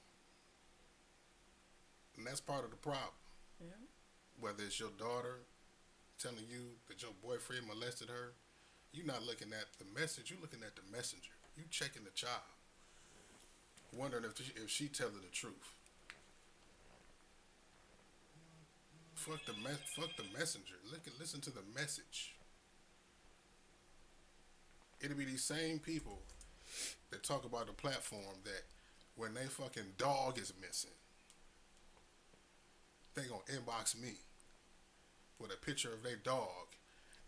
And that's part of the problem. Yeah. Whether it's your daughter telling you that your boyfriend molested her, you're not looking at the message, you're looking at the messenger. You checking the child, wondering if she telling the truth. Fuck the messenger. Listen to the message. It'll be these same people that talk about the platform that when they fucking dog is missing, they gonna inbox me with a picture of their dog,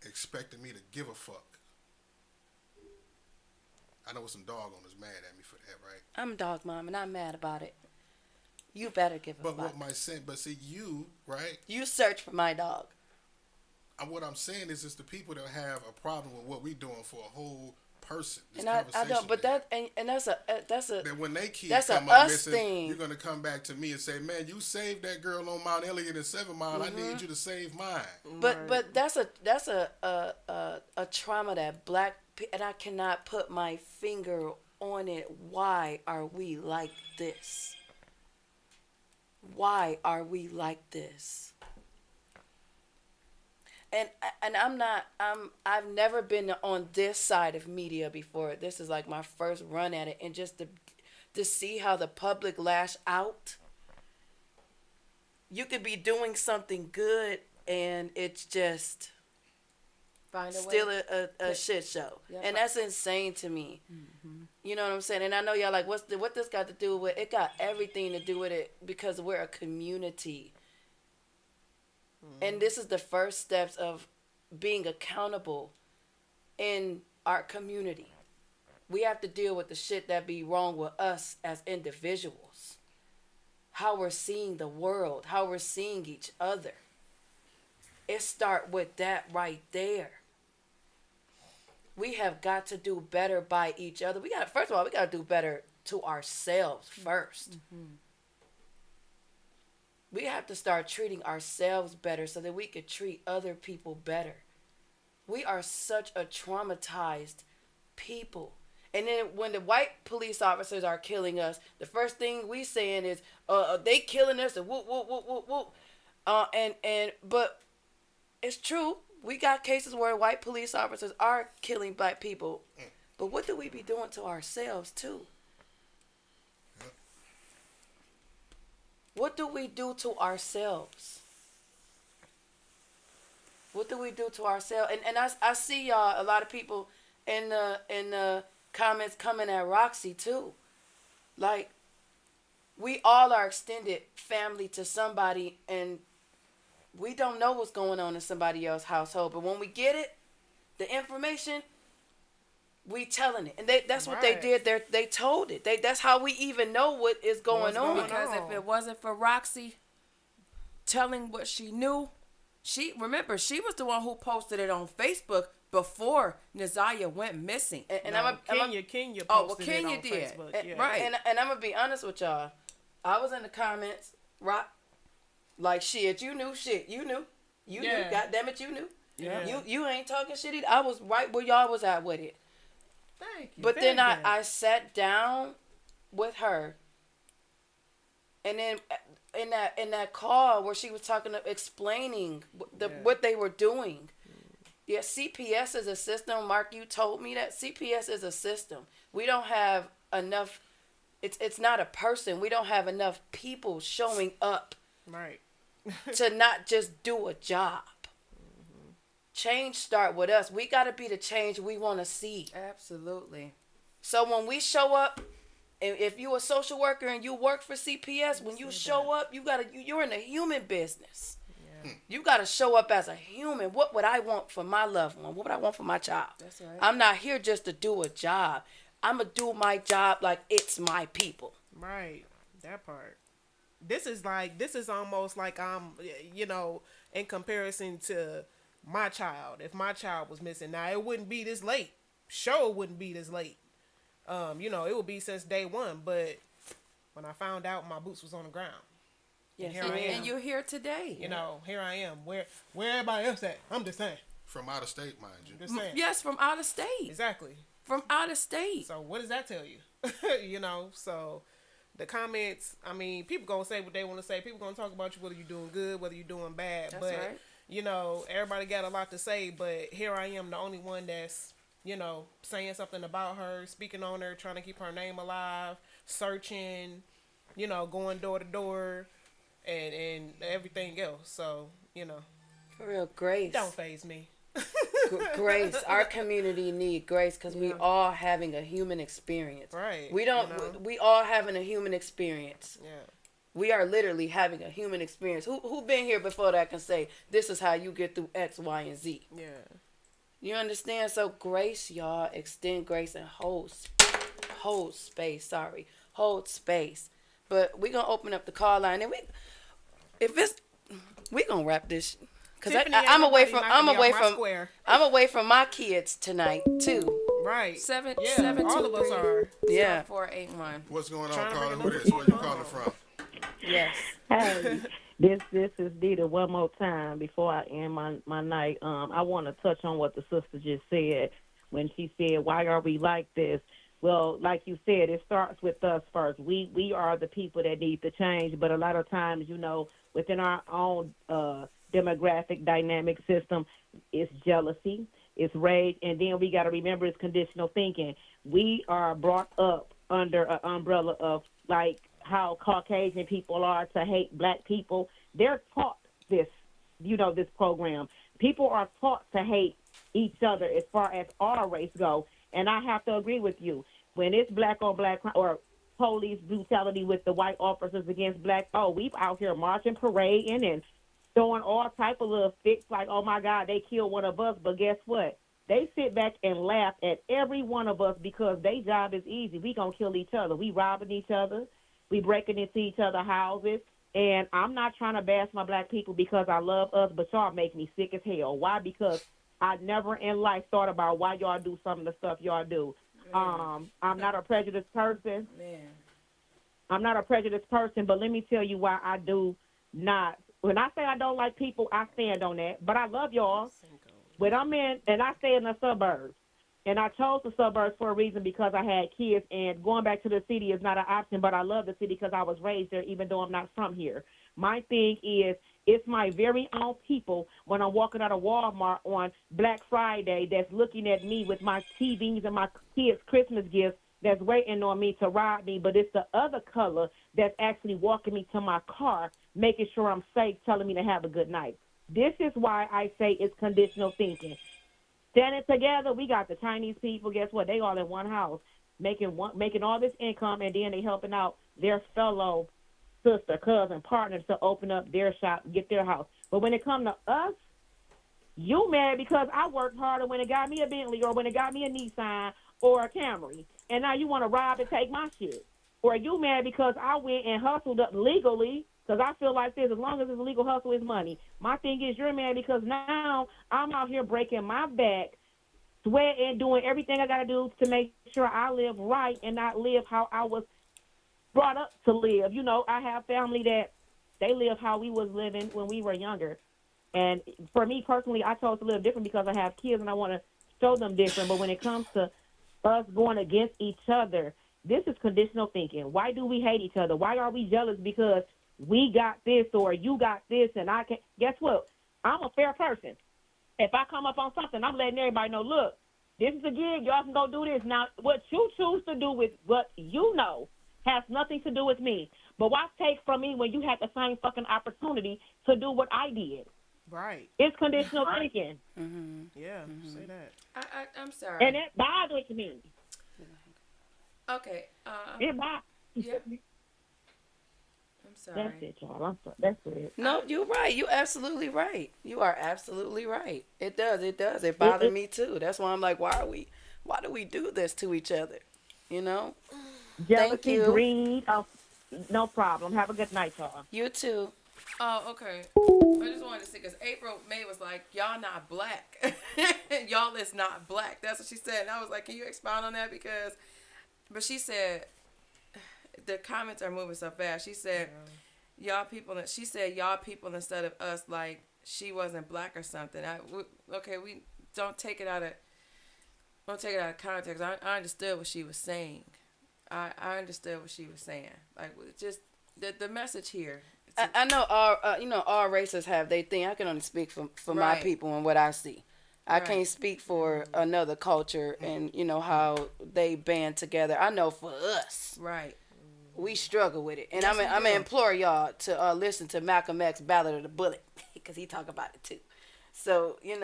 expecting me to give a fuck. I know some dog owners mad at me for that, right? I'm a dog mom, and I'm mad about it. You better give a fuck. But see, you, right? You search for my dog. What I'm saying is, it's the people that have a problem with what we doing for a whole person. And I don't, but that's a that when they keep that's come a up us missing, thing. you're gonna come back to me and say, "Man, you saved that girl on Mount Elliott in 7 Mile. I need you to save mine." But that's a trauma that black and I cannot put my finger on it. Why are we like this? Why are we like this? And I've never been on this side of media before. This is like my first run at it, and just to see how the public lash out. You could be doing something good, and it's just still a shit show. Yep. And that's insane to me. Mm-hmm. You know what I'm saying? And I know y'all like, what this got to do with it? It got everything to do with it because we're a community. Mm-hmm. And this is the first steps of being accountable in our community. We have to deal with the shit that be wrong with us as individuals. How we're seeing the world, how we're seeing each other. It start with that right there. We have got to do better by each other. First of all, we got to do better to ourselves first. Mm-hmm. We have to start treating ourselves better so that we could treat other people better. We are such a traumatized people. And then when the white police officers are killing us, the first thing we saying is, they killing us and whoop, whoop, whoop, whoop, whoop. But it's true. We got cases where white police officers are killing black people. But what do we be doing to ourselves too? What do we do to ourselves? What do we do to ourselves? And I see y'all, a lot of people in the comments coming at Roxy too. Like, we all are extended family to somebody, and we don't know what's going on in somebody else's household. But when we get it, the information, we telling it. And that's what they did. They told it. That's how we even know what is going on. Because if it wasn't for Roxy telling what she knew, she was the one who posted it on Facebook before Naziah went missing. And Kenya posted it on Facebook. Yeah. Right. And I'm going to be honest with y'all. I was in the comments, like, shit, you knew. You knew. God damn it, you knew. Yeah. You ain't talking shit either. I was right where y'all was at with it. Thank you. But Very then good. I sat down with her, and then in that call where she was explaining what they were doing. Yeah, CPS is a system. Mark, you told me that CPS is a system. We don't have enough. It's not a person. We don't have enough people showing up. Right. To not just do a job. Change start with us. We got to be the change we want to see. Absolutely. So when we show up, and if you're a social worker and you work for CPS, when you show up, you're in the human business. Yeah. You got to show up as a human. What would I want for my loved one? What would I want for my child? That's right. I'm not here just to do a job. I'm going to do my job like it's my people. Right. That part. This is almost like I'm, in comparison to my child. If my child was missing, now it wouldn't be this late. Sure, it wouldn't be this late. It would be since day one. But when I found out, my boots was on the ground. Yes, and here I am. And you're here today. Here I am. Where everybody else at? I'm just saying. From out of state, mind you. Just saying. Yes, from out of state. Exactly. From out of state. So what does that tell you? So the comments, I mean, people gonna say what they want to say. People gonna talk about you, whether you're doing good, whether you're doing bad. That's but right. Everybody got a lot to say. But here I am, the only one that's saying something about her, speaking on her, trying to keep her name alive, searching, going door to door, and everything else. So For real, grace. Don't faze me. Grace. Our community need grace because we all having a human experience. Right. We don't. We all having a human experience. Yeah. We are literally having a human experience. Who been here before that can say this is how you get through X, Y, and Z? Yeah. You understand? So grace, y'all. Extend grace and hold space. Sorry, hold space. But we gonna open up the call line and we gonna wrap this. Cause I'm away from my kids tonight too. Right. Seven. All of us are. Yeah. 481. What's going on, Carla? Who this? Where you calling from? Yes. Hey, this is Dita. One more time before I end my night. I want to touch on what the sister just said when she said, "Why are we like this?" Well, like you said, it starts with us first. We are the people that need to change, but a lot of times, within our own demographic dynamic system, it's jealousy, it's rage, and then we got to remember it's conditional thinking. We are brought up under an umbrella of like how Caucasian people are to hate black people. They're taught this, this program. People are taught to hate each other as far as our race go, and I have to agree with you. When it's black on black or police brutality with the white officers against black, we out here marching, parading, and throwing all type of little fits like, oh, my God, they killed one of us. But guess what? They sit back and laugh at every one of us because their job is easy. We going to kill each other. We robbing each other. We breaking into each other's houses. And I'm not trying to bash my black people because I love us, but y'all make me sick as hell. Why? Because I never in life thought about why y'all do some of the stuff y'all do. I'm not a prejudiced person. I'm not a prejudiced person, but let me tell you why I do not. When I say I don't like people, I stand on that. But I love y'all. When I'm in, and I stay in the suburbs, and I chose the suburbs for a reason because I had kids, and going back to the city is not an option, but I love the city because I was raised there, even though I'm not from here. My thing is, it's my very own people when I'm walking out of Walmart on Black Friday that's looking at me with my TVs and my kids' Christmas gifts that's waiting on me to rob me, but it's the other color that's actually walking me to my car, making sure I'm safe, telling me to have a good night. This is why I say it's conditional thinking. Standing together, we got the Chinese people. Guess what? They all in one house, making all this income, and then they helping out their fellow sister, cousin, partners to open up their shop, get their house. But when it comes to us, you mad because I worked harder when it got me a Bentley or when it got me a Nissan or a Camry, and now you want to rob and take my shit. Or you mad because I went and hustled up legally, because I feel like this, as long as it's a legal hustle, it's money. My thing is you're mad because now I'm out here breaking my back, sweating, doing everything I got to do to make sure I live right and not live how I was brought up to live. I have family that they live how we was living when we were younger. And for me personally, I chose to live different because I have kids and I want to show them different. But when it comes to us going against each other. This is conditional thinking. Why do we hate each other? Why are we jealous because we got this or you got this and I can't? Guess what? I'm a fair person. If I come up on something, I'm letting everybody know, look, this is a gig. Y'all can go do this. Now, what you choose to do with what you know has nothing to do with me. But why take from me when you had the same fucking opportunity to do what I did? Right. It's conditional thinking. Yeah, say that. I'm sorry. And it bothers me. Okay. It bothers yeah. I'm sorry. That's it, y'all. That's it. No, you're right. You're absolutely right. You are absolutely right. It does. It bothered me too. That's why I'm like, why do we do this to each other? You know? Jealousy, Thank you. greed. Oh, no problem. Have a good night, y'all. You too. Oh, okay. I just wanted to say, because April May was like, y'all not black. Y'all is not black. That's what she said. And I was like, can you expound on that? But she said, the comments are moving so fast. She said, y'all people instead of us, like she wasn't black or something. We don't take it out of context. I understood what she was saying. I understood what she was saying. Like, just the message here. I know all races have their thing. I can only speak for my people and what I see. I can't speak for another culture and how they band together. I know for us, we struggle with it, and I'm gonna implore y'all to listen to Malcolm X Ballad of the Bullet because he talk about it too. So we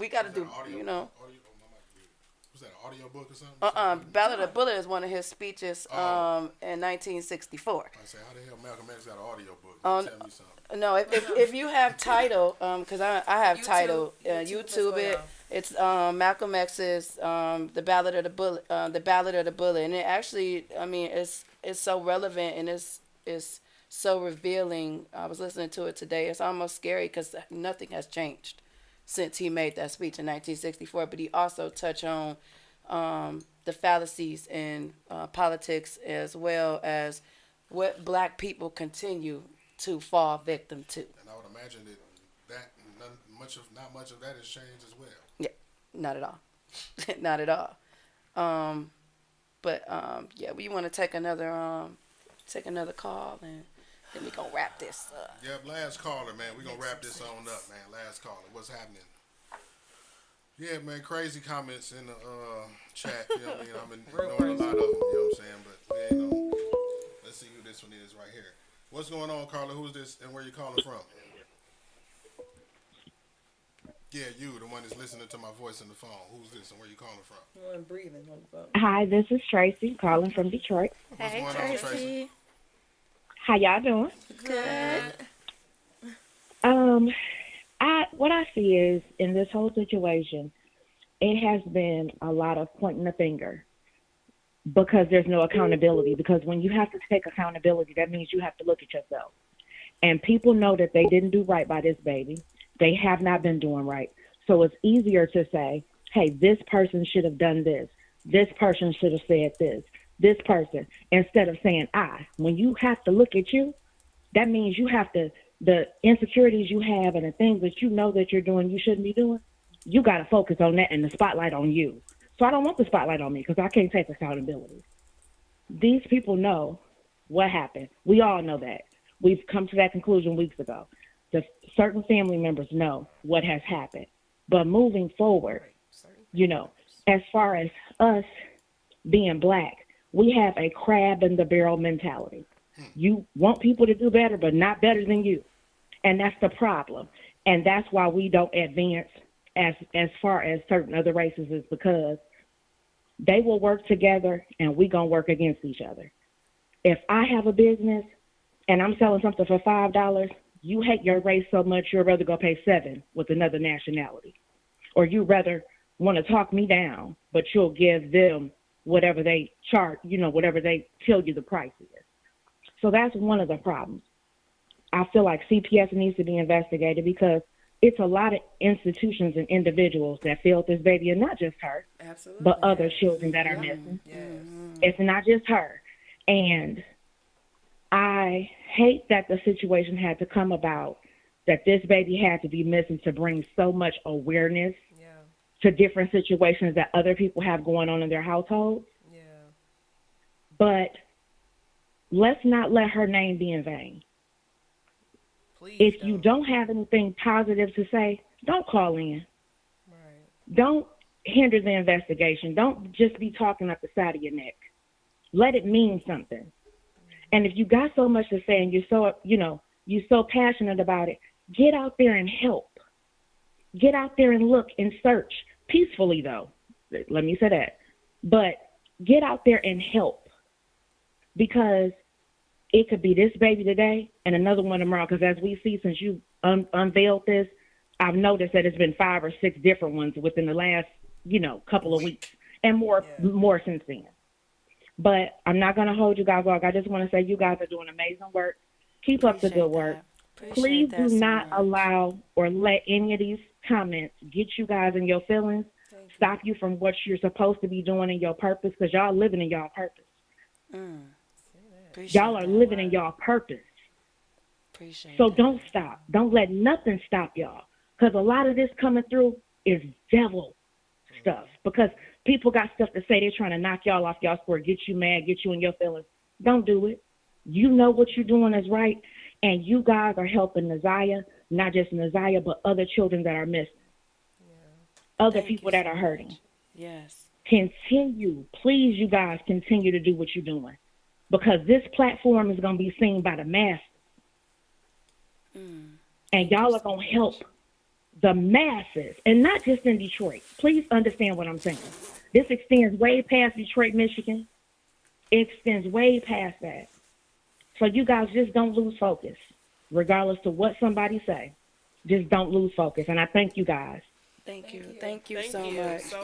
got to do Was that an audio book or something? Ballad of the Bullet is one of his speeches in 1964. I say, how the hell Malcolm X got an audio book? Tell me something. No, if you have Tidal, because I have Tidal, YouTube it. It's Malcolm X's the Ballad of the Bullet, and it actually, it's so relevant and it's so revealing. I was listening to it today. It's almost scary because nothing has changed since he made that speech in 1964. But he also touched on the fallacies in politics as well as what black people continue to fall victim to. And I would imagine that not much of that has changed as well. Yeah, not at all. Not at all. We want to take another call and then we gonna wrap this up. Yep, last caller, man. We gonna wrap this on up, man. Last caller. What's happening? Yeah, man, crazy comments in the chat. You know what I mean? I've been ignoring a lot of them, you know what I'm saying? But we ain't gonna. Let's see who this one is right here. What's going on, Carla? Who's this and where you calling from? Yeah, you, the one that's listening to my voice on the phone. Who's this and where you calling from? The one breathing on the phone. Hi, this is Tracy calling from Detroit. What's going on, Tracy? How y'all doing? Good. What I see is in this whole situation, it has been a lot of pointing the finger because there's no accountability. Because when you have to take accountability, that means you have to look at yourself. And people know that they didn't do right by this baby. They have not been doing right. So it's easier to say, hey, this person should have done this. This person should have said this person, instead of saying I. When you have to look at you, that means you have to, the insecurities you have and the things that you know that you're doing you shouldn't be doing, you got to focus on that and the spotlight on you. So I don't want the spotlight on me because I can't take accountability. These people know what happened. We all know that. We've come to that conclusion weeks ago. The certain family members know what has happened. But moving forward, as far as us being black, we have a crab in the barrel mentality. You want people to do better, but not better than you. And that's the problem. And that's why we don't advance as far as certain other races, is because they will work together and we going to work against each other. If I have a business and I'm selling something for $5, you hate your race so much you'd rather go pay $7 with another nationality. Or you rather want to talk me down, but you'll give them whatever they chart, whatever they tell you the price is. So that's one of the problems. I feel like CPS needs to be investigated because it's a lot of institutions and individuals that failed this baby, and not just her, but other children that are missing. It's not just her. And I hate that the situation had to come about, that this baby had to be missing to bring so much awareness to different situations that other people have going on in their households. Yeah. But let's not let her name be in vain. Please If you don't have anything positive to say, don't call in. Don't hinder the investigation. Don't just be talking up the side of your neck. Let it mean something. And if you got so much to say and you're so, you're so passionate about it, get out there and help. Get out there and look and search peacefully, though. Let me say that. But get out there and help, because it could be this baby today and another one tomorrow. Because as we see, since you unveiled this, I've noticed that it's been 5 or 6 different ones within the last, couple of weeks, and more since then. But I'm not going to hold you guys long. I just want to say you guys are doing amazing work. Keep up the good work. Please do not allow or let any of these comments get you guys in your feelings, stop you from what you're supposed to be doing in your purpose, because y'all living in y'all purpose. Y'all are living in y'all purpose. So don't stop. Don't let nothing stop y'all, because a lot of this coming through is devil stuff, because people got stuff to say. They're trying to knock y'all off y'all square, get you mad, get you in your feelings. Don't do it. You know what you're doing is right, and you guys are helping Naziah, not just Naziah, but other children that are missing, other people that are hurting. Yes. Continue. Please, you guys, continue to do what you're doing, because this platform is going to be seen by the masses. And y'all are going to help the masses, and not just in Detroit. Please understand what I'm saying. This extends way past Detroit, Michigan. It extends way past that. So you guys just don't lose focus, regardless of what somebody say. Just don't lose focus. And I thank you guys. Thank you so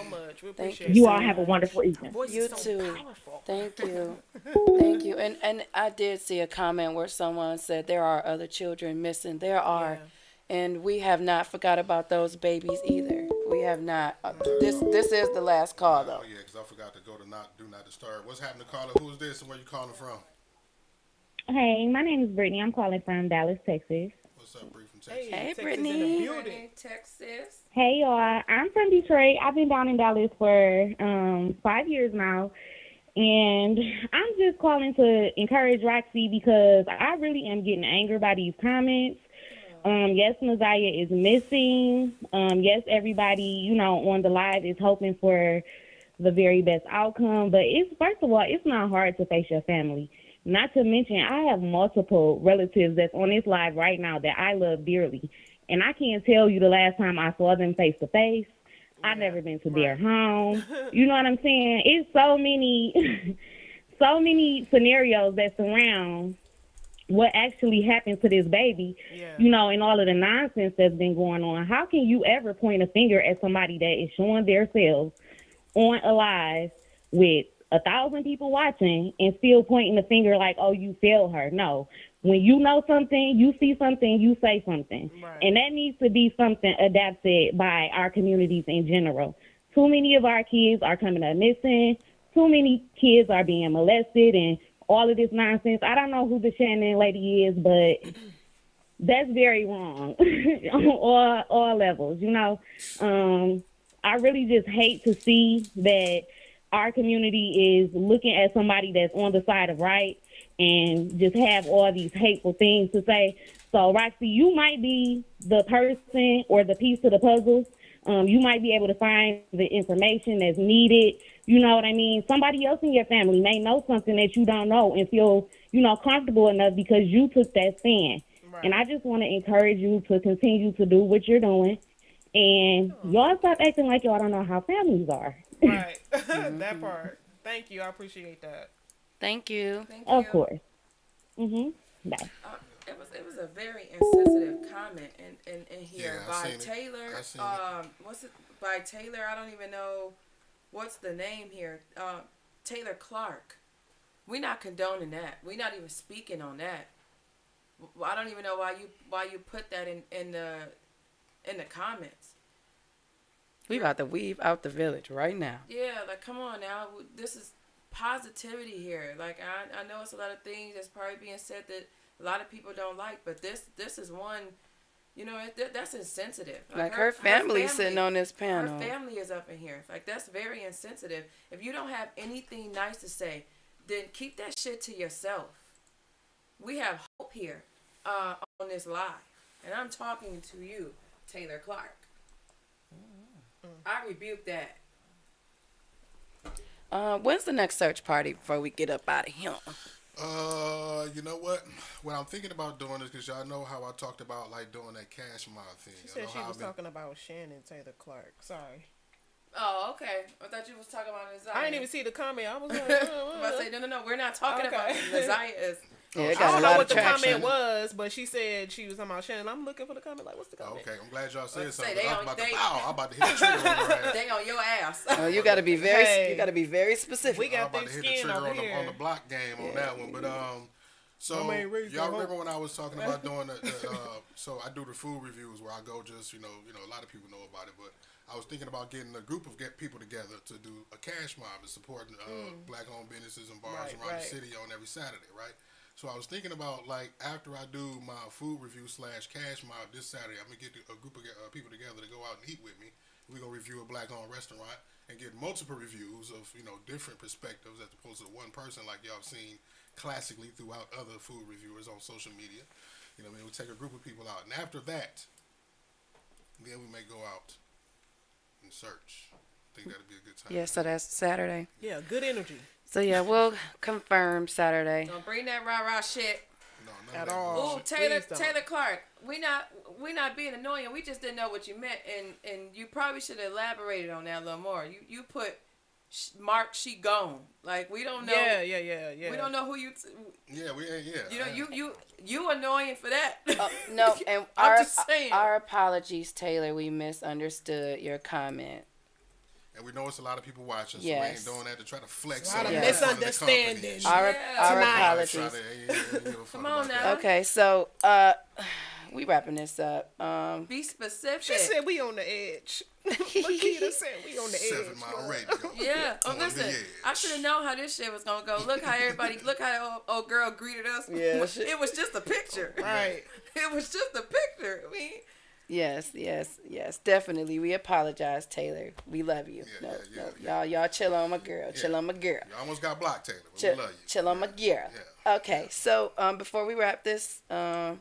much. We Thank appreciate you it. all have a wonderful evening. You too. Thank you. Thank you. And I did see a comment where someone said there are other children missing. There are. And we have not forgot about those babies either. We have not. This is the last call, though. Oh, yeah, because I forgot to go to Do Not Disturb. What's happening, caller? Who is this and where you calling from? Hey, my name is Brittany. I'm calling from Dallas, Texas. What's up, Bree from Texas? Hey, Brittany. Texas. Hey, y'all. I'm from Detroit. I've been down in Dallas for 5 years now. And I'm just calling to encourage Roxy, because I really am getting angry by these comments. Yes, Naziah is missing. Yes, everybody, on the live is hoping for the very best outcome. But first of all, it's not hard to face your family. Not to mention, I have multiple relatives that's on this live right now that I love dearly. And I can't tell you the last time I saw them face to face. I've never been to their home. You know what I'm saying? It's so many, so many scenarios that surround what actually happened to this baby, and all of the nonsense that's been going on. How can you ever point a finger at somebody that is showing themselves on a live with 1,000 people watching and still pointing the finger like, oh, you failed her? No. When you know something, you see something, you say something. And that needs to be something adapted by our communities in general. Too many of our kids are coming up missing. Too many kids are being molested and all of this nonsense. I don't know who the Shannon lady is, but that's very wrong on all levels, I really just hate to see that our community is looking at somebody that's on the side of right and just have all these hateful things to say. So, Roxy, you might be the person or the piece of the puzzle. You might be able to find the information that's needed. You know what I mean? Somebody else in your family may know something that you don't know and feel, comfortable enough because you took that stand. And I just want to encourage you to continue to do what you're doing. And y'all stop acting like y'all don't know how families are. Right. That part. Thank you. I appreciate that. Thank you. Of course. Bye. It was a very insensitive comment in here by Taylor. What's it by Taylor? I don't even know what's the name here. Taylor Clark. We're not condoning that. We're not even speaking on that. I don't even know why you put that in the comments. We about to weave out the village right now. Yeah, like come on now. This is positivity here. Like I know it's a lot of things that's probably being said that a lot of people don't like, but this is one You know, that's insensitive. Like her family sitting on this panel. Her family is up in here. Like, that's very insensitive. If you don't have anything nice to say, then keep that shit to yourself. We have hope here on this live. And I'm talking to you, Taylor Clark. I rebuke that. When's the next search party before we get up out of here? You know what? What I'm thinking about doing is because y'all know how I talked about like doing that cash mob thing. She said she was talking about Shannon Taylor Clark. Sorry. Oh, okay. I thought you was talking about Nasiah. I didn't even see the comment. I was like, I say no. We're not talking about Nasiah. Yeah, I don't know what the comment was, but she said she was talking about Shannon. I'm looking for the comment. Like, what's the comment? Okay, I'm glad y'all said something. They I'm on- about they- to I'm about to hit the trigger on your ass. They on your ass. Oh, you got to be very, Hey. you got to be very specific. We got I'm about thick to hit the skin trigger over here. on the block game on that one. But so I mean, raise y'all the remember hope. when I was talking about doing so I do the food reviews where I go just you know a lot of people know about it, but I was thinking about getting a group of people together to do a cash mob and supporting black-owned businesses and bars around the city on every Saturday, right? So I was thinking about like after I do my food review / cash mob this Saturday, I'm gonna get a group of people together to go out and eat with me. We're gonna review a black-owned restaurant and get multiple reviews of different perspectives as opposed to one person like y'all have seen classically throughout other food reviewers on social media. You know what I mean? We'll take a group of people out, and after that, then we may go out and search. I think that'd be a good time. Yeah, so that's Saturday. Yeah, good energy. So yeah, we'll confirm Saturday. Don't bring that rah-rah shit. No, At all. Ooh, Taylor Please don't. Taylor Clark. We not being annoying. We just didn't know what you meant, and you probably should have elaborated on that a little more. You put Mark, she gone. Like, we don't know. Yeah. We don't know who you. Yeah, we ain't. Yeah. You know, you annoying for that. No, and I'm just saying. Our apologies, Taylor. We misunderstood your comment. And we know it's a lot of people watching, so Yes. we ain't doing that to try to flex. A lot of on misunderstanding. Our Tonight. apologies. Come on now. Okay, so we wrapping this up. Be specific. She said we on the edge. Makita said we on the 7 edge. Mile Radio. Yeah. Oh, On the listen. edge. I should have known how this shit was gonna go. Look how the old girl greeted us. Yeah, It was just a picture. Right. It was just a picture. I mean, Yes, definitely. We apologize, Taylor. We love you. Y'all chill on my girl. Chill on my girl. You almost got blocked, Taylor. But Chill, we love you. chill on my girl. Yeah. Okay, so before we wrap this up,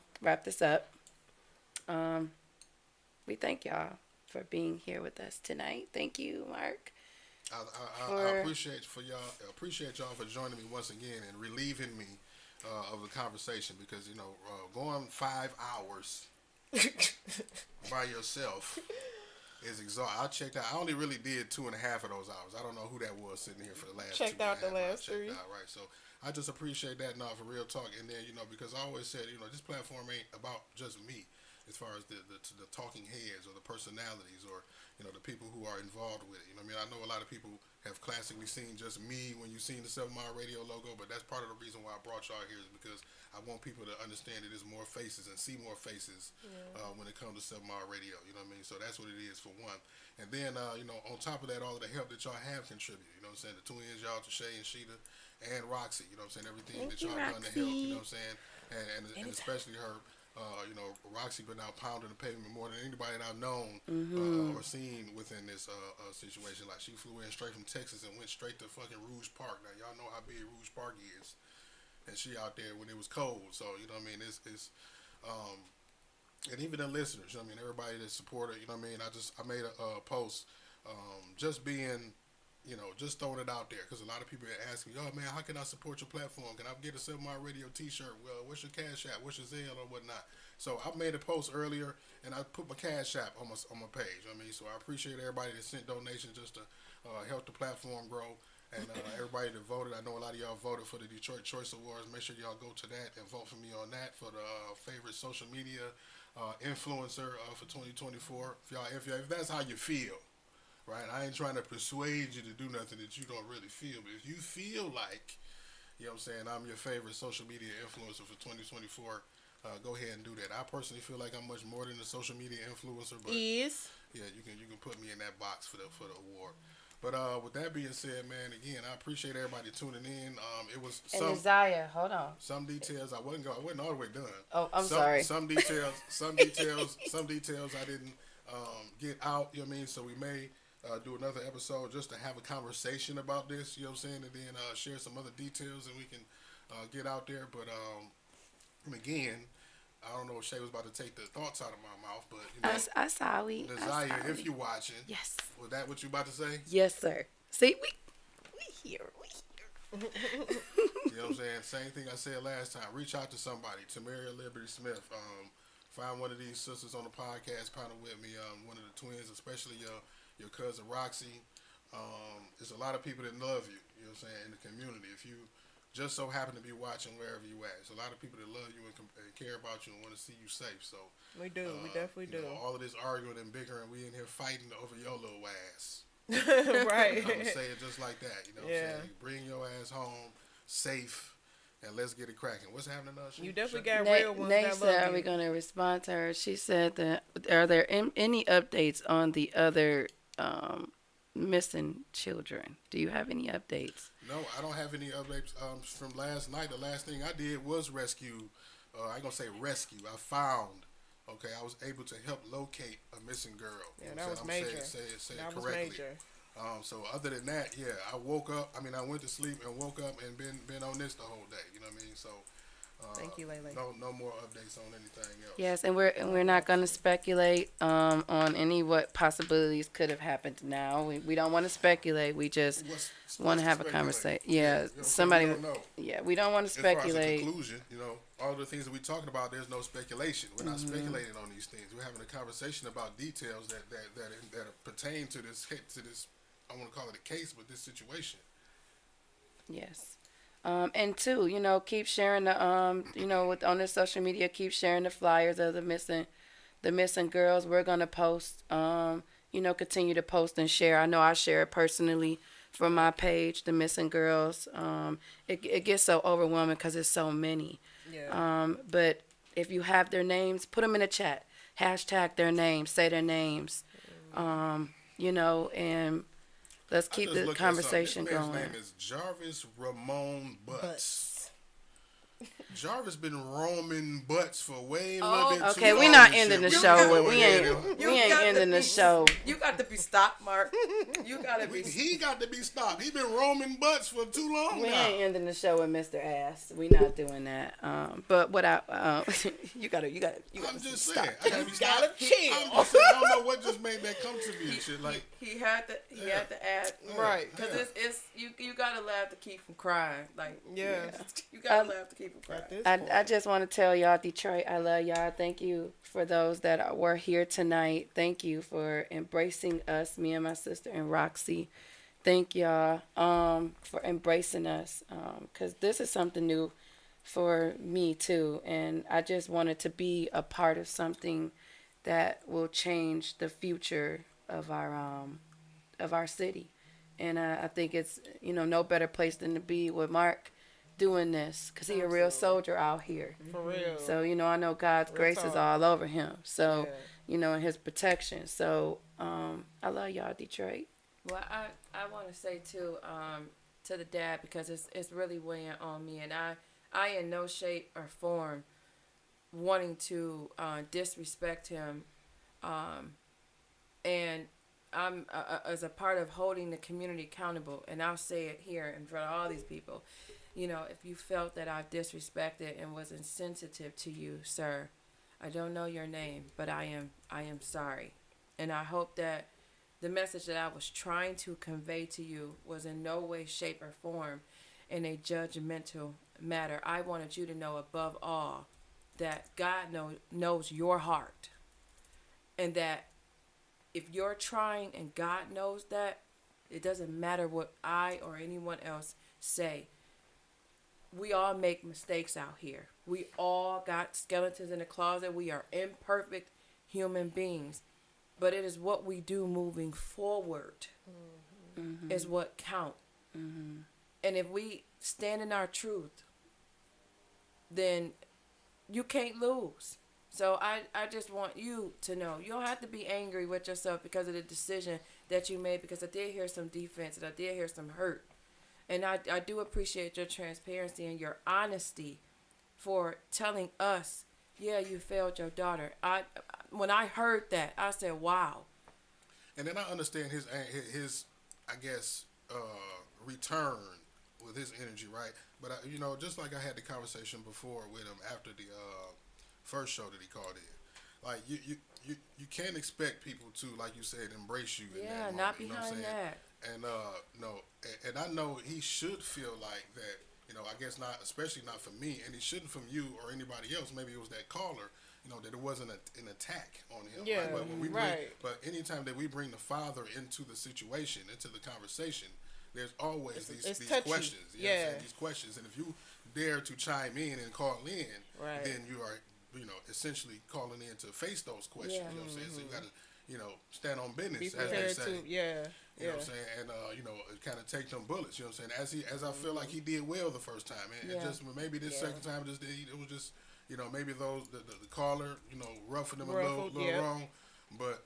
we thank y'all for being here with us tonight. Thank you, Mark. I appreciate y'all for joining me once again and relieving me of the conversation because going 5 hours by yourself is exhausting. I checked out. I only really did 2.5 of those hours. I don't know who that was sitting here for the last. Checked out the last 3. Right. So I just appreciate that. Now for real talk, and then because I always said this platform ain't about just me. As far as the talking heads or the personalities or the people who are involved with it. I know a lot of people have classically seen just me when you seen the 7 Mile Radio logo, but that's part of the reason why I brought y'all here is because I want people to understand that there's more faces and see more faces when it comes to 7 Mile Radio. You know what I mean? So that's what it is for one. And then on top of that, all of the help that y'all have contributed. You know what I'm saying? The twins, y'all, Tashay and Sheeta, and Roxy. You know what I'm saying? Everything that y'all done to help. You know what I'm saying? And especially her. Roxy been out pounding the pavement more than anybody that I've known or seen within this situation. Like she flew in straight from Texas and went straight to fucking Rouge Park. Now y'all know how big Rouge Park is, and she out there when it was cold. So you know what I mean. It's and even the listeners. You know what I mean. Everybody that supported. You know what I mean. I made a post just being. Just throwing it out there because a lot of people are asking me, "Oh man, how can I support your platform? Can I get a 7 Mile Radio T-shirt? Well, what's your Cash App? What's your Zelle or whatnot?" So I made a post earlier and I put my Cash App on my page. So I appreciate everybody that sent donations just to help the platform grow and everybody that voted. I know a lot of y'all voted for the Detroit Choice Awards. Make sure y'all go to that and vote for me on that for the favorite social media influencer for 2024. If that's how you feel. Right, I ain't trying to persuade you to do nothing that you don't really feel. But if you feel like, I'm your favorite social media influencer for 2024, go ahead and do that. I personally feel like I'm much more than a social media influencer, but yeah, you can put me in that box for the award. But with that being said, man, again, I appreciate everybody tuning in. It was And Zaya, hold on. some details I wasn't all the way done. Oh, I'm sorry. Some details I didn't get out. You know what I mean? So we may do another episode just to have a conversation about this. You know what I'm saying? And then share some other details and we can get out there. But and again, I don't know if Shay was about to take the thoughts out of my mouth, but you know, I saw we. Desire, if you're watching, yes. Was that what you about to say? Yes, sir. See, we here. You know what I'm saying? Same thing I said last time. Reach out to somebody. Tamaria Liberty Smith. Find one of these sisters on the podcast, partner with me. One of the twins, especially your cousin Roxy. There's a lot of people that love you. You know what I'm saying? In the community, if you just so happen to be watching wherever you at, there's a lot of people that love you and care about you and want to see you safe. So we do. We definitely do. Know, all of this arguing and bickering, we in here fighting over your little ass. Right. I'm gonna say it just like that. You know what I'm saying? Bring your ass home safe and let's get it cracking. What's happening now? You definitely got real ones Nate that said, love are we you. going to respond to her? She said that, are there any updates on the other missing children? Do you have any updates? No, I don't have any updates from last night. The last thing I did was rescue. I ain't gonna say rescue. I found. Okay, I was able to help locate a missing girl. Yeah, that was major. Say it That was correctly. major. So other than that, yeah, I woke up. I mean, I went to sleep and woke up and been on this the whole day. You know what I mean? So. Thank you, Lele. No more updates on anything else. Yes, and we're not going to speculate on any what possibilities could have happened now. We don't want to speculate. We just want to have a conversation. Yeah, somebody. Yeah, we don't want to speculate. As far as the conclusion, you know, all the things that we're talking about, there's no speculation. We're not speculating on these things. We're having a conversation about details that pertain to this. I want to call it a case, but this situation. Yes. And two, you know, keep sharing the you know, on the social media, keep sharing the flyers of the missing girls. We're gonna post, you know, continue to post and share. I know I share it personally from my page, the missing girls. It gets so overwhelming because it's so many. Yeah. But if you have their names, put them in the chat. Hashtag their names, say their names. You know, and let's keep the conversation going. His going. name is Jarvis Ramon Butts. Jarvis been roaming butts for way a little bit too okay, long. we not ending the show. We ain't ending the show. You got to be stopped, Mark. You got to be. He got to be stopped. He been roaming butts for too long We now. ain't ending the show with Mr. Ass. We not doing that. But what I you gotta I'm just saying. stop. I gotta be gotta stopped. chill. I'm just saying, I don't know what just made that come to me and shit. Like He had to add Right. because it's you gotta laugh to keep from crying. Like Yeah. you gotta laugh to keep from crying. I just want to tell y'all, Detroit, I love y'all. Thank you for those that were here tonight. Thank you for embracing us, me and my sister and Roxy. Thank y'all for embracing us, because this is something new for me too, and I just wanted to be a part of something that will change the future of our city. And I think it's, you know, no better place than to be with Mark doing this, because he a real soldier out here. For real. So, you know, I know God's grace is all over him. So, you know, and his protection. So, I love y'all, Detroit. Well, I want to say too to the dad, because it's really weighing on me, and I in no shape or form wanting to disrespect him, and I'm as a part of holding the community accountable, and I'll say it here in front of all these people. You know, if you felt that I disrespected and was insensitive to you, sir, I don't know your name, but I am sorry. And I hope that the message that I was trying to convey to you was in no way, shape, or form in a judgmental matter. I wanted you to know above all that God knows your heart. And that if you're trying and God knows that, it doesn't matter what I or anyone else say. We all make mistakes out here. We all got skeletons in the closet. We are imperfect human beings. But it is what we do moving forward is what count. And if we stand in our truth, then you can't lose. So I just want you to know, you don't have to be angry with yourself because of the decision that you made, because I did hear some defense and I did hear some hurt. And I do appreciate your transparency and your honesty for telling us, yeah, you failed your daughter. When I heard that, I said, wow. And then I understand his I guess, return with his energy, right? But just like I had the conversation before with him after the first show that he called in, like you can't expect people to, like you said, embrace you. In that not moment, you know what I'm behind saying? that. And no, and I know he should feel like that. I guess not, especially not from me, and he shouldn't from you or anybody else. Maybe it was that caller. That it wasn't an attack on him. Yeah, right? But when we right. But anytime that we bring the father into the situation, into the conversation, there's always these touchy. questions. You know what I'm saying? These questions, and if you dare to chime in and call in, right. then you are, essentially calling in to face those questions. Yeah. You know what I'm saying? So you got to, stand on business, Be as prepared they say. to, yeah. You know what I'm saying? And, kind of take them bullets, you know what I'm saying? As I feel like he did well the first time. And just maybe this second time, it was just, maybe the caller, roughing him a little wrong. But,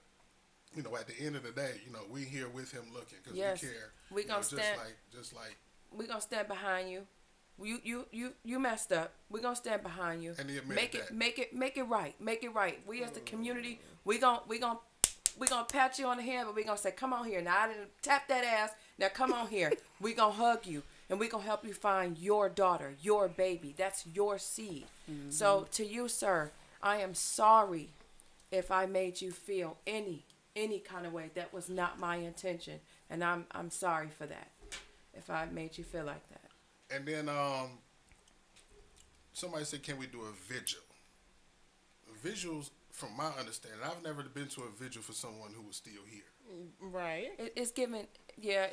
at the end of the day, we here with him looking because we care. We gonna stand. Just like. We gonna stand behind you. You messed up. We're gonna stand behind you. And he admitted make it right. Make it right. We as the community, we gonna pat you on the hand, but we gonna say, come on here. Now I didn't tap that ass. Now come on here. We gonna hug you and we gonna help you find your daughter, your baby. That's your seed. Mm-hmm. So to you, sir, I am sorry if I made you feel any kind of way. That was not my intention, and I'm sorry for that. If I made you feel like that. And then somebody said, can we do a vigil? Visuals, from my understanding, I've never been to a vigil for someone who was still here. Right. It's giving,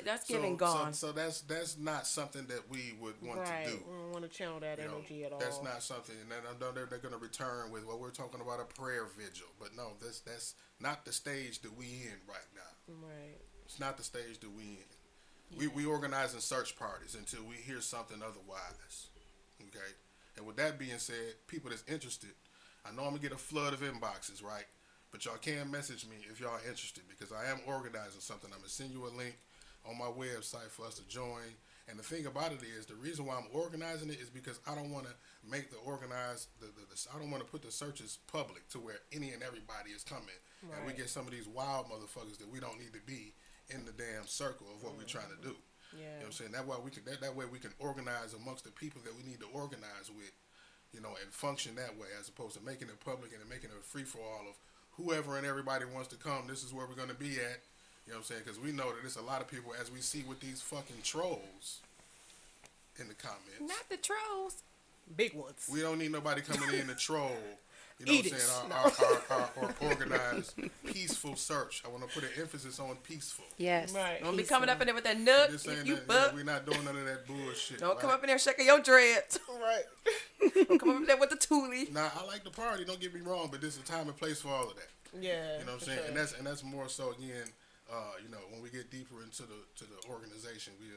that's giving gone. So that's not something that we would want to do. We don't want to channel that energy at all. That's not something, and I know they're going to return with, we're talking about a prayer vigil. But no, that's not the stage that we in right now. Right. It's not the stage that we in. Yeah. We organize in search parties until we hear something otherwise. Okay? And with that being said, people that's interested, I know I'm going to get a flood of inboxes, right? But y'all can message me if y'all interested, because I am organizing something. I'm going to send you a link on my website for us to join. And the thing about it is, the reason why I'm organizing it is because I don't want to make I don't want to put the searches public to where any and everybody is coming. Right. And we get some of these wild motherfuckers that we don't need to be in the damn circle of what we're trying to do. Yeah. You know what I'm saying? That way we can organize amongst the people that we need to organize with, and function that way, as opposed to making it public and making it a free-for-all of whoever and everybody wants to come. This is where we're going to be at. You know what I'm saying? Because we know that there's a lot of people, as we see with these fucking trolls in the comments. Not the trolls. Big ones. We don't need nobody coming in to troll. You know what I'm saying? Our organized, peaceful search. I want to put an emphasis on peaceful. Yes. Right. Don't be coming up in there with that nut. We're not doing none of that bullshit. Don't come up in there shaking your dreads. Right. Don't come up in there with the toolie. Now, I like the party. Don't get me wrong, but there's a time and place for all of that. Yeah. You know what I'm saying? Sure. And that's more so, again, when we get deeper into the organization, we'll,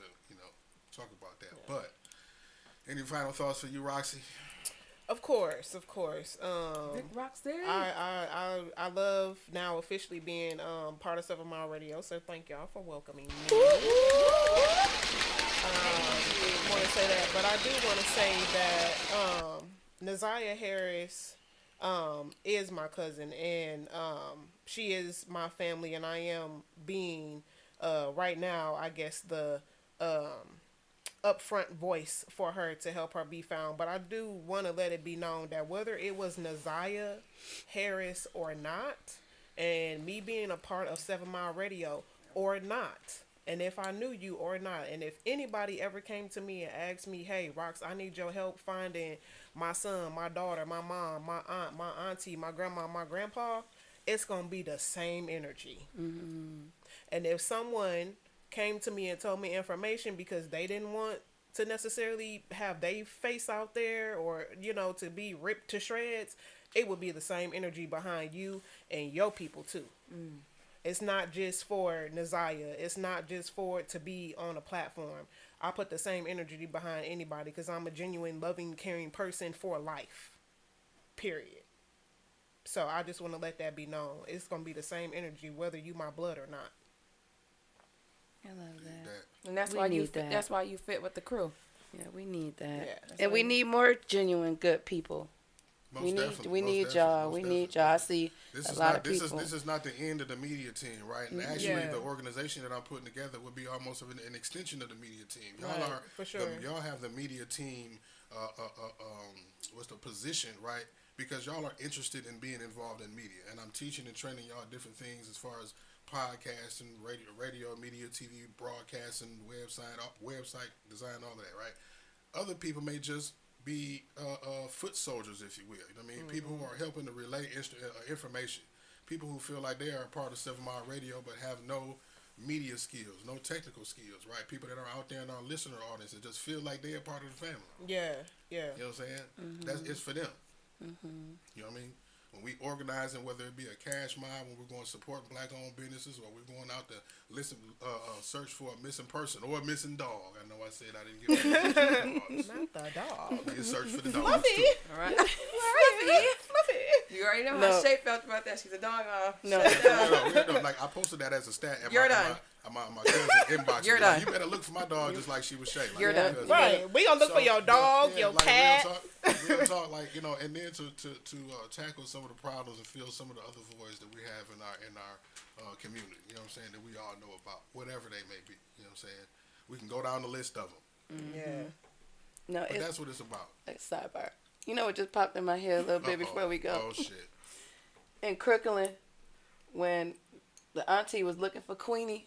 talk about that. Yeah. But any final thoughts for you, Roxy? Of course. Big Roxy. I love now officially being part of 7 Mile Radio, so thank y'all for welcoming me. Want to say that, but I do want to say that Naziah Harris is my cousin, and she is my family, and I am being right now, I guess, the upfront voice for her to help her be found. But I do want to let it be known that whether it was Naziah Harris or not, and me being a part of 7 Mile Radio or not, and if I knew you or not, and if anybody ever came to me and asked me, hey, Rox, I need your help finding my son, my daughter, my mom, my aunt, my auntie, my grandma, my grandpa, it's going to be the same energy. Mm-hmm. And if someone came to me and told me information because they didn't want to necessarily have their face out there or, to be ripped to shreds, it would be the same energy behind you and your people too. Mm. It's not just for Naziah. It's not just for it to be on a platform. I put the same energy behind anybody because I'm a genuine, loving, caring person for life. Period. So I just want to let that be known. It's going to be the same energy whether you my blood or not. I love that. And that's We why you need fit, that. that's why you fit with the crew. Yeah, we need that. Yeah. And we need more genuine good people. Most we definitely, need most y'all. definitely, We most need y'all. I see This a is lot not of this people. is not the end of the media team, right? And Mhm. actually, Yeah. the organization that I'm putting together would be almost of an extension of the media team. Y'all Right, are for sure. y'all have the media team. What's the position, right? Because y'all are interested in being involved in media, and I'm teaching and training y'all different things as far as podcasting, radio, media, TV, broadcasting, website design, all of that, right? Other people may just be foot soldiers, if you will. You know what I mean? People who are helping to relay information. People who feel like they are a part of 7 Mile Radio but have no media skills, no technical skills, right? People that are out there in our listener audience that just feel like they're a part of the family. Yeah, yeah. You know what I'm saying? It's for them. You know what I mean? When we organizing, whether it be a cash mob, when we're going to support black-owned businesses, or we're going out to search for a missing person or a missing dog. I know I said I didn't give a Not the dog. You search for the dog. Fluffy. All right. Fluffy. You already know No. how Shay felt about that. She's a dog. No. No, like I posted that as a stat. You're done. My cousin inbox. You're me, done. Like, you better look for my dog just like she was Shay. Like, You're done. because- Right. We gonna look for your dog, your like, cat. Real talk, like, you know, and then to tackle some of the problems and fill some of the other voids that we have in our community. You know what I'm saying? That we all know about, whatever they may be. You know what I'm saying? We can go down the list of them. Yeah. No, But it's that's what it's about. like sidebar. You know what just popped in my head a little bit before we go? Oh shit. In Crooklyn, when the auntie was looking for Queenie,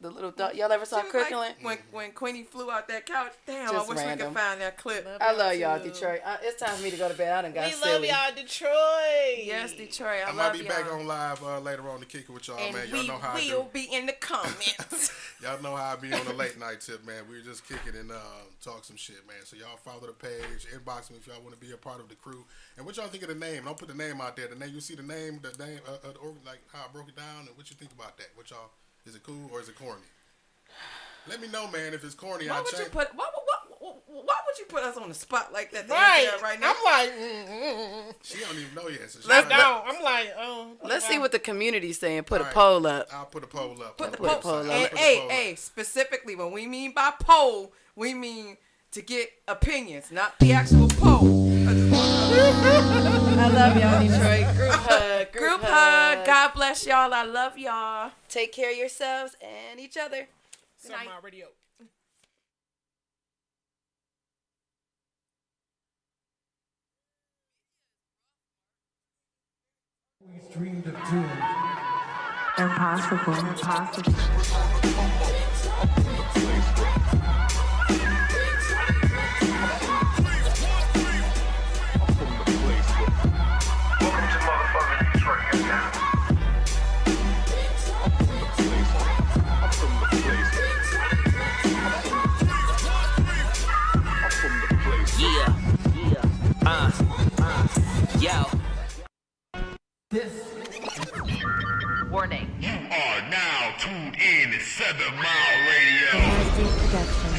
the little dog. Y'all ever saw She was like, Crooklyn? when Queenie flew out that couch, damn, Just I wish random. we could find that clip. I love y'all, Detroit. It's time for me to go to bed. I done got We silly. love y'all, Detroit. Yes, Detroit. I I love might be y'all. back on live later on to kick it with y'all, And man. Y'all we know how I will do. be in the comments. Y'all know how I be on the late night tip, man. We just kick it and talk some shit, man. So y'all follow the page, inbox me if y'all want to be a part of the crew. And what y'all think of the name? Don't put the name out there. The name, you see the name, like how I broke it down, and what you think about that? What y'all, is it cool or is it corny? Let me know, man. If it's corny, Why I'll would you change. put? Why would you put us on the spot like that? Right. Right now. I'm like, She don't even know yet. So she let's might- go. I'm like, oh. Let's see what the community's saying. Put a All right. poll up. I'll put a poll up. Put the Put a poll. poll up. And Put a hey, poll up. hey, specifically, when we mean by poll, we mean to get opinions, not the actual poll. I love y'all, Detroit. Group hug. Group hug. God bless y'all. I love y'all. Take care of yourselves and each other. Something already up. Always dreamed of doing. Impossible. Welcome to motherfucking Detroit, goddamn. Yo. This Warning. You are now tuned in to 7 Mile Radio. MSD Production.